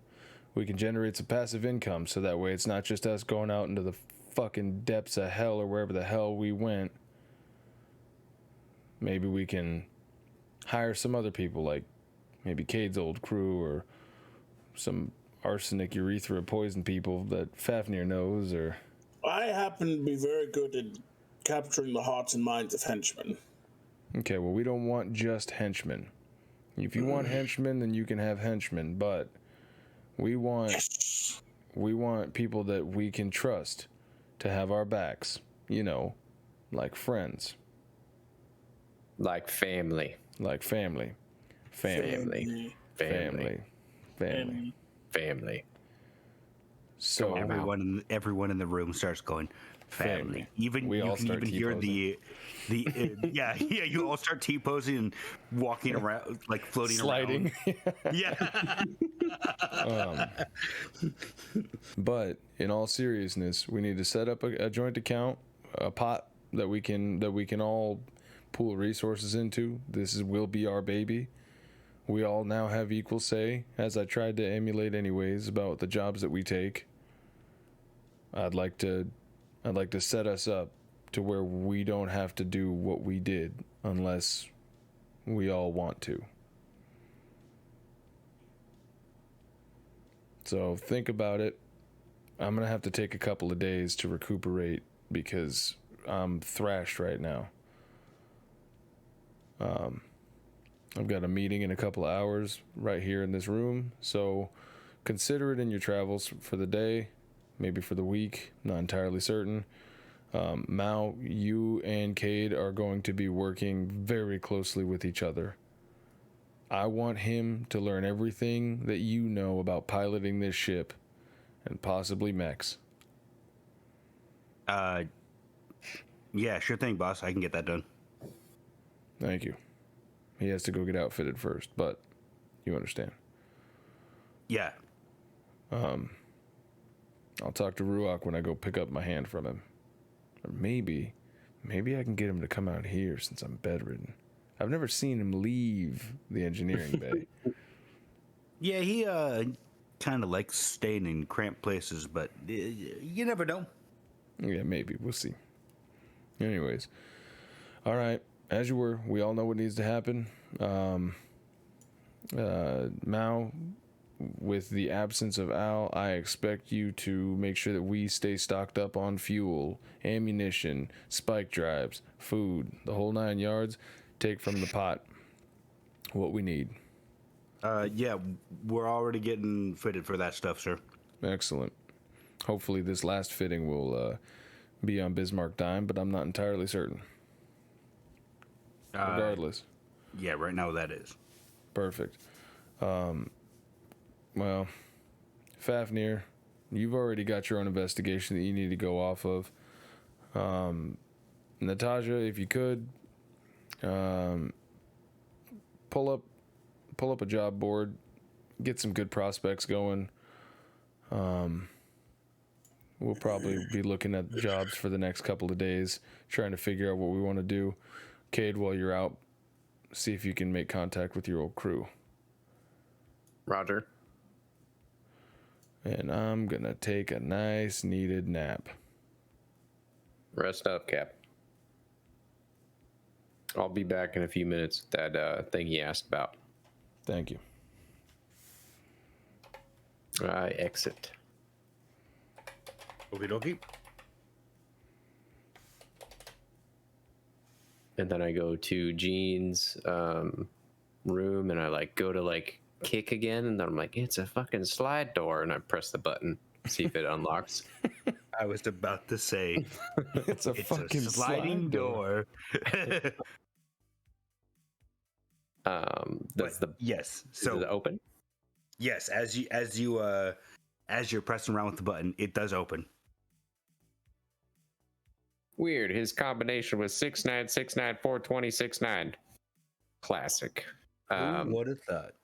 we can generate some passive income, so that way it's not just us going out into the fucking depths of hell or wherever the hell we went. Maybe we can hire some other people, like maybe Cayde's old crew or some arsenic urethra poison people that Fafnir knows, or... I happen to be very good at capturing the hearts and minds of henchmen. Okay, well, we don't want just henchmen. If you want henchmen, then you can have henchmen, but we want people that we can trust to have our backs, you know, like friends. Like family. Like family. Family. Family. Family. Family. So everyone in the room starts going family. Even we you all can start even hear T-posing. the yeah. You all start T-posing and walking around, like floating sliding. around. Yeah. But in all seriousness, we need to set up a joint account, a pot that we can all pool resources into. Will be our baby. We all now have equal say, as I tried to emulate anyways, about the jobs that we take. I'd like to set us up to where we don't have to do what we did unless we all want to. So think about it. I'm going to have to take a couple of days to recuperate because I'm thrashed right now. I've got a meeting in a couple of hours right here in this room, so consider it in your travels for the day, maybe for the week, not entirely certain. Mao, you and Cayde are going to be working very closely with each other. I want him to learn everything that you know about piloting this ship and possibly mechs. Yeah, sure thing, boss. I can get that done. Thank you. He has to go get outfitted first, but you understand. Yeah. I'll talk to Ruach when I go pick up my hand from him. Or maybe I can get him to come out here since I'm bedridden. I've never seen him leave the engineering bay. Yeah, he kind of likes staying in cramped places, but you never know. Yeah, maybe. We'll see. Anyways. All right. As you were, we all know what needs to happen. Mao, with the absence of Al, I expect you to make sure that we stay stocked up on fuel, ammunition, spike drives, food, the whole 9 yards. Take from the pot what we need. Yeah, we're already getting fitted for that stuff, sir. Excellent. Hopefully this last fitting will be on Bismarck dime, but I'm not entirely certain. Regardless. Yeah, right now that is. Perfect. Well, Fafnir, you've already got your own investigation that you need to go off of. Natasha, if you could, pull up a job board, get some good prospects going. We'll probably be looking at jobs for the next couple of days, trying to figure out what we want to do. Cayde, while you're out, see if you can make contact with your old crew. Roger. And I'm gonna take a nice needed nap. Rest up, Cap. I'll be back in a few minutes with that thing he asked about. Thank you. I exit. Okie dokie. And then I go to Jean's room, and I like go to like kick again, and then I'm like, it's a fucking slide door, and I press the button, see if it unlocks. I was about to say, It's a fucking sliding door. Does the yes. is it open? Yes, as you're pressing around with the button, it does open. Weird. His combination was 696942069. Classic. Who would have thought?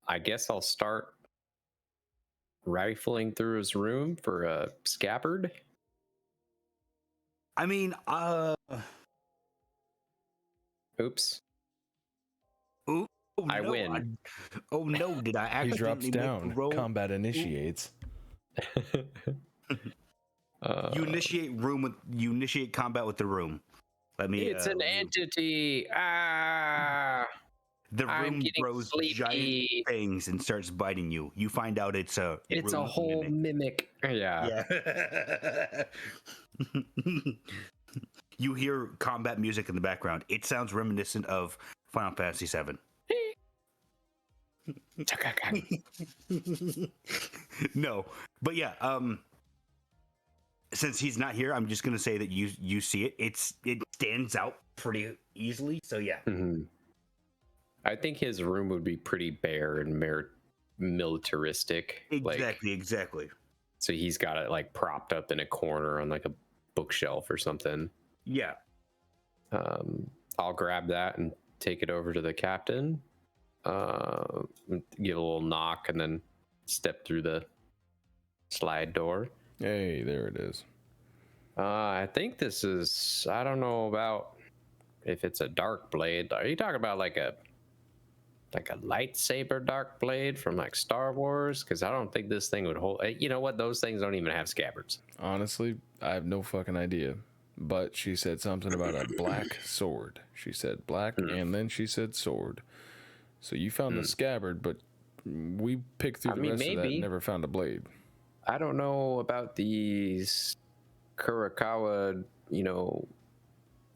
I guess I'll start rifling through his room for a scabbard. I mean, Oops. oh, I no, win. Oh no, did I He accidentally drops make down. the roll? Combat initiates. You initiate combat with the room. Let me. It's an entity. The I'm room getting grows sleepy. giant fangs and starts biting you. You find out it's a room whole mimic. Yeah. Yeah. You hear combat music in the background. It sounds reminiscent of Final Fantasy VII. No, but yeah. Since he's not here, I'm just gonna say that you see it. It stands out pretty easily. So yeah. Mm-hmm. I think his room would be pretty bare and militaristic. Exactly. So he's got it like propped up in a corner on like a bookshelf or something. Yeah. I'll grab that and take it over to the captain. Give a little knock and then step through the slide door. Hey, there it is. I think this is, I don't know about if it's a dark blade. Are you talking about like a lightsaber dark blade from like Star Wars? Because I don't think this thing would hold. You know what? Those things don't even have scabbards. Honestly, I have no fucking idea. But she said something about a black sword. She said black, and then she said sword. So you found the scabbard, but we picked through the rest of that and never found a blade. I don't know about these Kurakawa,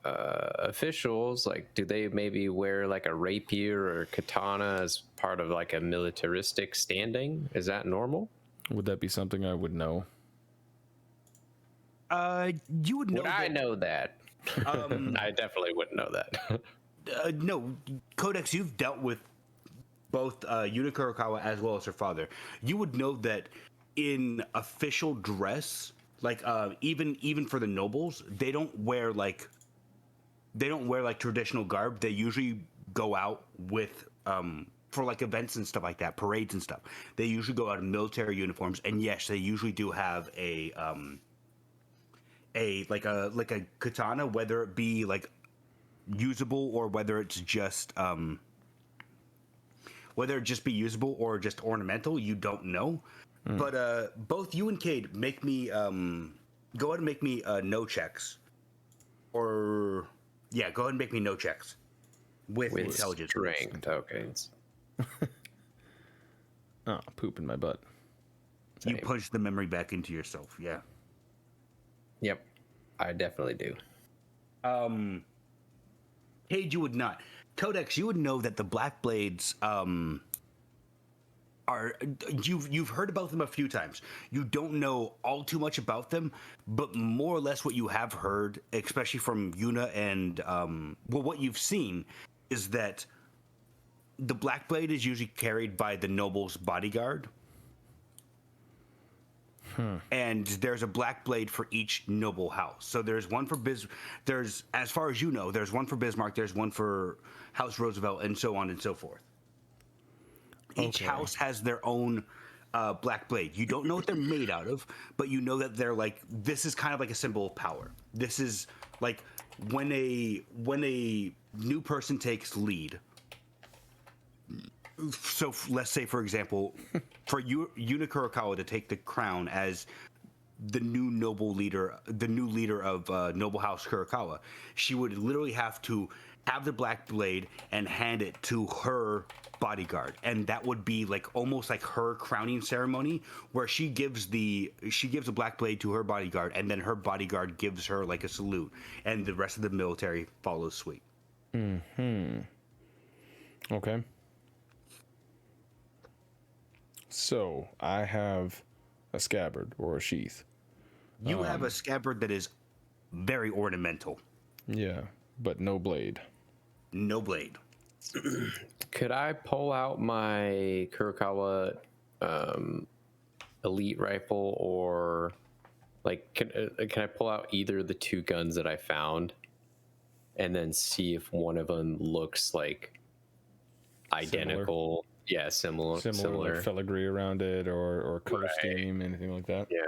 officials. Like, do they maybe wear like a rapier or katana as part of like a militaristic standing? Is that normal? Would that be something I would know? You would know. Would I know that? I definitely wouldn't know that. No, Codex, you've dealt with both Yuna Kurakawa as well as her father. You would know that in official dress, like even for the nobles, they don't wear like traditional garb. They usually go out with for like events and stuff like that, parades and stuff. They usually go out in military uniforms, and yes, they usually do have a katana, whether it be like usable or whether it's just whether it just be usable or just ornamental, you don't know. But both you and Cayde make me go ahead and make me no checks, or yeah, go ahead and make me no checks with intelligence. Strength. Okay. Oh, poop in my butt. You push the memory back into yourself. Yeah. Yep, I definitely do. Cayde, you would not. Codex, you would know that the Black Blades are you've heard about them a few times. You don't know all too much about them, but more or less what you have heard, especially from Yuna and what you've seen is that the Black Blade is usually carried by the noble's bodyguard. And there's a black blade for each noble house. So there's one for there's, as far as you know, there's one for Bismarck, there's one for House Roosevelt, and so on and so forth. Each house has their own black blade. You don't know what they're made out of, but you know that they're like, this is kind of like a symbol of power. This is like when a new person takes lead. So let's say, for example, for Yuna Kurakawa to take the crown as the new leader of Noble House Kurakawa. She would literally have to have the black blade and hand it to her bodyguard, and that would be like almost like her crowning ceremony, where she gives the black blade to her bodyguard, and then her bodyguard gives her like a salute, and the rest of the military follows suit. Okay. So I have a scabbard or a sheath. You have a scabbard that is very ornamental. Yeah, but no blade. No blade. Could I pull out my Kurokawa elite rifle, or like can I pull out either of the two guns that I found, and then see if one of them looks like identical? Yeah, similar. Like filigree around it, or color scheme, anything like that. Yeah,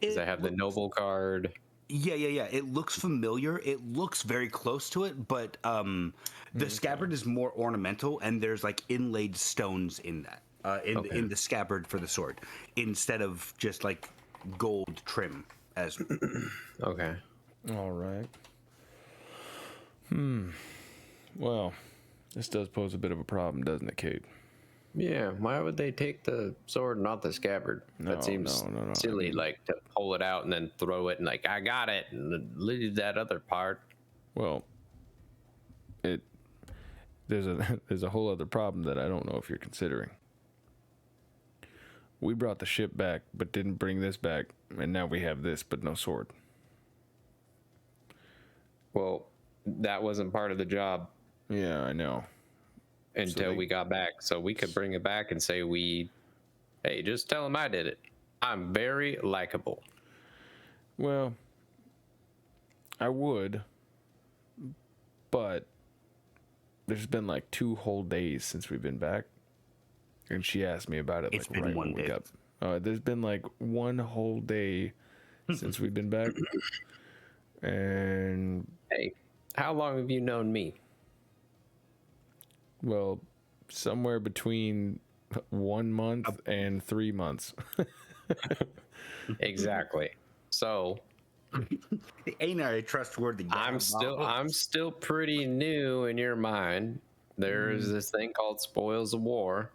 because I have the noble guard. Yeah. It looks familiar. It looks very close to it, but the scabbard is more ornamental, and there's like inlaid stones in that, in the scabbard for the sword, instead of just like gold trim. As Okay. All right. Well, this does pose a bit of a problem, doesn't it, Cayde? Yeah, why would they take the sword, not the scabbard? That seems no. silly, like to pull it out and then throw it and like, I got it, and leave that other part. Well, there's a whole other problem that I don't know if you're considering. We brought the ship back, but didn't bring this back, and now we have this, but no sword. Well, that wasn't part of the job. Yeah, I know. Until we got back, so we could bring it back and say hey, just tell them I did it. I'm very likable. Well, I would, but there's been like 2 whole days since we've been back, and she asked me about it. It's like been right one when we day. got. There's been like 1 whole day since we've been back, and Hey, how long have you known me? well, somewhere between 1 month and 3 months. Exactly. So ain't I a trustworthy guy? I'm still pretty new in your mind. There is this thing called spoils of war.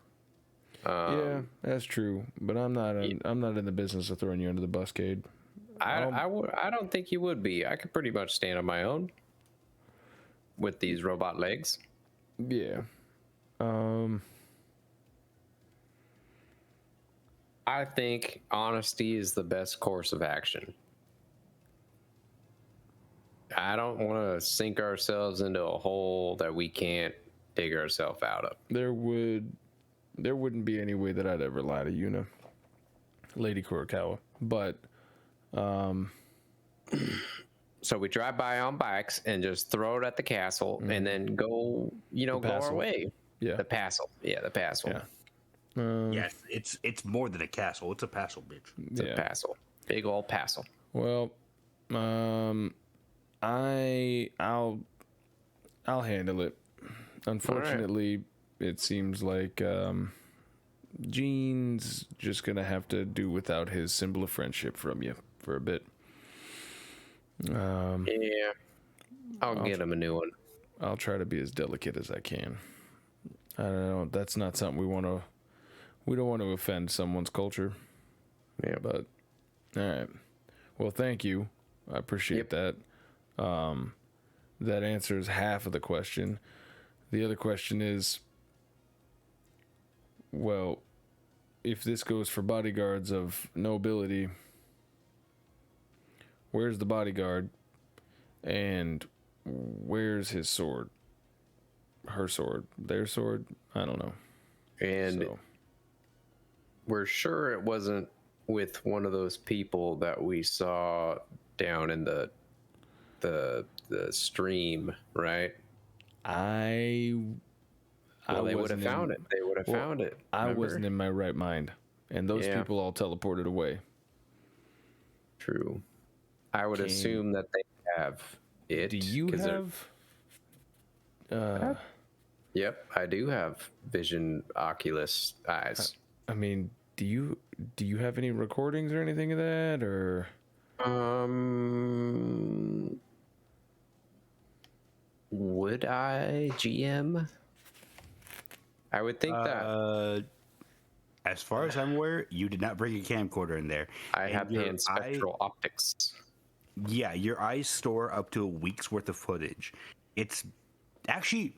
Yeah, that's true, but I'm not in the business of throwing you under the bus, Cayde. I don't think you would be. I could pretty much stand on my own with these robot legs. Yeah. I think honesty is the best course of action. I don't want to sink ourselves into a hole that we can't dig ourselves out of. There wouldn't be any way that I'd ever lie to Yuna, Lady Kurokawa. But so we drive by on bikes and just throw it at the castle, and then go our way. yeah, The castle. Yeah, the castle. yeah. Yes, it's more than a castle. It's a passel, bitch. It's a passel. Big old passel. Well, I'll handle it. Unfortunately, it seems like Gene's just gonna have to do without his symbol of friendship from you for a bit. Yeah. I'll get him a new one. I'll try to be as delicate as I can. I don't know. That's not something we don't want to offend someone's culture. Yeah. But all right. Well, thank you. I appreciate that. That answers half of the question. The other question is, well, if this goes for bodyguards of nobility, where's the bodyguard? And where's his sword? Her sword? Their sword? I don't know. And we're sure it wasn't with one of those people that we saw down in the stream, right? They would have found it. They would have found it. I wasn't in my right mind, and those people all teleported away. True. I would assume that they have it. Do you have? Yep, I do have Vision Oculus eyes. I mean, do you have any recordings or anything of that, or? Would I GM? I would think that As far as I'm aware, you did not bring a camcorder in there. I have pan-spectral optics. Yeah, your eyes store up to a week's worth of footage. It's actually,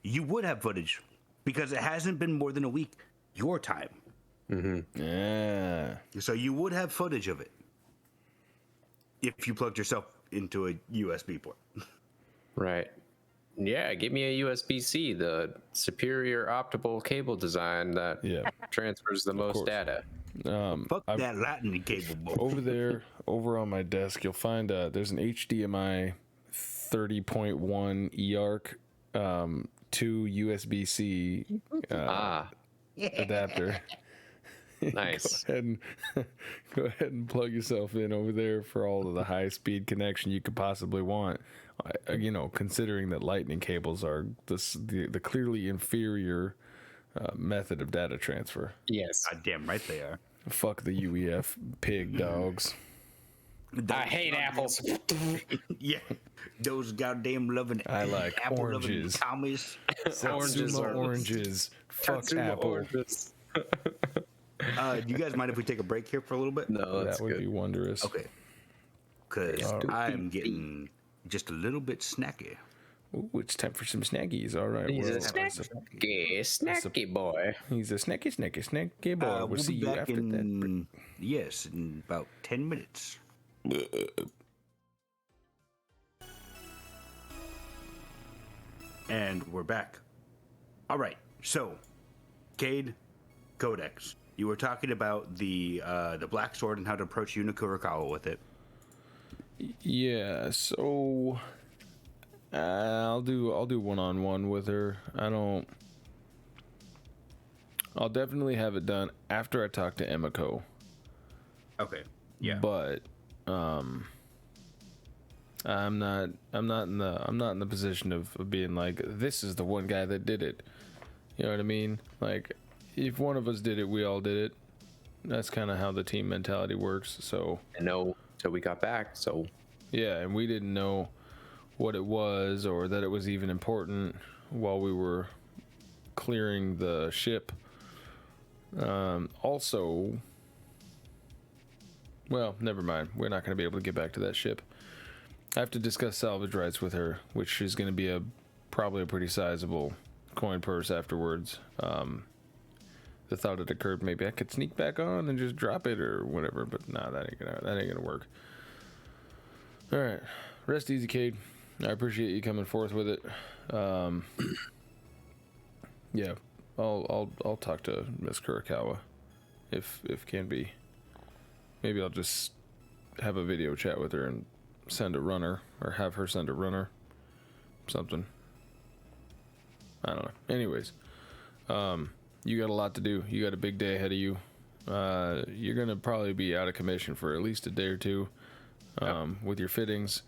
you would have footage because it hasn't been more than a week your time. Yeah. So you would have footage of it if you plugged yourself into a USB port. Right. Yeah, give me a USB-C, the superior optical cable design that transfers the most course. data. Fuck that lightning cable. Over on my desk, you'll find there's an HDMI 30.1 eARC to USB-C adapter. Nice. Go ahead and plug yourself in over there for all of the high-speed connection you could possibly want. Considering that lightning cables are the clearly inferior method of data transfer. Yes. God damn right they are. Fuck the UEF pig dogs. I hate apples. Yeah, those goddamn loving. I like apple oranges. Commies. Oranges. Fuck Satsuma apple. oranges. Do you guys mind if we take a break here for a little bit? No, that's That would good. be wondrous. Okay. Because I'm getting just a little bit snacky. Ooh, it's time for some snackies. All right. He's a well, snacky snacky boy. He's a snacky boy. We'll We'll see be you back after that. in about 10 minutes. And we're back. All right. So, Cayde, Codex. You were talking about the black sword and how to approach Yuna Kurokawa with it. Yeah, so I'll do one-on-one with her. I'll definitely have it done after I talk to Emiko. Okay. Yeah. But I'm not in the position of being like, this is the one guy that did it. You know what I mean? Like, if one of us did it, we all did it. That's kind of how the team mentality works. So So we got back. So yeah, and we didn't know what it was or that it was even important while we were clearing the ship. Also, well, never mind. We're not going to be able to get back to that ship. I have to discuss salvage rights with her, which is going to be probably a pretty sizable coin purse afterwards. The thought had occurred maybe I could sneak back on and just drop it or whatever, but nah, that ain't gonna work. All right, rest easy, Cayde. I appreciate you coming forth with it. Yeah, I'll talk to Miss Kurokawa if can be. Maybe I'll just have a video chat with her and send a runner, or have her send a runner. Something. I don't know. Anyways, you got a lot to do. You got a big day ahead of you. You're gonna probably be out of commission for at least a day or two with your fittings.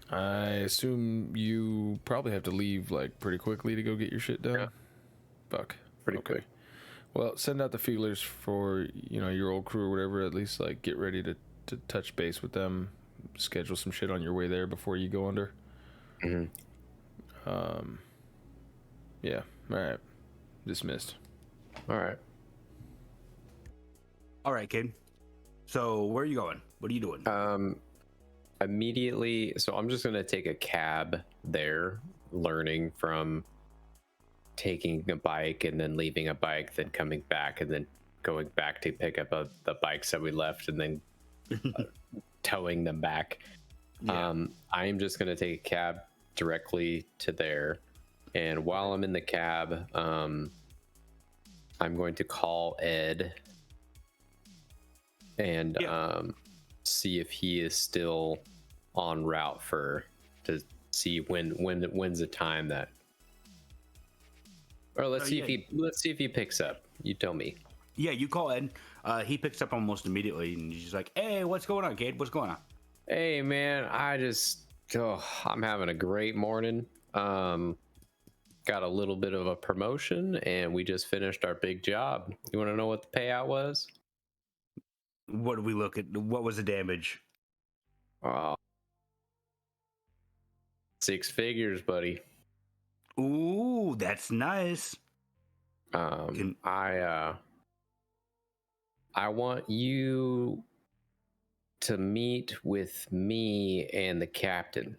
I assume you probably have to leave like pretty quickly to go get your shit done. Yeah. Fuck. Pretty quick. Well, send out the feelers for your old crew or whatever. At least like get ready to touch base with them. Schedule some shit on your way there before you go under. Mm-hmm. Yeah. All right. Dismissed. All right. All right, Cayde. So where are you going? What are you doing? Immediately, so I'm just gonna take a cab there, learning from taking a bike and then leaving a bike, then coming back and then going back to pick up the bikes that we left and then towing them back. Yeah. I'm just gonna take a cab directly to there, and while I'm in the cab, I'm going to call Ed and see if he is still on route to see when's the time that, or let's see if he picks up. You tell me. Yeah, you call Ed. He picks up almost immediately, and he's like, "Hey, what's going on, Cayde? What's going on?" Hey man, I'm having a great morning. Got a little bit of a promotion and we just finished our big job. You want to know what the payout was? What do we look at? What was the damage? Oh, 6 figures, buddy. Ooh, that's nice. I want you to meet with me and the captain.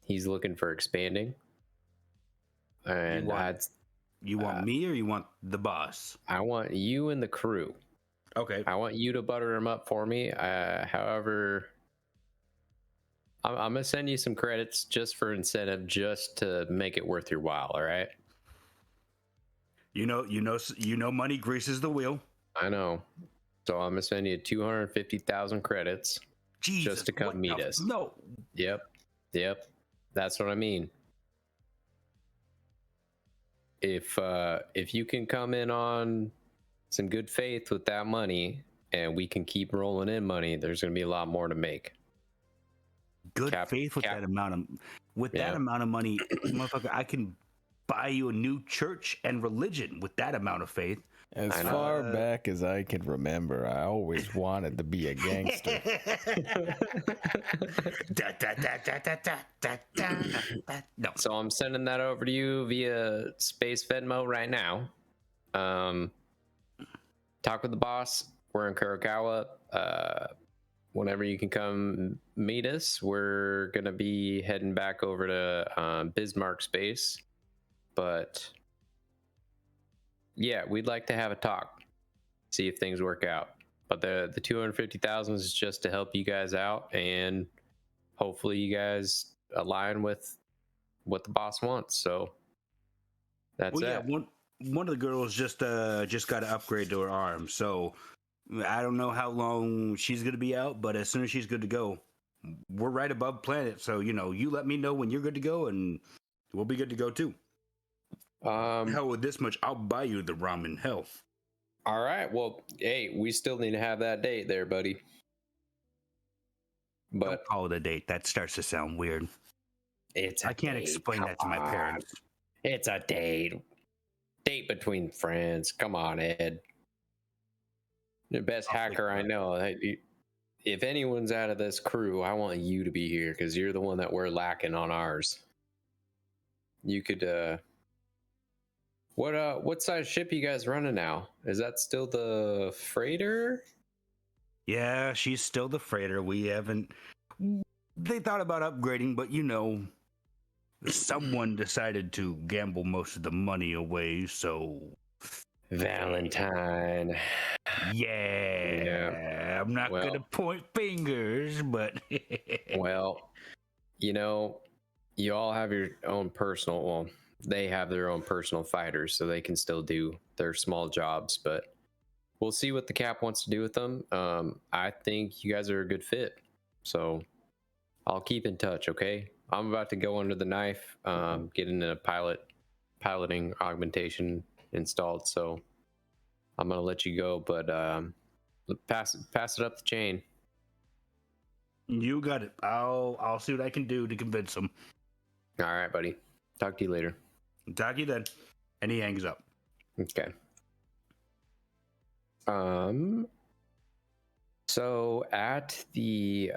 He's looking for expanding, and You want me or you want the boss? I want you and the crew. Okay. I want you to butter him up for me. However, I'm gonna send you some credits just for incentive, just to make it worth your while. All right. You know, money greases the wheel. I know. So I'm gonna send you 250,000 credits just to come meet us. No. Yep. That's what I mean. If you can come in on some good faith with that money, and we can keep rolling in money, there's gonna be a lot more to make. Good faith with that amount of money, motherfucker. I can buy you a new church and religion with that amount of faith. As far back as I can remember, I always wanted to be a gangster. No. So I'm sending that over to you via Space Venmo right now. Talk with the boss. We're in Kurokawa. Whenever you can come meet us, we're gonna be heading back over to Bismarck Space. But yeah, we'd like to have a talk, see if things work out. But the 250,000 is just to help you guys out, and hopefully you guys align with what the boss wants. So that's it. Yeah, one of the girls just got an upgrade to her arm, so I don't know how long she's gonna be out, but as soon as she's good to go, we're right above planet. So you let me know when you're good to go, and we'll be good to go too. Hell, with this much, I'll buy you the ramen. Hell. All right. Well, hey, we still need to have that date there, buddy. But don't call it a date. That starts to sound weird. I can't explain that to my parents. It's a date. Date between friends. Come on, Ed. The best hacker I know. If anyone's out of this crew, I want you to be here because you're the one that we're lacking on ours. You could what size ship you guys running now? Is that still the freighter? Yeah, she's still the freighter. We haven't. They thought about upgrading, but someone decided to gamble most of the money away. So Valentine. Yeah. I'm not gonna point fingers, but well, you all have your own personal. Well, they have their own personal fighters, so they can still do their small jobs, but we'll see what the cap wants to do with them. I think you guys are a good fit, so I'll keep in touch. Okay, I'm about to go under the knife, getting a piloting augmentation installed, so I'm gonna let you go, but pass it up the chain. You got it. I'll see what I can do to convince them. All right, buddy. Talk to you later. Talk to you then. And he hangs up. Okay. So at the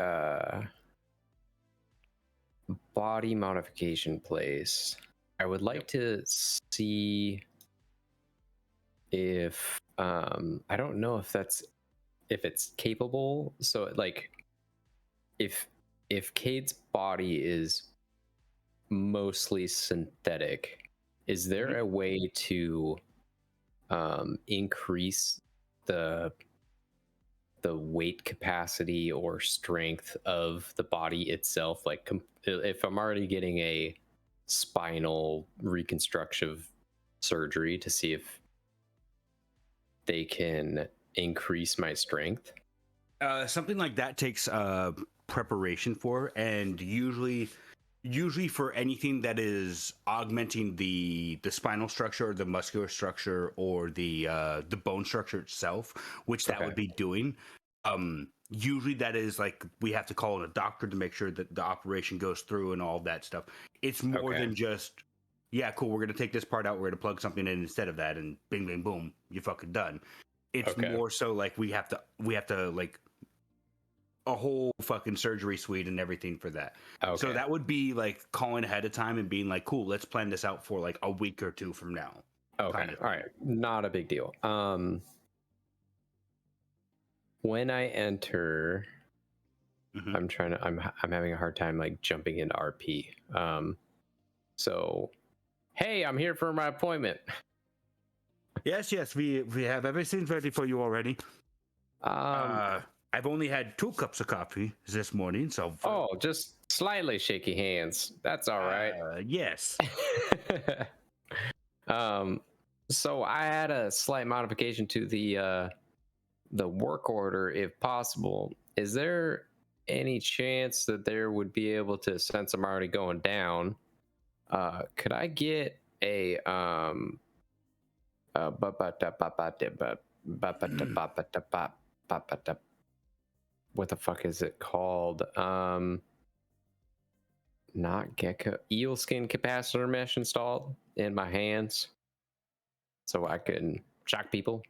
body modification place, I would like to see if I don't know if it's capable. So like if Cayde's body is mostly synthetic, is there a way to increase the weight capacity or strength of the body itself? Like if I'm already getting a spinal reconstructive surgery, to see if they can increase my strength. Something like that takes preparation for, and usually for anything that is augmenting the spinal structure or the muscular structure or the bone structure itself, which that would be doing. Usually that is like we have to call in a doctor to make sure that the operation goes through and all of that stuff. It's more than just, yeah, cool, we're gonna take this part out, we're gonna plug something in instead of that, and bing bing boom, you're fucking done. It's more so like we have to like a whole fucking surgery suite and everything for that. Okay. So that would be like calling ahead of time and being like, cool, let's plan this out for like a week or two from now. Okay. Kind of. All right. Not a big deal. When I enter, I'm having a hard time like jumping into RP. So, hey, I'm here for my appointment. Yes, we have everything ready for you already. I've only had 2 cups of coffee this morning, so. Just slightly shaky hands. That's all right. Yes. So I had a slight modification to the work order, if possible. Is there any chance that there would be able to, since I'm already going down, could I get a what the fuck is it called? Not gecko, eel skin capacitor mesh installed in my hands, so I can shock people.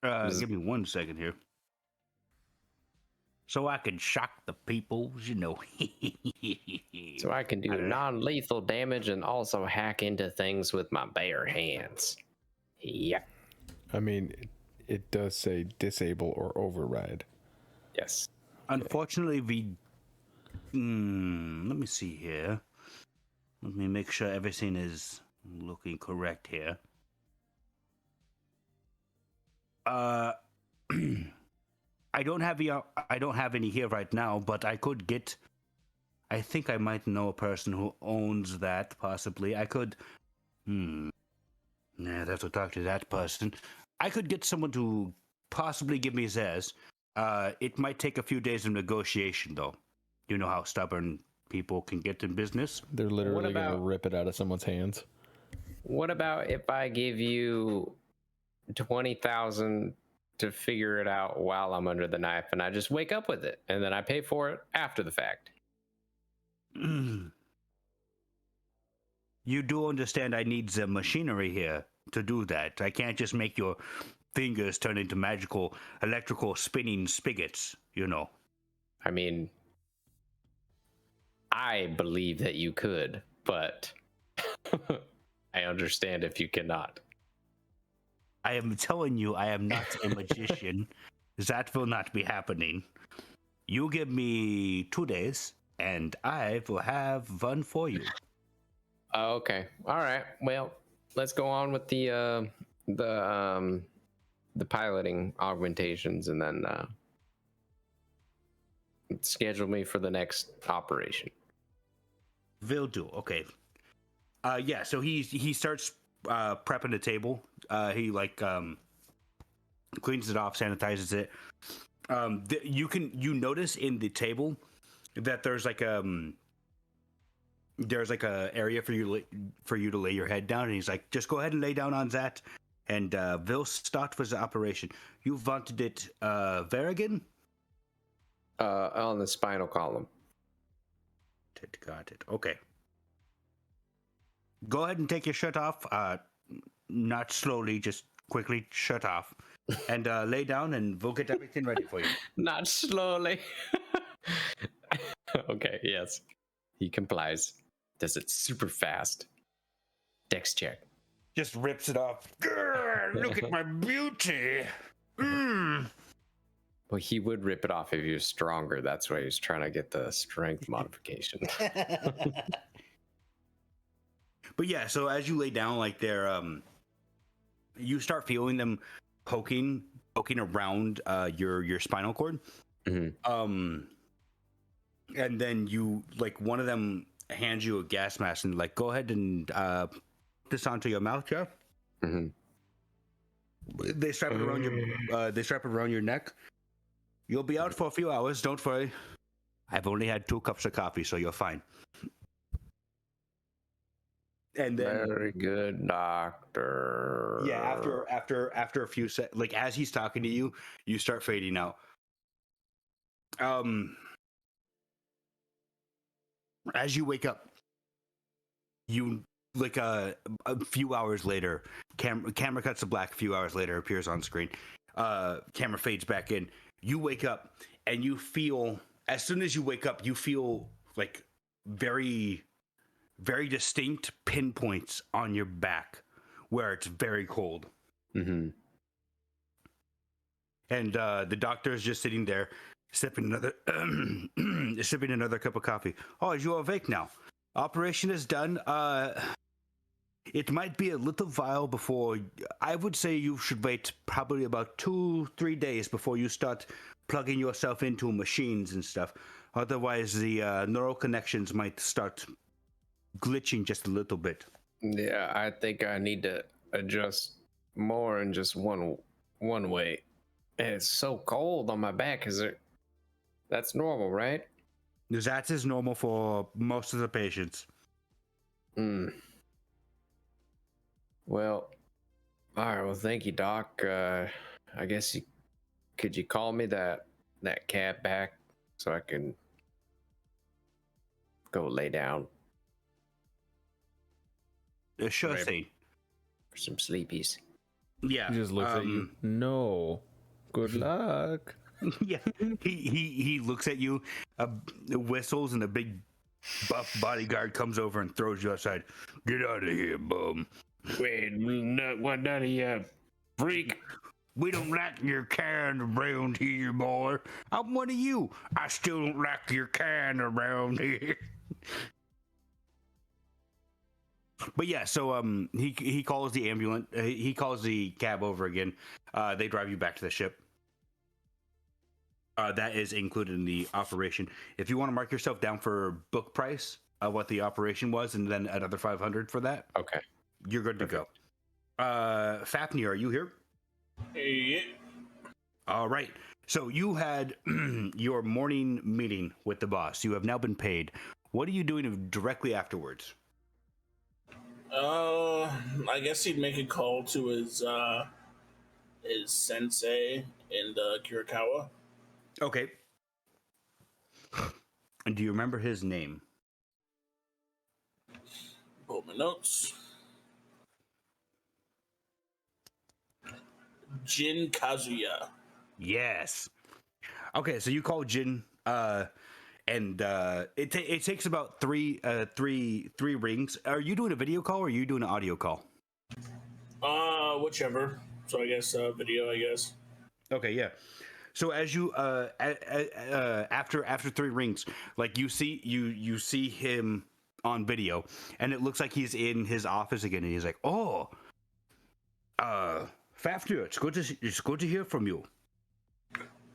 Give me 1 second here. So I can shock the people, you know. So I can do non-lethal damage and also hack into things with my bare hands. Yeah. I mean, it does say disable or override. Yes. Unfortunately, let me see here. Let me make sure everything is looking correct here. I don't have any here right now, but I could get. I think I might know a person who owns that. Possibly, I could. I'd have to talk to that person. I could get someone to possibly give me theirs. It might take a few days of negotiation, though. You know how stubborn people can get in business. They're literally going to rip it out of someone's hands. What about if I give you 20,000 to figure it out while I'm under the knife, and I just wake up with it, and then I pay for it after the fact? You do understand I need the machinery here to do that. I can't just make your fingers turn into magical electrical spinning spigots, you know. I mean, I believe that you could, but I understand if you cannot. I am telling you, I am not a magician. That will not be happening. You give me 2 days, and I will have one for you. Okay. All right. Well, let's go on with the piloting augmentations, and then schedule me for the next operation. Will do. Okay. Yeah. So he starts prepping the table. He cleans it off, sanitizes it. You notice in the table that there's like a area for you to lay your head down, and he's like, just go ahead and lay down on that, and we'll start with the operation. You wanted it where again? On the spinal column. Got it. Okay. Go ahead and take your shirt off. Not slowly, just quickly shut off, and lay down, and we'll get everything ready for you. Not slowly. Okay. Yes. He complies. Does it super fast. Dex check. Just rips it off. Look at my beauty. Well, he would rip it off if he was stronger. That's why he's trying to get the strength modification. But yeah, so as you lay down, like they're, you start feeling them poking around your spinal cord. Mm-hmm. And then you, like, one of them hands you a gas mask and like, go ahead and put this onto your mouth, Jeff. Mm-hmm. They strap it around your neck. You'll be out for a few hours. Don't worry. I've only had 2 cups of coffee, so you're fine. And then, very good, doctor. Yeah, after a few like as he's talking to you, you start fading out. As you wake up, you a few hours later, camera cuts to black. A few hours later, appears on screen. Camera fades back in. You wake up and you feel. As soon as you wake up, you feel like very, very distinct pinpoints on your back where it's very cold. Mm-hmm. And the doctor is just sitting there, sipping another cup of coffee. Oh, you're awake now. Operation is done. It might be a little while before. I would say you should wait probably about 2-3 days before you start plugging yourself into machines and stuff. Otherwise, the neural connections might start glitching just a little bit. Yeah, I think I need to adjust more in just one way. And it's so cold on my back. That's normal, right? That is normal for most of the patients. Well, all right. Well, thank you, Doc. I guess could you call me that cab back so I can go lay down Sure Right. thing. for some sleepies? Yeah. He just looks at you. No. Good luck. Yeah. He looks at you, whistles, and a big buff bodyguard comes over and throws you outside. Get out of here, bum. Wait, what none of you freak? We don't like your kind around here, boy. I'm one of you. I still don't like your kind around here. But yeah, so he calls the ambulance. He calls the cab over again. They drive you back to the ship. That is included in the operation. If you want to mark yourself down for book price, what the operation was, and then another 500 for that, Okay. you're good to go. Fafnir, are you here? Yeah. All right. So you had your morning meeting with the boss. You have now been paid. What are you doing directly afterwards? I guess he'd make a call to his sensei in Kurikawa. Okay. And do you remember his name? Pull my notes. Jin Kazuya. Yes. Okay, so you call Jin, and it takes about three rings. Are you doing a video call or are you doing an audio call? Whichever. So I guess video. I guess. Okay, yeah. So as you after 3 rings, like you see him on video, and it looks like he's in his office again, and he's like, "Oh, Fafnir, it's good to hear from you.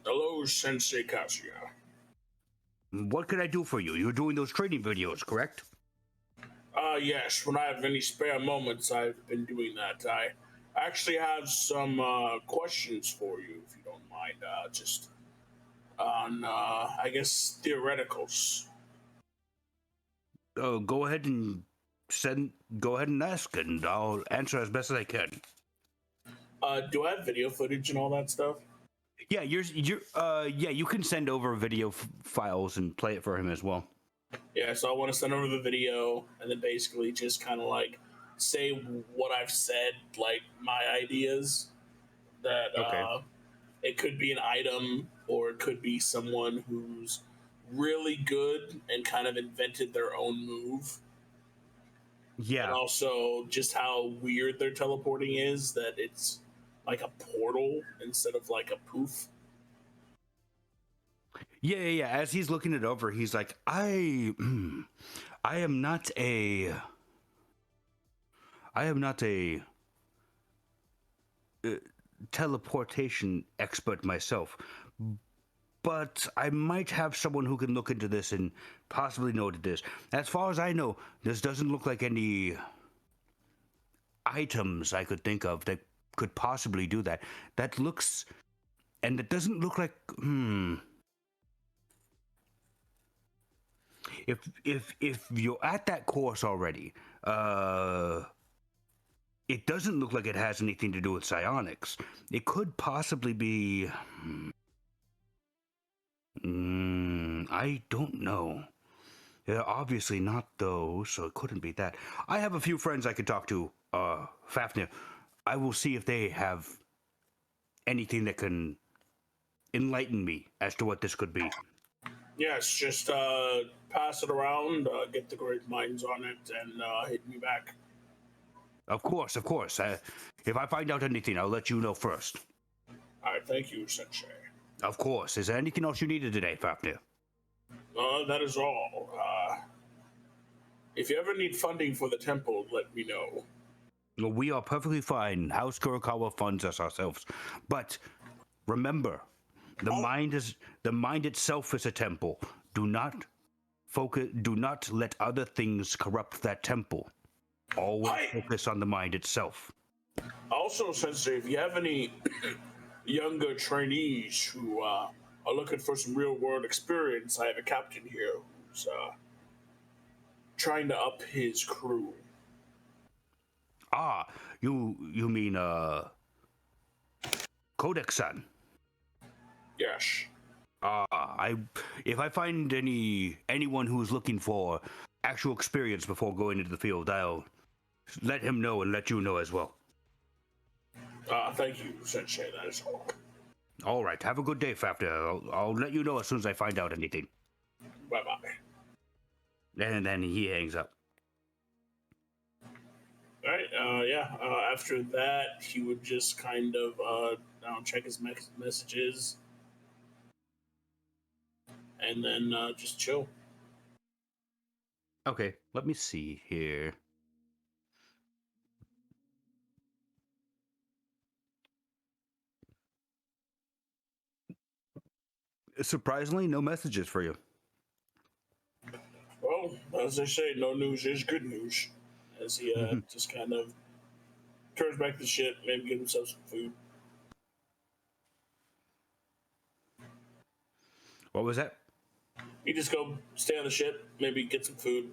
Hello, Sensei Kazuya. What can I do for you? You're doing those training videos, correct?" Yes. When I have any spare moments, I've been doing that. I actually have some questions for you, if you don't mind. Just on, I guess, theoreticals. Go ahead and ask, and I'll answer as best as I can. Do I have video footage and all that stuff? Yeah, you can send over video files and play it for him as well. Yeah, so I want to send over the video and then basically just kind of like say what I've said, like my ideas. That Okay. it could be an item or it could be someone who's really good and kind of invented their own move. And Yeah, also just how weird their teleporting is, that it's like a portal instead of like a poof. yeah. As he's looking it over, he's like, I am not a teleportation expert myself, but I might have someone who can look into this and possibly know what it is. As far as I know, this doesn't look like any items I could think of that could possibly do that. That looks, and it doesn't look like. If you're at that course already, it doesn't look like it has anything to do with psionics. It could possibly be. I don't know. Yeah, obviously not those, so it couldn't be that. I have a few friends I could talk to, Fafnir. I will see if they have anything that can enlighten me as to what this could be. Yes, just pass it around, get the great minds on it, and hit me back. Of course, of course. If I find out anything, I'll let you know first. All right, thank you, Sensei. Of course. Is there anything else you needed today, Fafnir? That is all. If you ever need funding for the temple, let me know. Well, we are perfectly fine. House Kurokawa funds us ourselves. But remember, the mind itself is a temple. Do not let other things corrupt that temple. Always focus on the mind itself. Also, Sensei, if you have any younger trainees who are looking for some real world experience, I have a captain here who's trying to up his crew. Ah, you mean Codex-san? Yes. If I find anyone who's looking for actual experience before going into the field, I'll let him know and let you know as well. Thank you, Sensei. That is all. All right. Have a good day, Fafnir. I'll let you know as soon as I find out anything. Bye bye. And then he hangs up. All right. After that, he would just kind of check his messages, and then just chill. Okay. Let me see here. Surprisingly, no messages for you. Well, as they say, no news is good news. As he just kind of turns back to the ship, maybe get himself some food. What was that? You just go stay on the ship, maybe get some food.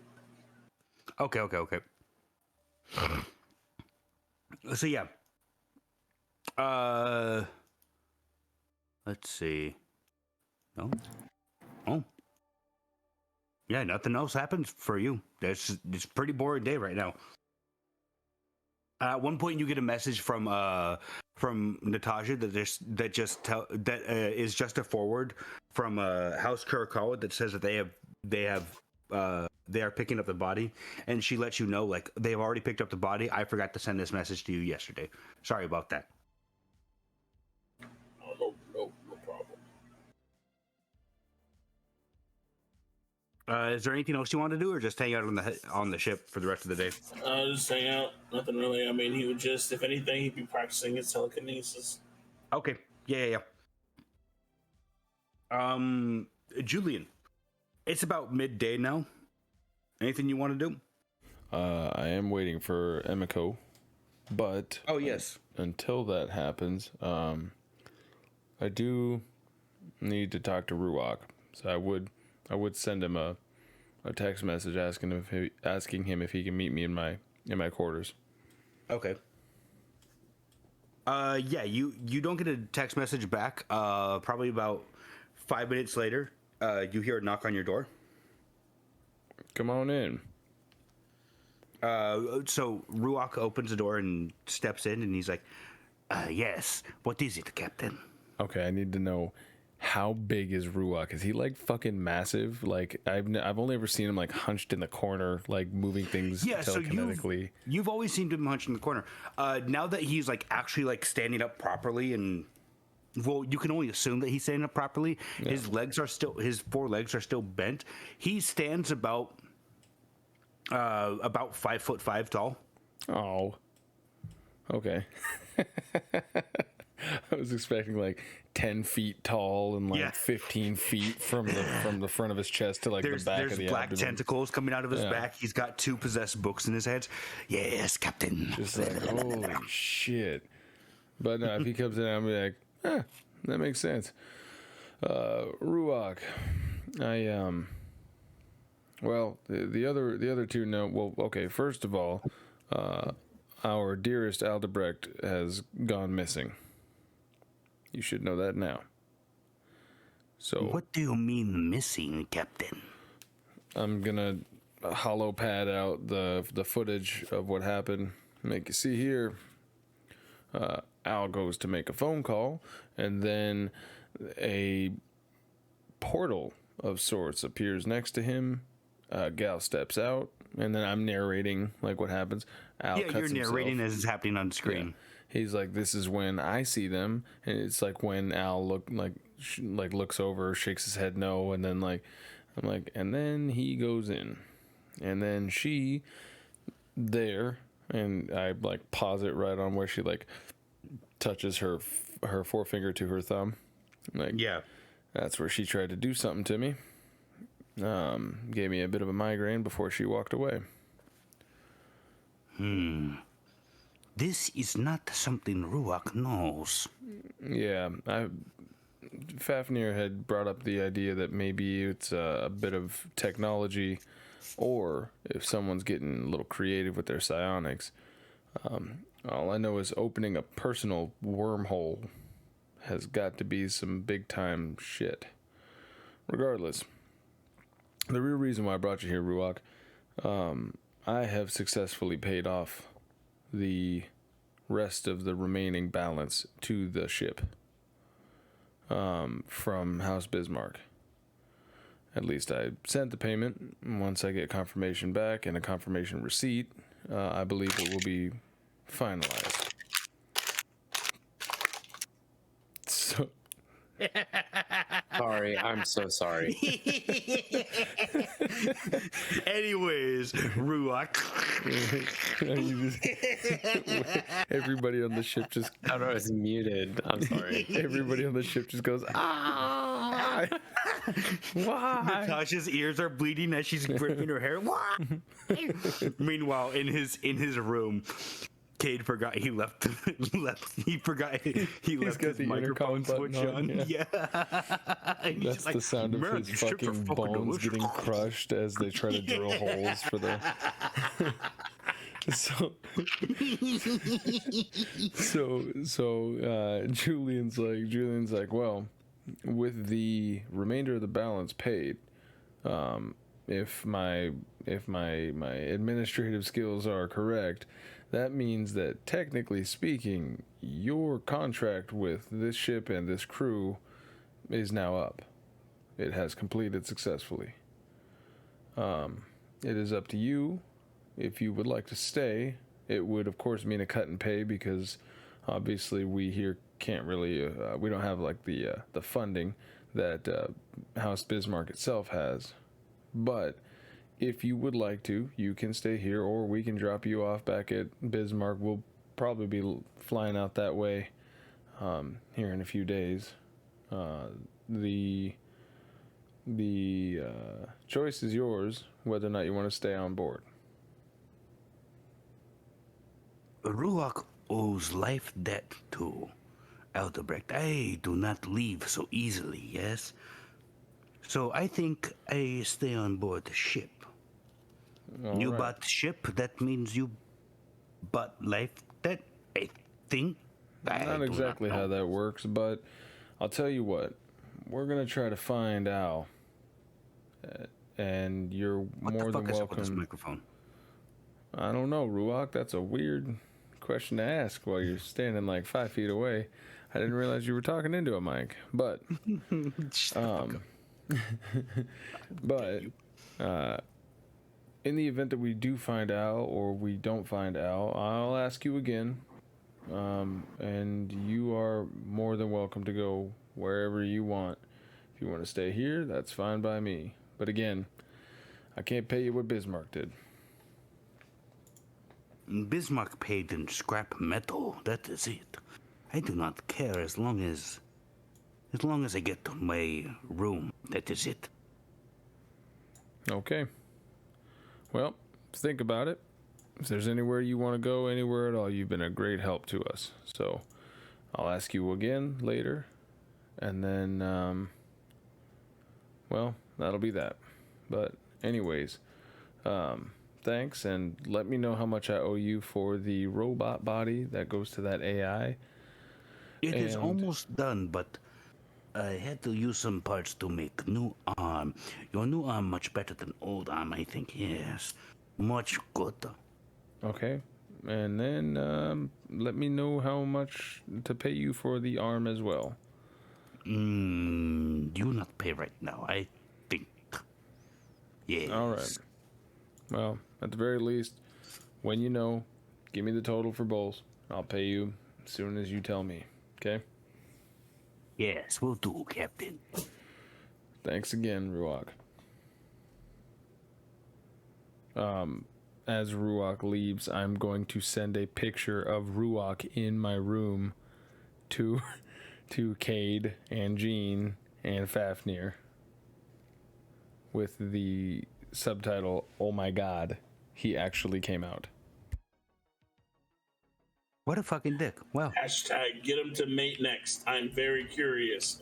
Okay. So yeah. Let's see. No. Oh. Yeah, nothing else happens for you. It's a pretty boring day right now. At one point, you get a message from Natasha that is just a forward from House Kurokawa that says that they are picking up the body, and she lets you know like they've already picked up the body. I forgot to send this message to you yesterday. Sorry about that. Oh, no problem. Is there anything else you want to do, or just hang out on the ship for the rest of the day? Just hang out. Nothing really. I mean, he would just, if anything, he'd be practicing his telekinesis. Okay. Yeah. Julyen, it's about midday now. Anything you want to do? I am waiting for Emiko, but Oh yes. Until that happens, I do need to talk to Ruach. So I would send him a text message asking him if he can meet me in my quarters. Okay. Yeah, you don't get a text message back. Probably about 5 minutes later, you hear a knock on your door. Come on in. So Ruach opens the door and steps in, and he's like, "Yes, what is it, Captain?" Okay, I need to know, how big is Ruach? Is he like fucking massive? Like I've only ever seen him like hunched in the corner, like moving things telekinetically. So you've always seen him hunched in the corner. Now that he's like actually like standing up properly, and well, you can only assume that he's standing up properly. Yeah. His his 4 legs are still bent. He stands about 5'5" tall. Oh, okay. I was expecting like 10 feet tall and like 15 feet from the front of his chest to like the back of the There's black abdomen. tentacles coming out of his back. He's got 2 possessed books in his head. Yes, Captain. Just like, holy shit. But no, if he comes in, I'm be like, that makes sense. Ruach, well, the other two know. Well, okay. First of all, our dearest Aldebrecht has gone missing. You should know that now. So, what do you mean missing, Captain? I'm gonna hollow pad out the footage of what happened. Make you see here. Al goes to make a phone call, and then a portal of sorts appears next to him. Gal steps out, and then I'm narrating like what happens. Al cuts you're narrating himself. as it's happening on screen. Yeah. He's like, "This is when I see them," and it's like when Al looks over, shakes his head no, and then I'm like, and then he goes in, and then she there, and I like pause it right on where she like touches her forefinger to her thumb, like Yeah. that's where she tried to do something to me. Gave me a bit of a migraine before she walked away. This is not something Ruach knows. Yeah, Fafnir had brought up the idea that maybe it's a bit of technology, or if someone's getting a little creative with their psionics. All I know is opening a personal wormhole has got to be some big time shit. Regardless, the real reason why I brought you here, Ruach, I have successfully paid off the rest of the remaining balance to the ship from House Bismarck. At least I sent the payment. Once I get confirmation back and a confirmation receipt, I believe it will be finalized. So, Sorry, I'm so sorry. Anyways, Ruach. everybody on the ship just I don't know, it's muted. I'm sorry. everybody on the ship just goes, ah. Why? Natasha's ears are bleeding as she's gripping her hair. Why? Meanwhile, in his room, Cayde forgot he left. He forgot he left got his the microphone intercom switch button on, on. Yeah. And he's That's just the sound of "Man, his these chips are fucking fucking bones delicious." getting crushed as they try to drill holes for the. So Julian's like, well, with the remainder of the balance paid, if my administrative skills are correct, that means that technically speaking, your contract with this ship and this crew is now up. It has completed successfully. It is up to you if you would like to stay. It would, of course, mean a cut in pay because obviously we here can't really, we don't have like the funding that House Bismarck itself has. But if you would like to, you can stay here, or we can drop you off back at Bismarck. We'll probably be flying out that way here in a few days. The choice is yours whether or not you want to stay on board. Ruach owes life debt to Aldebrecht. I do not leave so easily, yes? So I think I stay on board the ship. You bought the ship, that means you bought life debt, I think. Not exactly how that works, but I'll tell you what. We're going to try to find Al. And you're more than What the fuck is up with this welcome. microphone? I don't know, Ruach. That's a weird question to ask while you're standing like 5 feet away. I didn't realize you were talking into a mic. But, in the event that we do find Al or we don't find Al, I'll ask you again. And you are more than welcome to go wherever you want. If you want to stay here, that's fine by me. But again, I can't pay you what Bismarck did. Bismarck paid in scrap metal, that is it. I do not care as long as I get to my room, that is it. Okay. Well, think about it. If there's anywhere you want to go, anywhere at all, you've been a great help to us. So I'll ask you again later. And then, well, that'll be that. But anyways, thanks. And let me know how much I owe you for the robot body that goes to that AI. It is almost done, but I had to use some parts to make new arm. Your new arm much better than old arm, I think. Yes, much good. Okay. And then let me know how much to pay you for the arm as well. You not pay right now, I think. Yes. All right. Well, at the very least, when you know, give me the total for both. I'll pay you as soon as you tell me. Okay? Yes, we'll do, Captain. Thanks again, Ruach. As Ruach leaves, I'm going to send a picture of Ruach in my room to Cayde and Jean and Fafnir with the subtitle, "Oh my God, he actually came out." What a fucking dick. Wow. Hashtag get him to mate next. I'm very curious.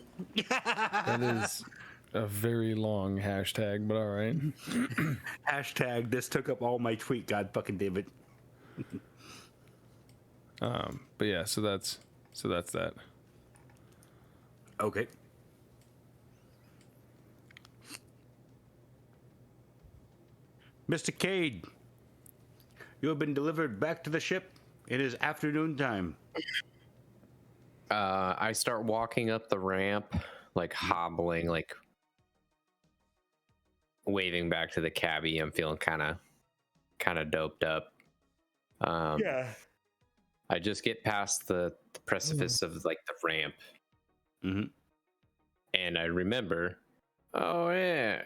That is a very long hashtag, but all right. Hashtag this took up all my tweet, God fucking damn it. But yeah, so that's that. Okay. Mr. Cayde, you have been delivered back to the ship. It is afternoon time. I start walking up the ramp, like hobbling, like waving back to the cabbie. I'm feeling kind of doped up. Yeah. I just get past the precipice of like the ramp, and I remember, oh yeah,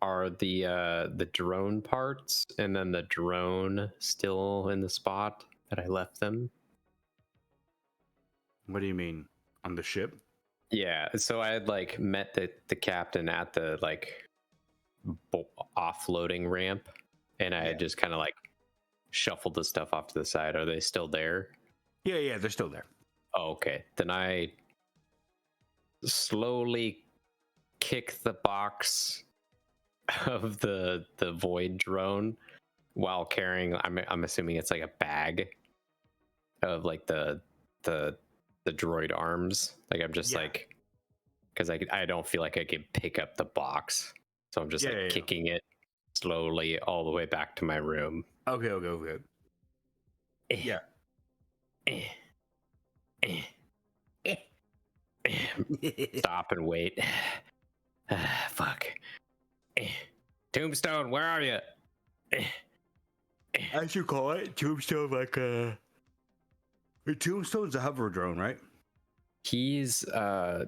are the drone parts and then the drone still in the spot that I left them? What do you mean? On the ship? Yeah, so I had like met the captain at the like offloading ramp, and I had just kind of like shuffled the stuff off to the side. Are they still there? Yeah, they're still there. Oh, okay. Then I slowly kick the box of the void drone while carrying. I'm assuming it's like a bag of like the droid arms. Like I'm just like, because I don't feel like I could pick up the box, so I'm just kicking it slowly all the way back to my room. Okay. Yeah. Stop and wait. Fuck. Tombstone, where are you? As you call it, Tombstone, like Tombstone's a hover drone, right? He's I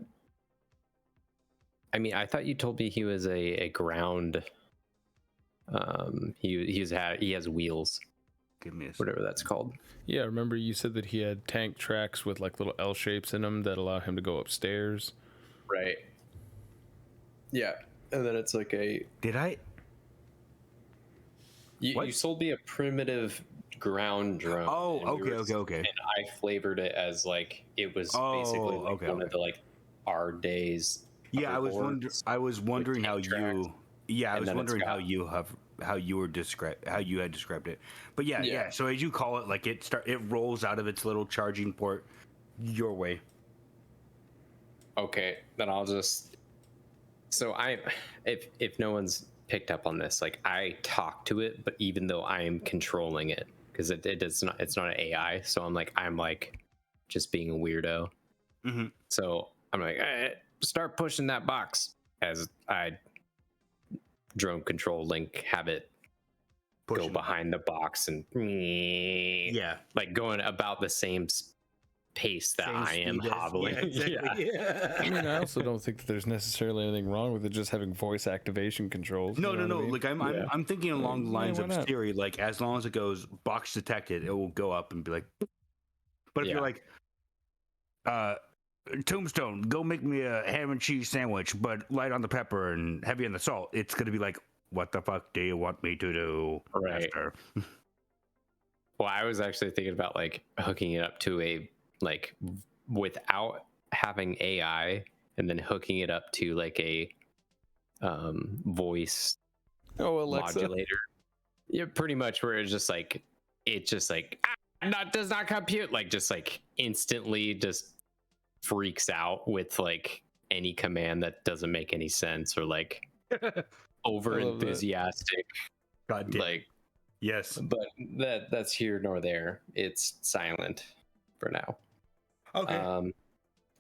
mean, I thought you told me he was a ground. He has wheels. Give me a second. Whatever that's called. Yeah, remember you said that he had tank tracks with like little L shapes in them that allow him to go upstairs. Right. Yeah, and then it's like a. Did I? You sold me a primitive ground drone. Oh, okay. And I flavored it as like it was basically like one of the like our days. Yeah, I was wondering how you. Yeah, I was wondering how you had described it. But yeah. So as you call it, like it rolls out of its little charging port your way. Okay, then I'll just. So if no one's picked up on this, like I talk to it, but even though I am controlling it, because it's not an AI, so I'm like just being a weirdo. So I'm like, start pushing that box as I drone control link have it go behind the box and like going about the same pace that I am hobbling. I mean, I also don't think that there's necessarily anything wrong with it just having voice activation controls. No. Like I'm thinking along the lines of Siri. Like as long as it goes box detected, it will go up and be like. But if you're like, Tombstone, go make me a ham and cheese sandwich, but light on the pepper and heavy on the salt, it's gonna be like, what the fuck do you want me to do, master? Well, I was actually thinking about like hooking it up to a like without having AI, and then hooking it up to like a voice modulator. Yeah, pretty much where it's just like does not compute, like just like instantly just freaks out with like any command that doesn't make any sense or like over enthusiastic. God damn. Like, yes. but that's here nor there. It's silent for now. Okay.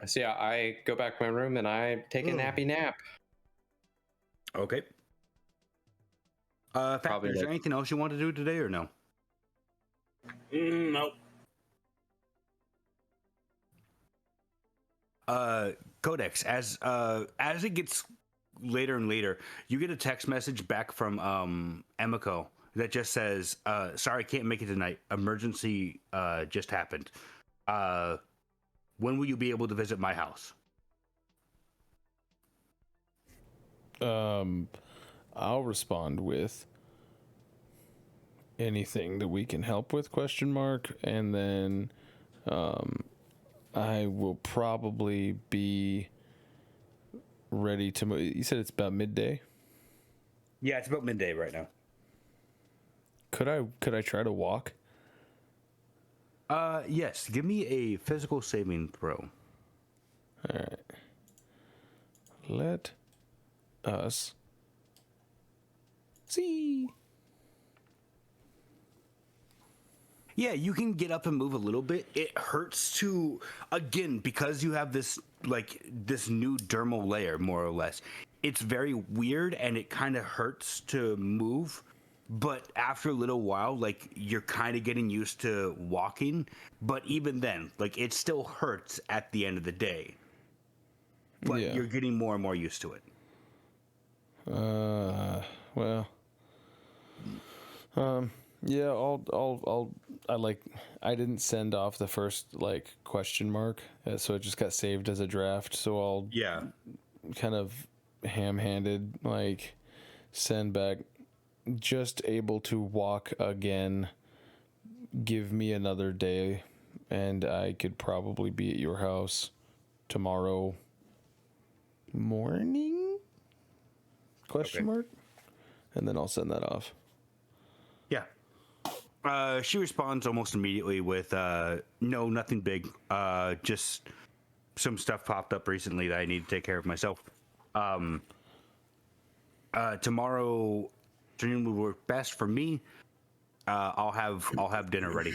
So yeah, I go back to my room and I take a nappy nap. Okay. Probably is there anything else you want to do today or no? Nope. Codex, as it gets later and later, you get a text message back from Emiko that just says, sorry, can't make it tonight. Emergency just happened. When will you be able to visit my house? I'll respond with anything that we can help with, ? And then I will probably be ready to move. You said it's about midday? Yeah, it's about midday right now. Could I try to walk? Yes, give me a physical saving throw. All right. Let us see. Yeah, you can get up and move a little bit. It hurts to, again, because you have this new dermal layer, more or less. It's very weird and it kind of hurts to move. But after a little while, like, you're kind of getting used to walking. But even then, like, it still hurts at the end of the day. But Yeah. you're getting more and more used to it. Well. Yeah, I didn't send off the first, ? So it just got saved as a draft. So I'll kind of ham-handed, send back, just able to walk again, give me another day, and I could probably be at your house tomorrow morning? ? And then I'll send that off. Yeah. She responds almost immediately with, no, nothing big. Just some stuff popped up recently that I need to take care of myself. Tomorrow afternoon would work best for me. I'll have dinner ready.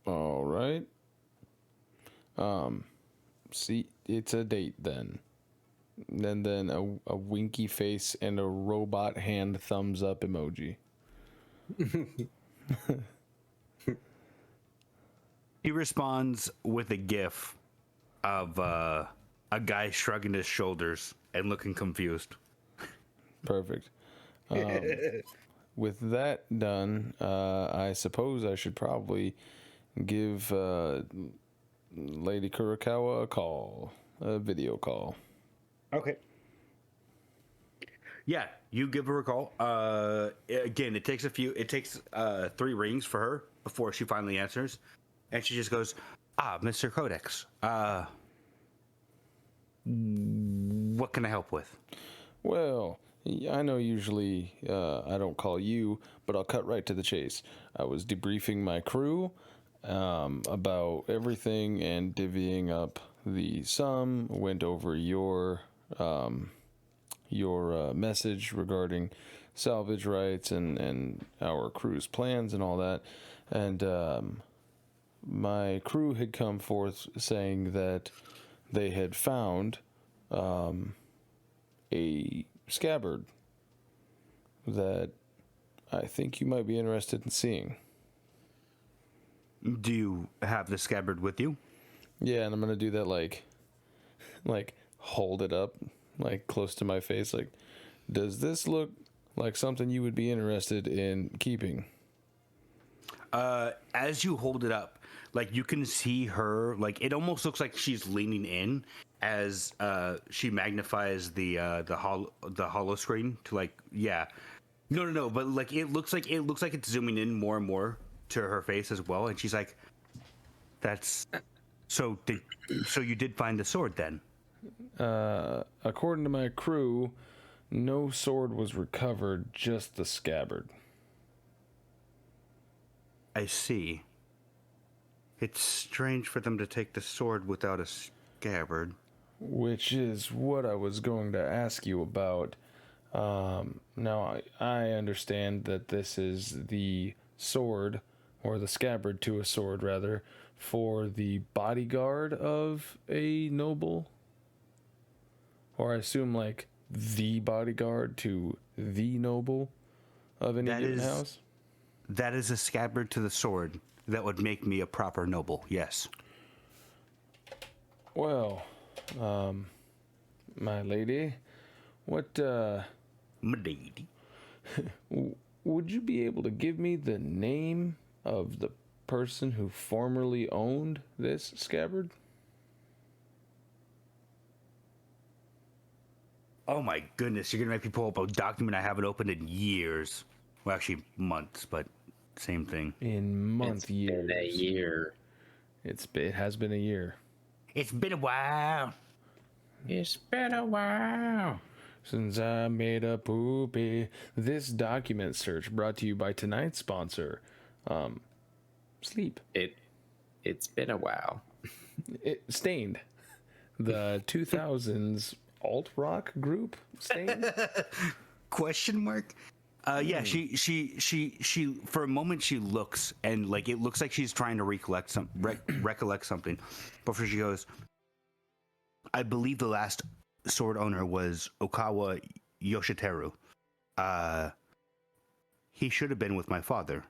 All right. See, it's a date then. And then a winky face and a robot hand thumbs up emoji. He responds with a gif of a guy shrugging his shoulders and looking confused. Perfect. With that done, I suppose I should probably give Lady Kurokawa a video call. Okay. Yeah, you give her a call. Again, it takes 3 rings for her before she finally answers, and she just goes, Mr. Codex, what can I help with? Well, I know usually I don't call you, but I'll cut right to the chase. I was debriefing my crew about everything and divvying up the sum, went over your message regarding salvage rights and our crew's plans and all that. And my crew had come forth saying that they had found a scabbard that I think you might be interested in seeing. Do you have the scabbard with you? Yeah, and I'm gonna do that like hold it up close to my face. Does this look like something you would be interested in keeping? As you hold it up, you can see her, it almost looks like she's leaning in as she magnifies the holo screen to No, but it looks like it's zooming in more and more to her face as well, and she's like, "That's so you did find the sword then?" According to my crew, no sword was recovered, just the scabbard. I see. It's strange for them to take the sword without a scabbard. Which is what I was going to ask you about. Now, I understand that this is the sword, or the scabbard to a sword, rather, for the bodyguard of a noble. Or I assume, like, the bodyguard to the noble of any given house? That is a scabbard to the sword. That would make me a proper noble, yes. Well, my lady, what, My lady. would you be able to give me the name of the person who formerly owned this scabbard? Oh my goodness, you're gonna make me pull up a document I haven't opened in years. Well, actually, months, but same thing. In years. Been a year. It has been a year. It's been a while. It's been a while. Since I made a poopy. This document search brought to you by tonight's sponsor, Sleep. It's been a while. Stained. The 2000s alt rock group Stained. Question mark? Yeah, she for a moment she looks, and like it looks like she's trying to recollect something before she goes, I believe the last sword owner was Okawa Yoshiteru. He should have been with my father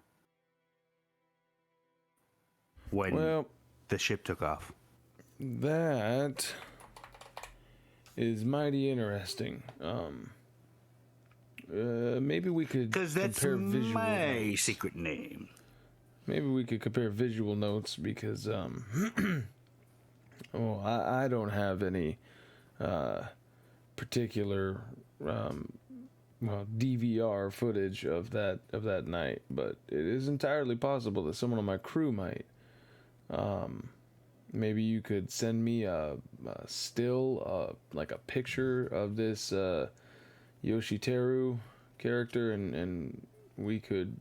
when the ship took off. That is mighty interesting. Maybe we could because that's compare visual my notes. secret name. Maybe we could compare visual notes because I don't have any particular DVR footage of that night, but it is entirely possible that someone on my crew might. Maybe you could send me a still, like a picture of this Yoshiteru character, and we could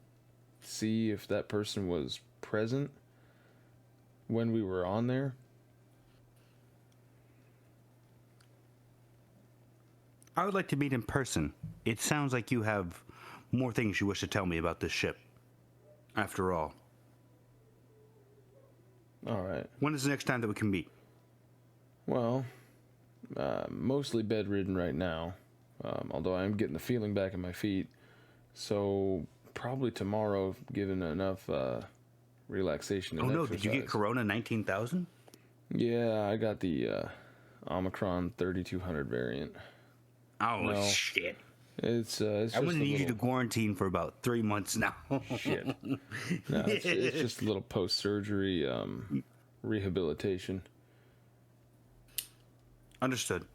see if that person was present when we were on there. I would like to meet in person. It sounds like you have more things you wish to tell me about this ship. After all. All right. When is the next time that we can meet? Well, mostly bedridden right now, although I am getting the feeling back in my feet. So probably tomorrow, given enough relaxation and exercise. Did you get Corona 19,000? Yeah, I got the Omicron 3200 variant. Oh, shit. It's I'm going to need you to quarantine for about 3 months now. Shit. No, it's just a little post-surgery rehabilitation. Understood.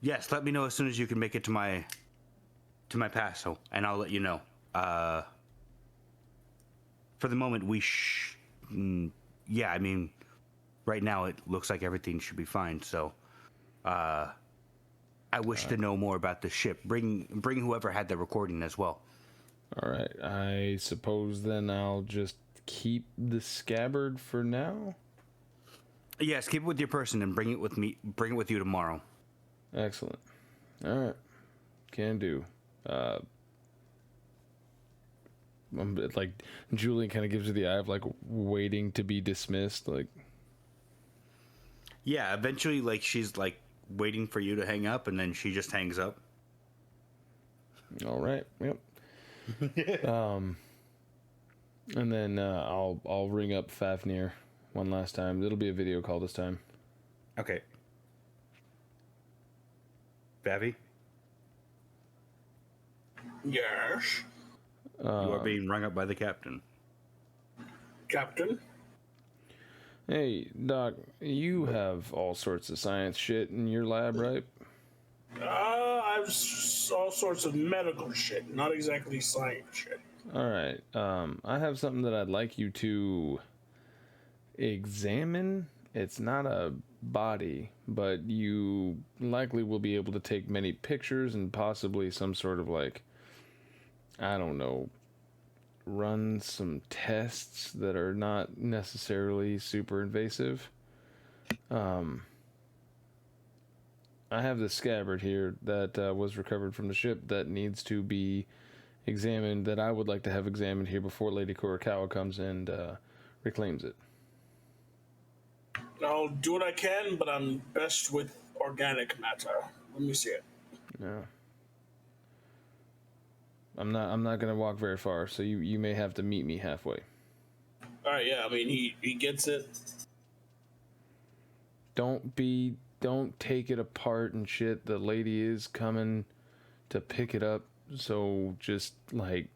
Yes, let me know as soon as you can make it to my paso, and I'll let you know. For the moment, I mean, right now it looks like everything should be fine. So, I wish to know more about the ship. Bring whoever had the recording as well. All right. I suppose then I'll just keep the scabbard for now. Yes, keep it with your person and bring it with me. Bring it with you tomorrow. Excellent. All right. Can do. Like Julyen kind of gives you the eye of like waiting to be dismissed. Like, yeah. Eventually, like she's like waiting for you to hang up, and then she just hangs up. All right. Yep. And then I'll ring up Fafnir one last time. It'll be a video call this time. Okay. Favy? Yes. You are being rung up by the captain. Captain? Hey, Doc, you have all sorts of science shit in your lab, right? I have all sorts of medical shit, not exactly science shit. All right. I have something that I'd like you to examine. It's not a body, but you likely will be able to take many pictures and possibly some sort of like, I don't know, run some tests that are not necessarily super invasive. I have this scabbard here that was recovered from the ship that needs to be examined, that I would like to have examined here before Lady Kurokawa comes and reclaims it. I'll do what I can, but I'm best with organic matter. Let me see it. No. I'm not gonna walk very far, so you may have to meet me halfway. Alright, yeah, I mean he gets it. Don't take it apart and shit. The lady is coming to pick it up, so just like,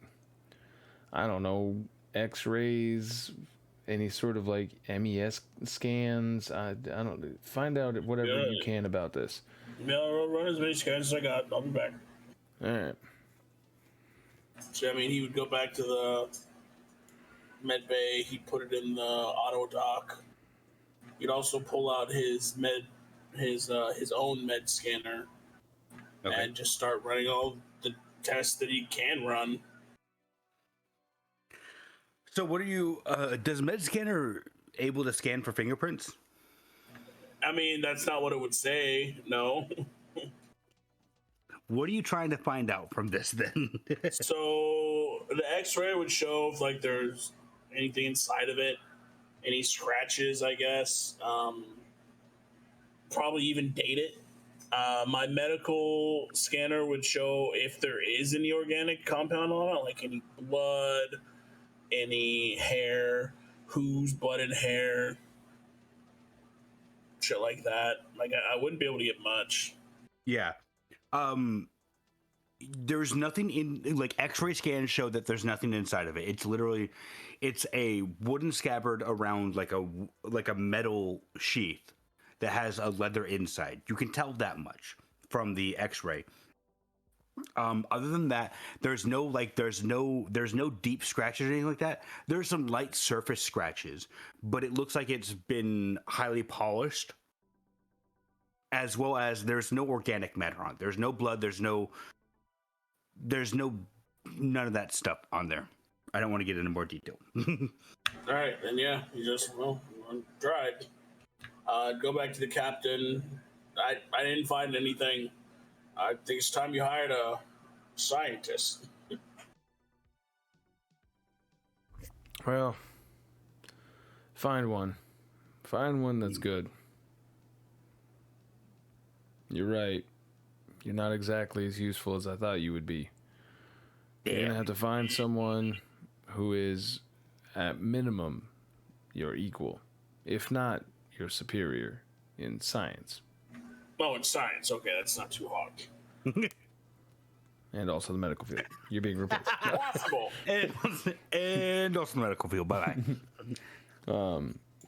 I don't know, x-rays, any sort of like MES scans. I don't, find out whatever you can about this. Yeah, I'll run as many scans as I got. I'll be back. Alright. So I mean he would go back to the med bay, he'd put it in the auto dock. He'd also pull out his own med scanner, and just start running all the tests that he can run. So what are you, does med scanner able to scan for fingerprints? I mean, that's not what it would say, no. What are you trying to find out from this then? So the x-ray would show if like there's anything inside of it, any scratches, I guess. Probably even date it. My medical scanner would show if there is any organic compound on it, like any blood, any hair, whose blood and hair, shit like that. Like I wouldn't be able to get much. Yeah. There's nothing in, like, x-ray scans show that there's nothing inside of it. It's literally, it's a wooden scabbard around like a metal sheath that has a leather inside. You can tell that much from the x-ray. Other than that, there's no deep scratches or anything like that. There's some light surface scratches, but it looks like it's been highly polished, as well as there's no organic matter on it. There's no blood, none of that stuff on there. I don't want to get into more detail. All right, then yeah, you just tried. Go back to the captain. I didn't find anything. I think it's time you hired a scientist. Well, find one. Find one that's good. You're right. You're not exactly as useful as I thought you would be. You're going to have to find someone who is, at minimum, your equal. If not, your superior in science. Oh, in science. Okay, that's not too hard. And also the medical field. You're being replaced. Possible. and also the medical field. Bye-bye.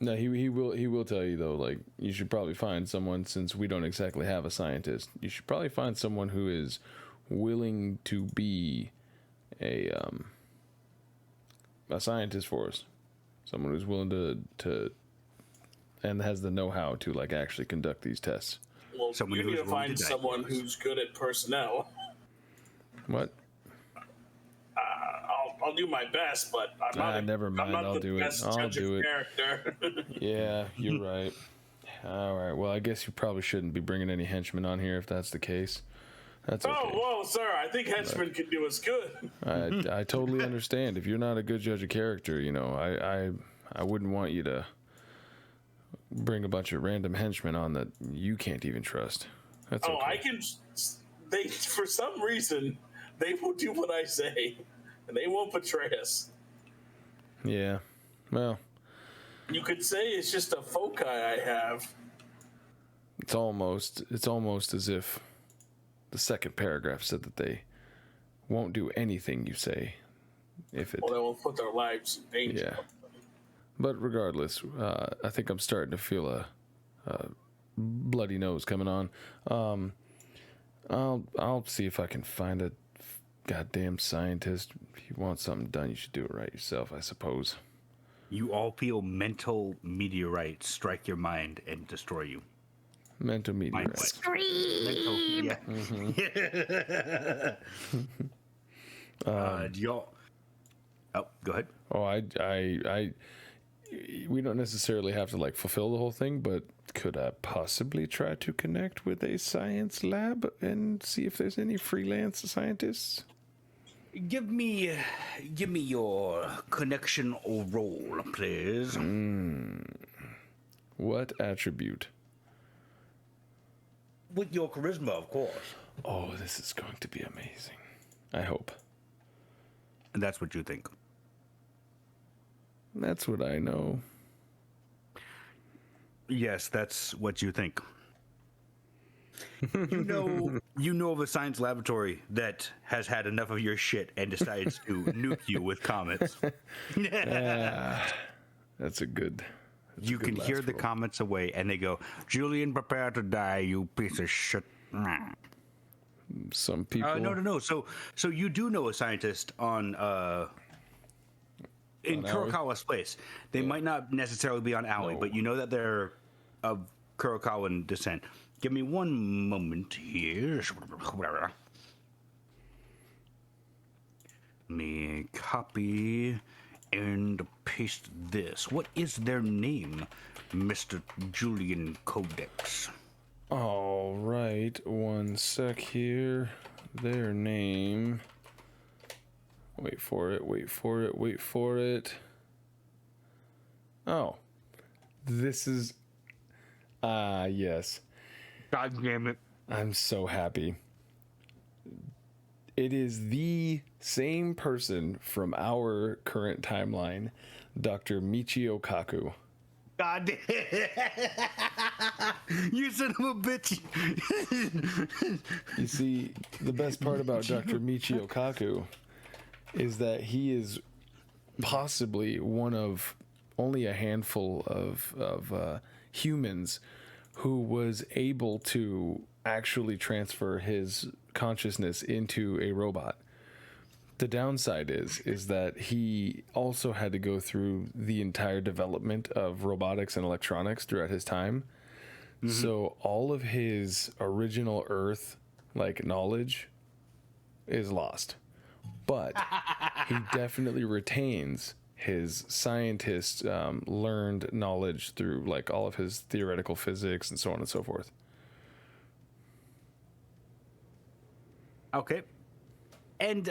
No, he will tell you though, like, you should probably find someone, since we don't exactly have a scientist, you should probably find someone who is willing to be a scientist for us. Someone who's willing to and has the know-how to, like, actually conduct these tests. Well, you need to find someone who's good at personnel. What? I'll do my best, but never mind. I'll do it. I'll do it. Character. Yeah, you're right. All right. Well, I guess you probably shouldn't be bringing any henchmen on here if that's the case. That's okay. Oh, well, sir, I think henchmen can do us good. I totally understand. If you're not a good judge of character, you know, I wouldn't want you to bring a bunch of random henchmen on that you can't even trust. That's okay. I can. They, for some reason, they will do what I say, and they won't betray us. Yeah. Well, you could say it's just a foci I have. It's almost as if the second paragraph said that they won't do anything you say if it. Well, they won't put their lives in danger. Yeah. But regardless, I think I'm starting to feel a bloody nose coming on. I'll see if I can find a goddamn scientist. If you want something done, you should do it right yourself, I suppose. You all feel mental meteorites strike your mind and destroy you. Mental meteorites. Scream! Yeah. Mm-hmm. Do y'all... Oh, go ahead. Oh, I we don't necessarily have to like fulfill the whole thing, but could I possibly try to connect with a science lab and see if there's any freelance scientists? Give me your connection roll, please. What attribute? With your charisma, of course. Oh, this is going to be amazing. I hope. And that's what you think. That's what I know. Yes, that's what you think. You know of a science laboratory that has had enough of your shit and decides to nuke you with comets. That's a good. You can hear the comments away, and they go, "Julyen, prepare to die, you piece of shit." Some people. No. So you do know a scientist on in Kurokawa's place. They might not necessarily be on Aoi, but you know that they're of Kurokawan descent. Give me one moment here. Let me copy and paste this. What is their name, Mr. Julyen Codex? All right, one sec here. Their name. Wait for it. Oh, this is. Yes. God damn it. I'm so happy. It is the same person from our current timeline, Dr. Michio Kaku. God damn. You son of a bitch. You see, the best part about Dr. Michio Kaku is that he is possibly one of only a handful of humans who was able to actually transfer his consciousness into a robot. The downside is that he also had to go through the entire development of robotics and electronics throughout his time. Mm-hmm. So all of his original Earth like knowledge is lost. But he definitely retains his scientist learned knowledge through like all of his theoretical physics and so on and so forth. Okay. And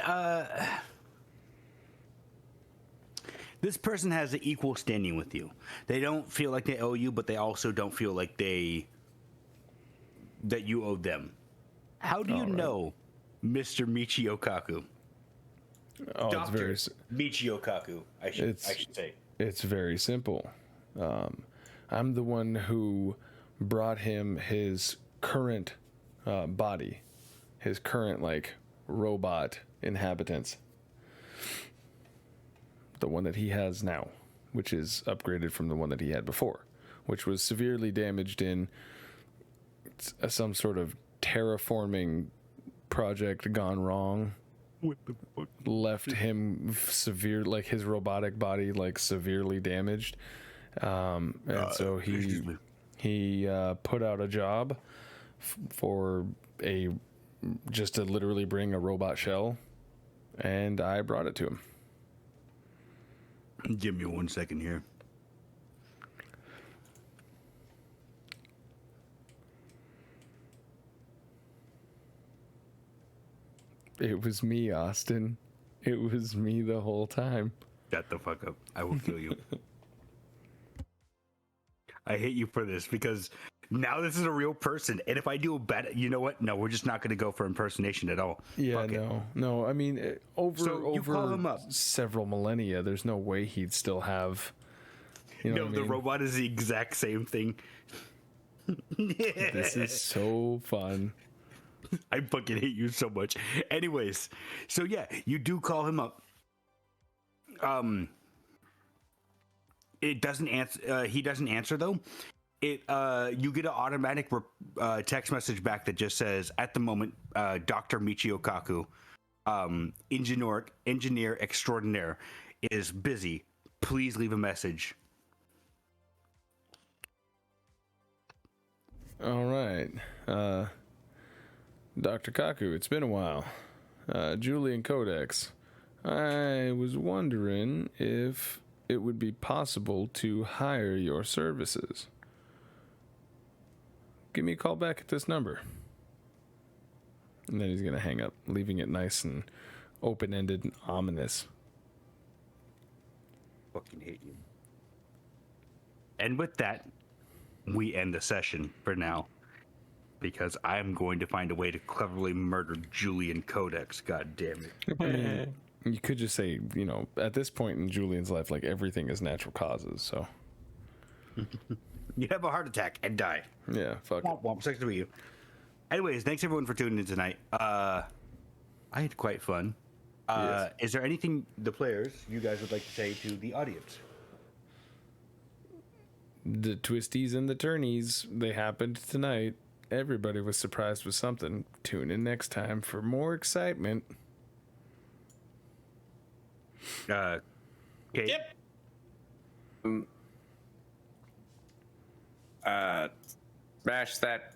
this person has an equal standing with you. They don't feel like they owe you, but they also don't feel like that you owe them. How do you know Mr. Michio Kaku? Oh, Dr. Michio Kaku, I should say. It's very simple. I'm the one who brought him his current body, his current like robot inhabitants. The one that he has now, which is upgraded from the one that he had before, which was severely damaged in some sort of terraforming project gone wrong. What the fuck? Left him severe, like his robotic body, like severely damaged, and so he put out a job for just to literally bring a robot shell, and I brought it to him. Give me 1 second here. It was me, Austin. It was me the whole time. Shut the fuck up. I will kill you. I hate you for this because now this is a real person. And if I do a bad, you know what? No, we're just not going to go for impersonation at all. Yeah, no. I mean, over call him up. Several millennia, there's no way he'd still have. You know the robot is the exact same thing. This is so fun. I fucking hate you so much. Anyways, so yeah, you do call him up. It doesn't answer. He doesn't answer though. You get an automatic text message back that just says, "At the moment, Dr. Michio Kaku, engineer extraordinaire, is busy. Please leave a message." All right. Dr. Kaku, it's been a while. Julyen Codex. I was wondering if it would be possible to hire your services. Give me a call back at this number. And then he's going to hang up, leaving it nice and open-ended and ominous. Fucking hate you. And with that, we end the session for now. Because I'm going to find a way to cleverly murder Julyen Codex. God damn it. I mean, you could just say, you know, at this point in Julian's life, like, everything is natural causes, so. You have a heart attack and die. Yeah, fuck it. Womp womp, sucks to be you. Anyways, thanks everyone for tuning in tonight. I had quite fun. Yes. Is there anything the players, you guys would like to say to the audience? The twisties and the turnies, they happened tonight. Everybody was surprised with something. Tune in next time for more excitement. Cayde? Yep. Smash that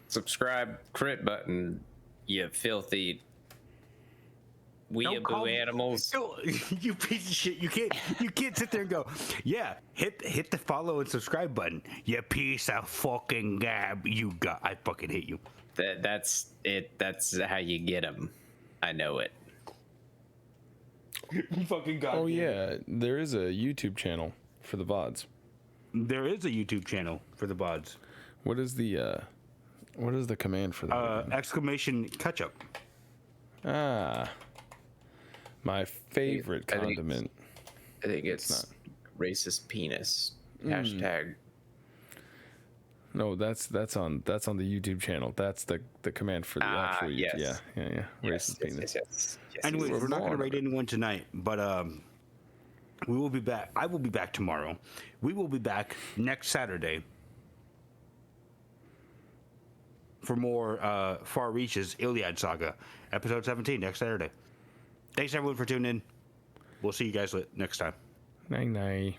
subscribe crit button, you filthy weeaboo animals. No, you piece of shit. You can't sit there and go, yeah, hit the follow and subscribe button. You piece of fucking gab. I fucking hate you. That's it. That's how you get them. I know it. You fucking got Oh, yeah, there is a YouTube channel for the VODs. There is a YouTube channel for the VODs. What is the command for that? Exclamation catch up. Ah. My favorite condiment. I think it's racist penis. Hashtag. No, that's on the YouTube channel. That's the command for the actual yes. YouTube. Yeah. Racist penis. Yes. Anyway, we're not going to rate anyone tonight, but we will be back. I will be back tomorrow. We will be back next Saturday for more Far Reaches Illiad Saga, episode 17, next Saturday. Thanks everyone for tuning in. We'll see you guys next time. Night.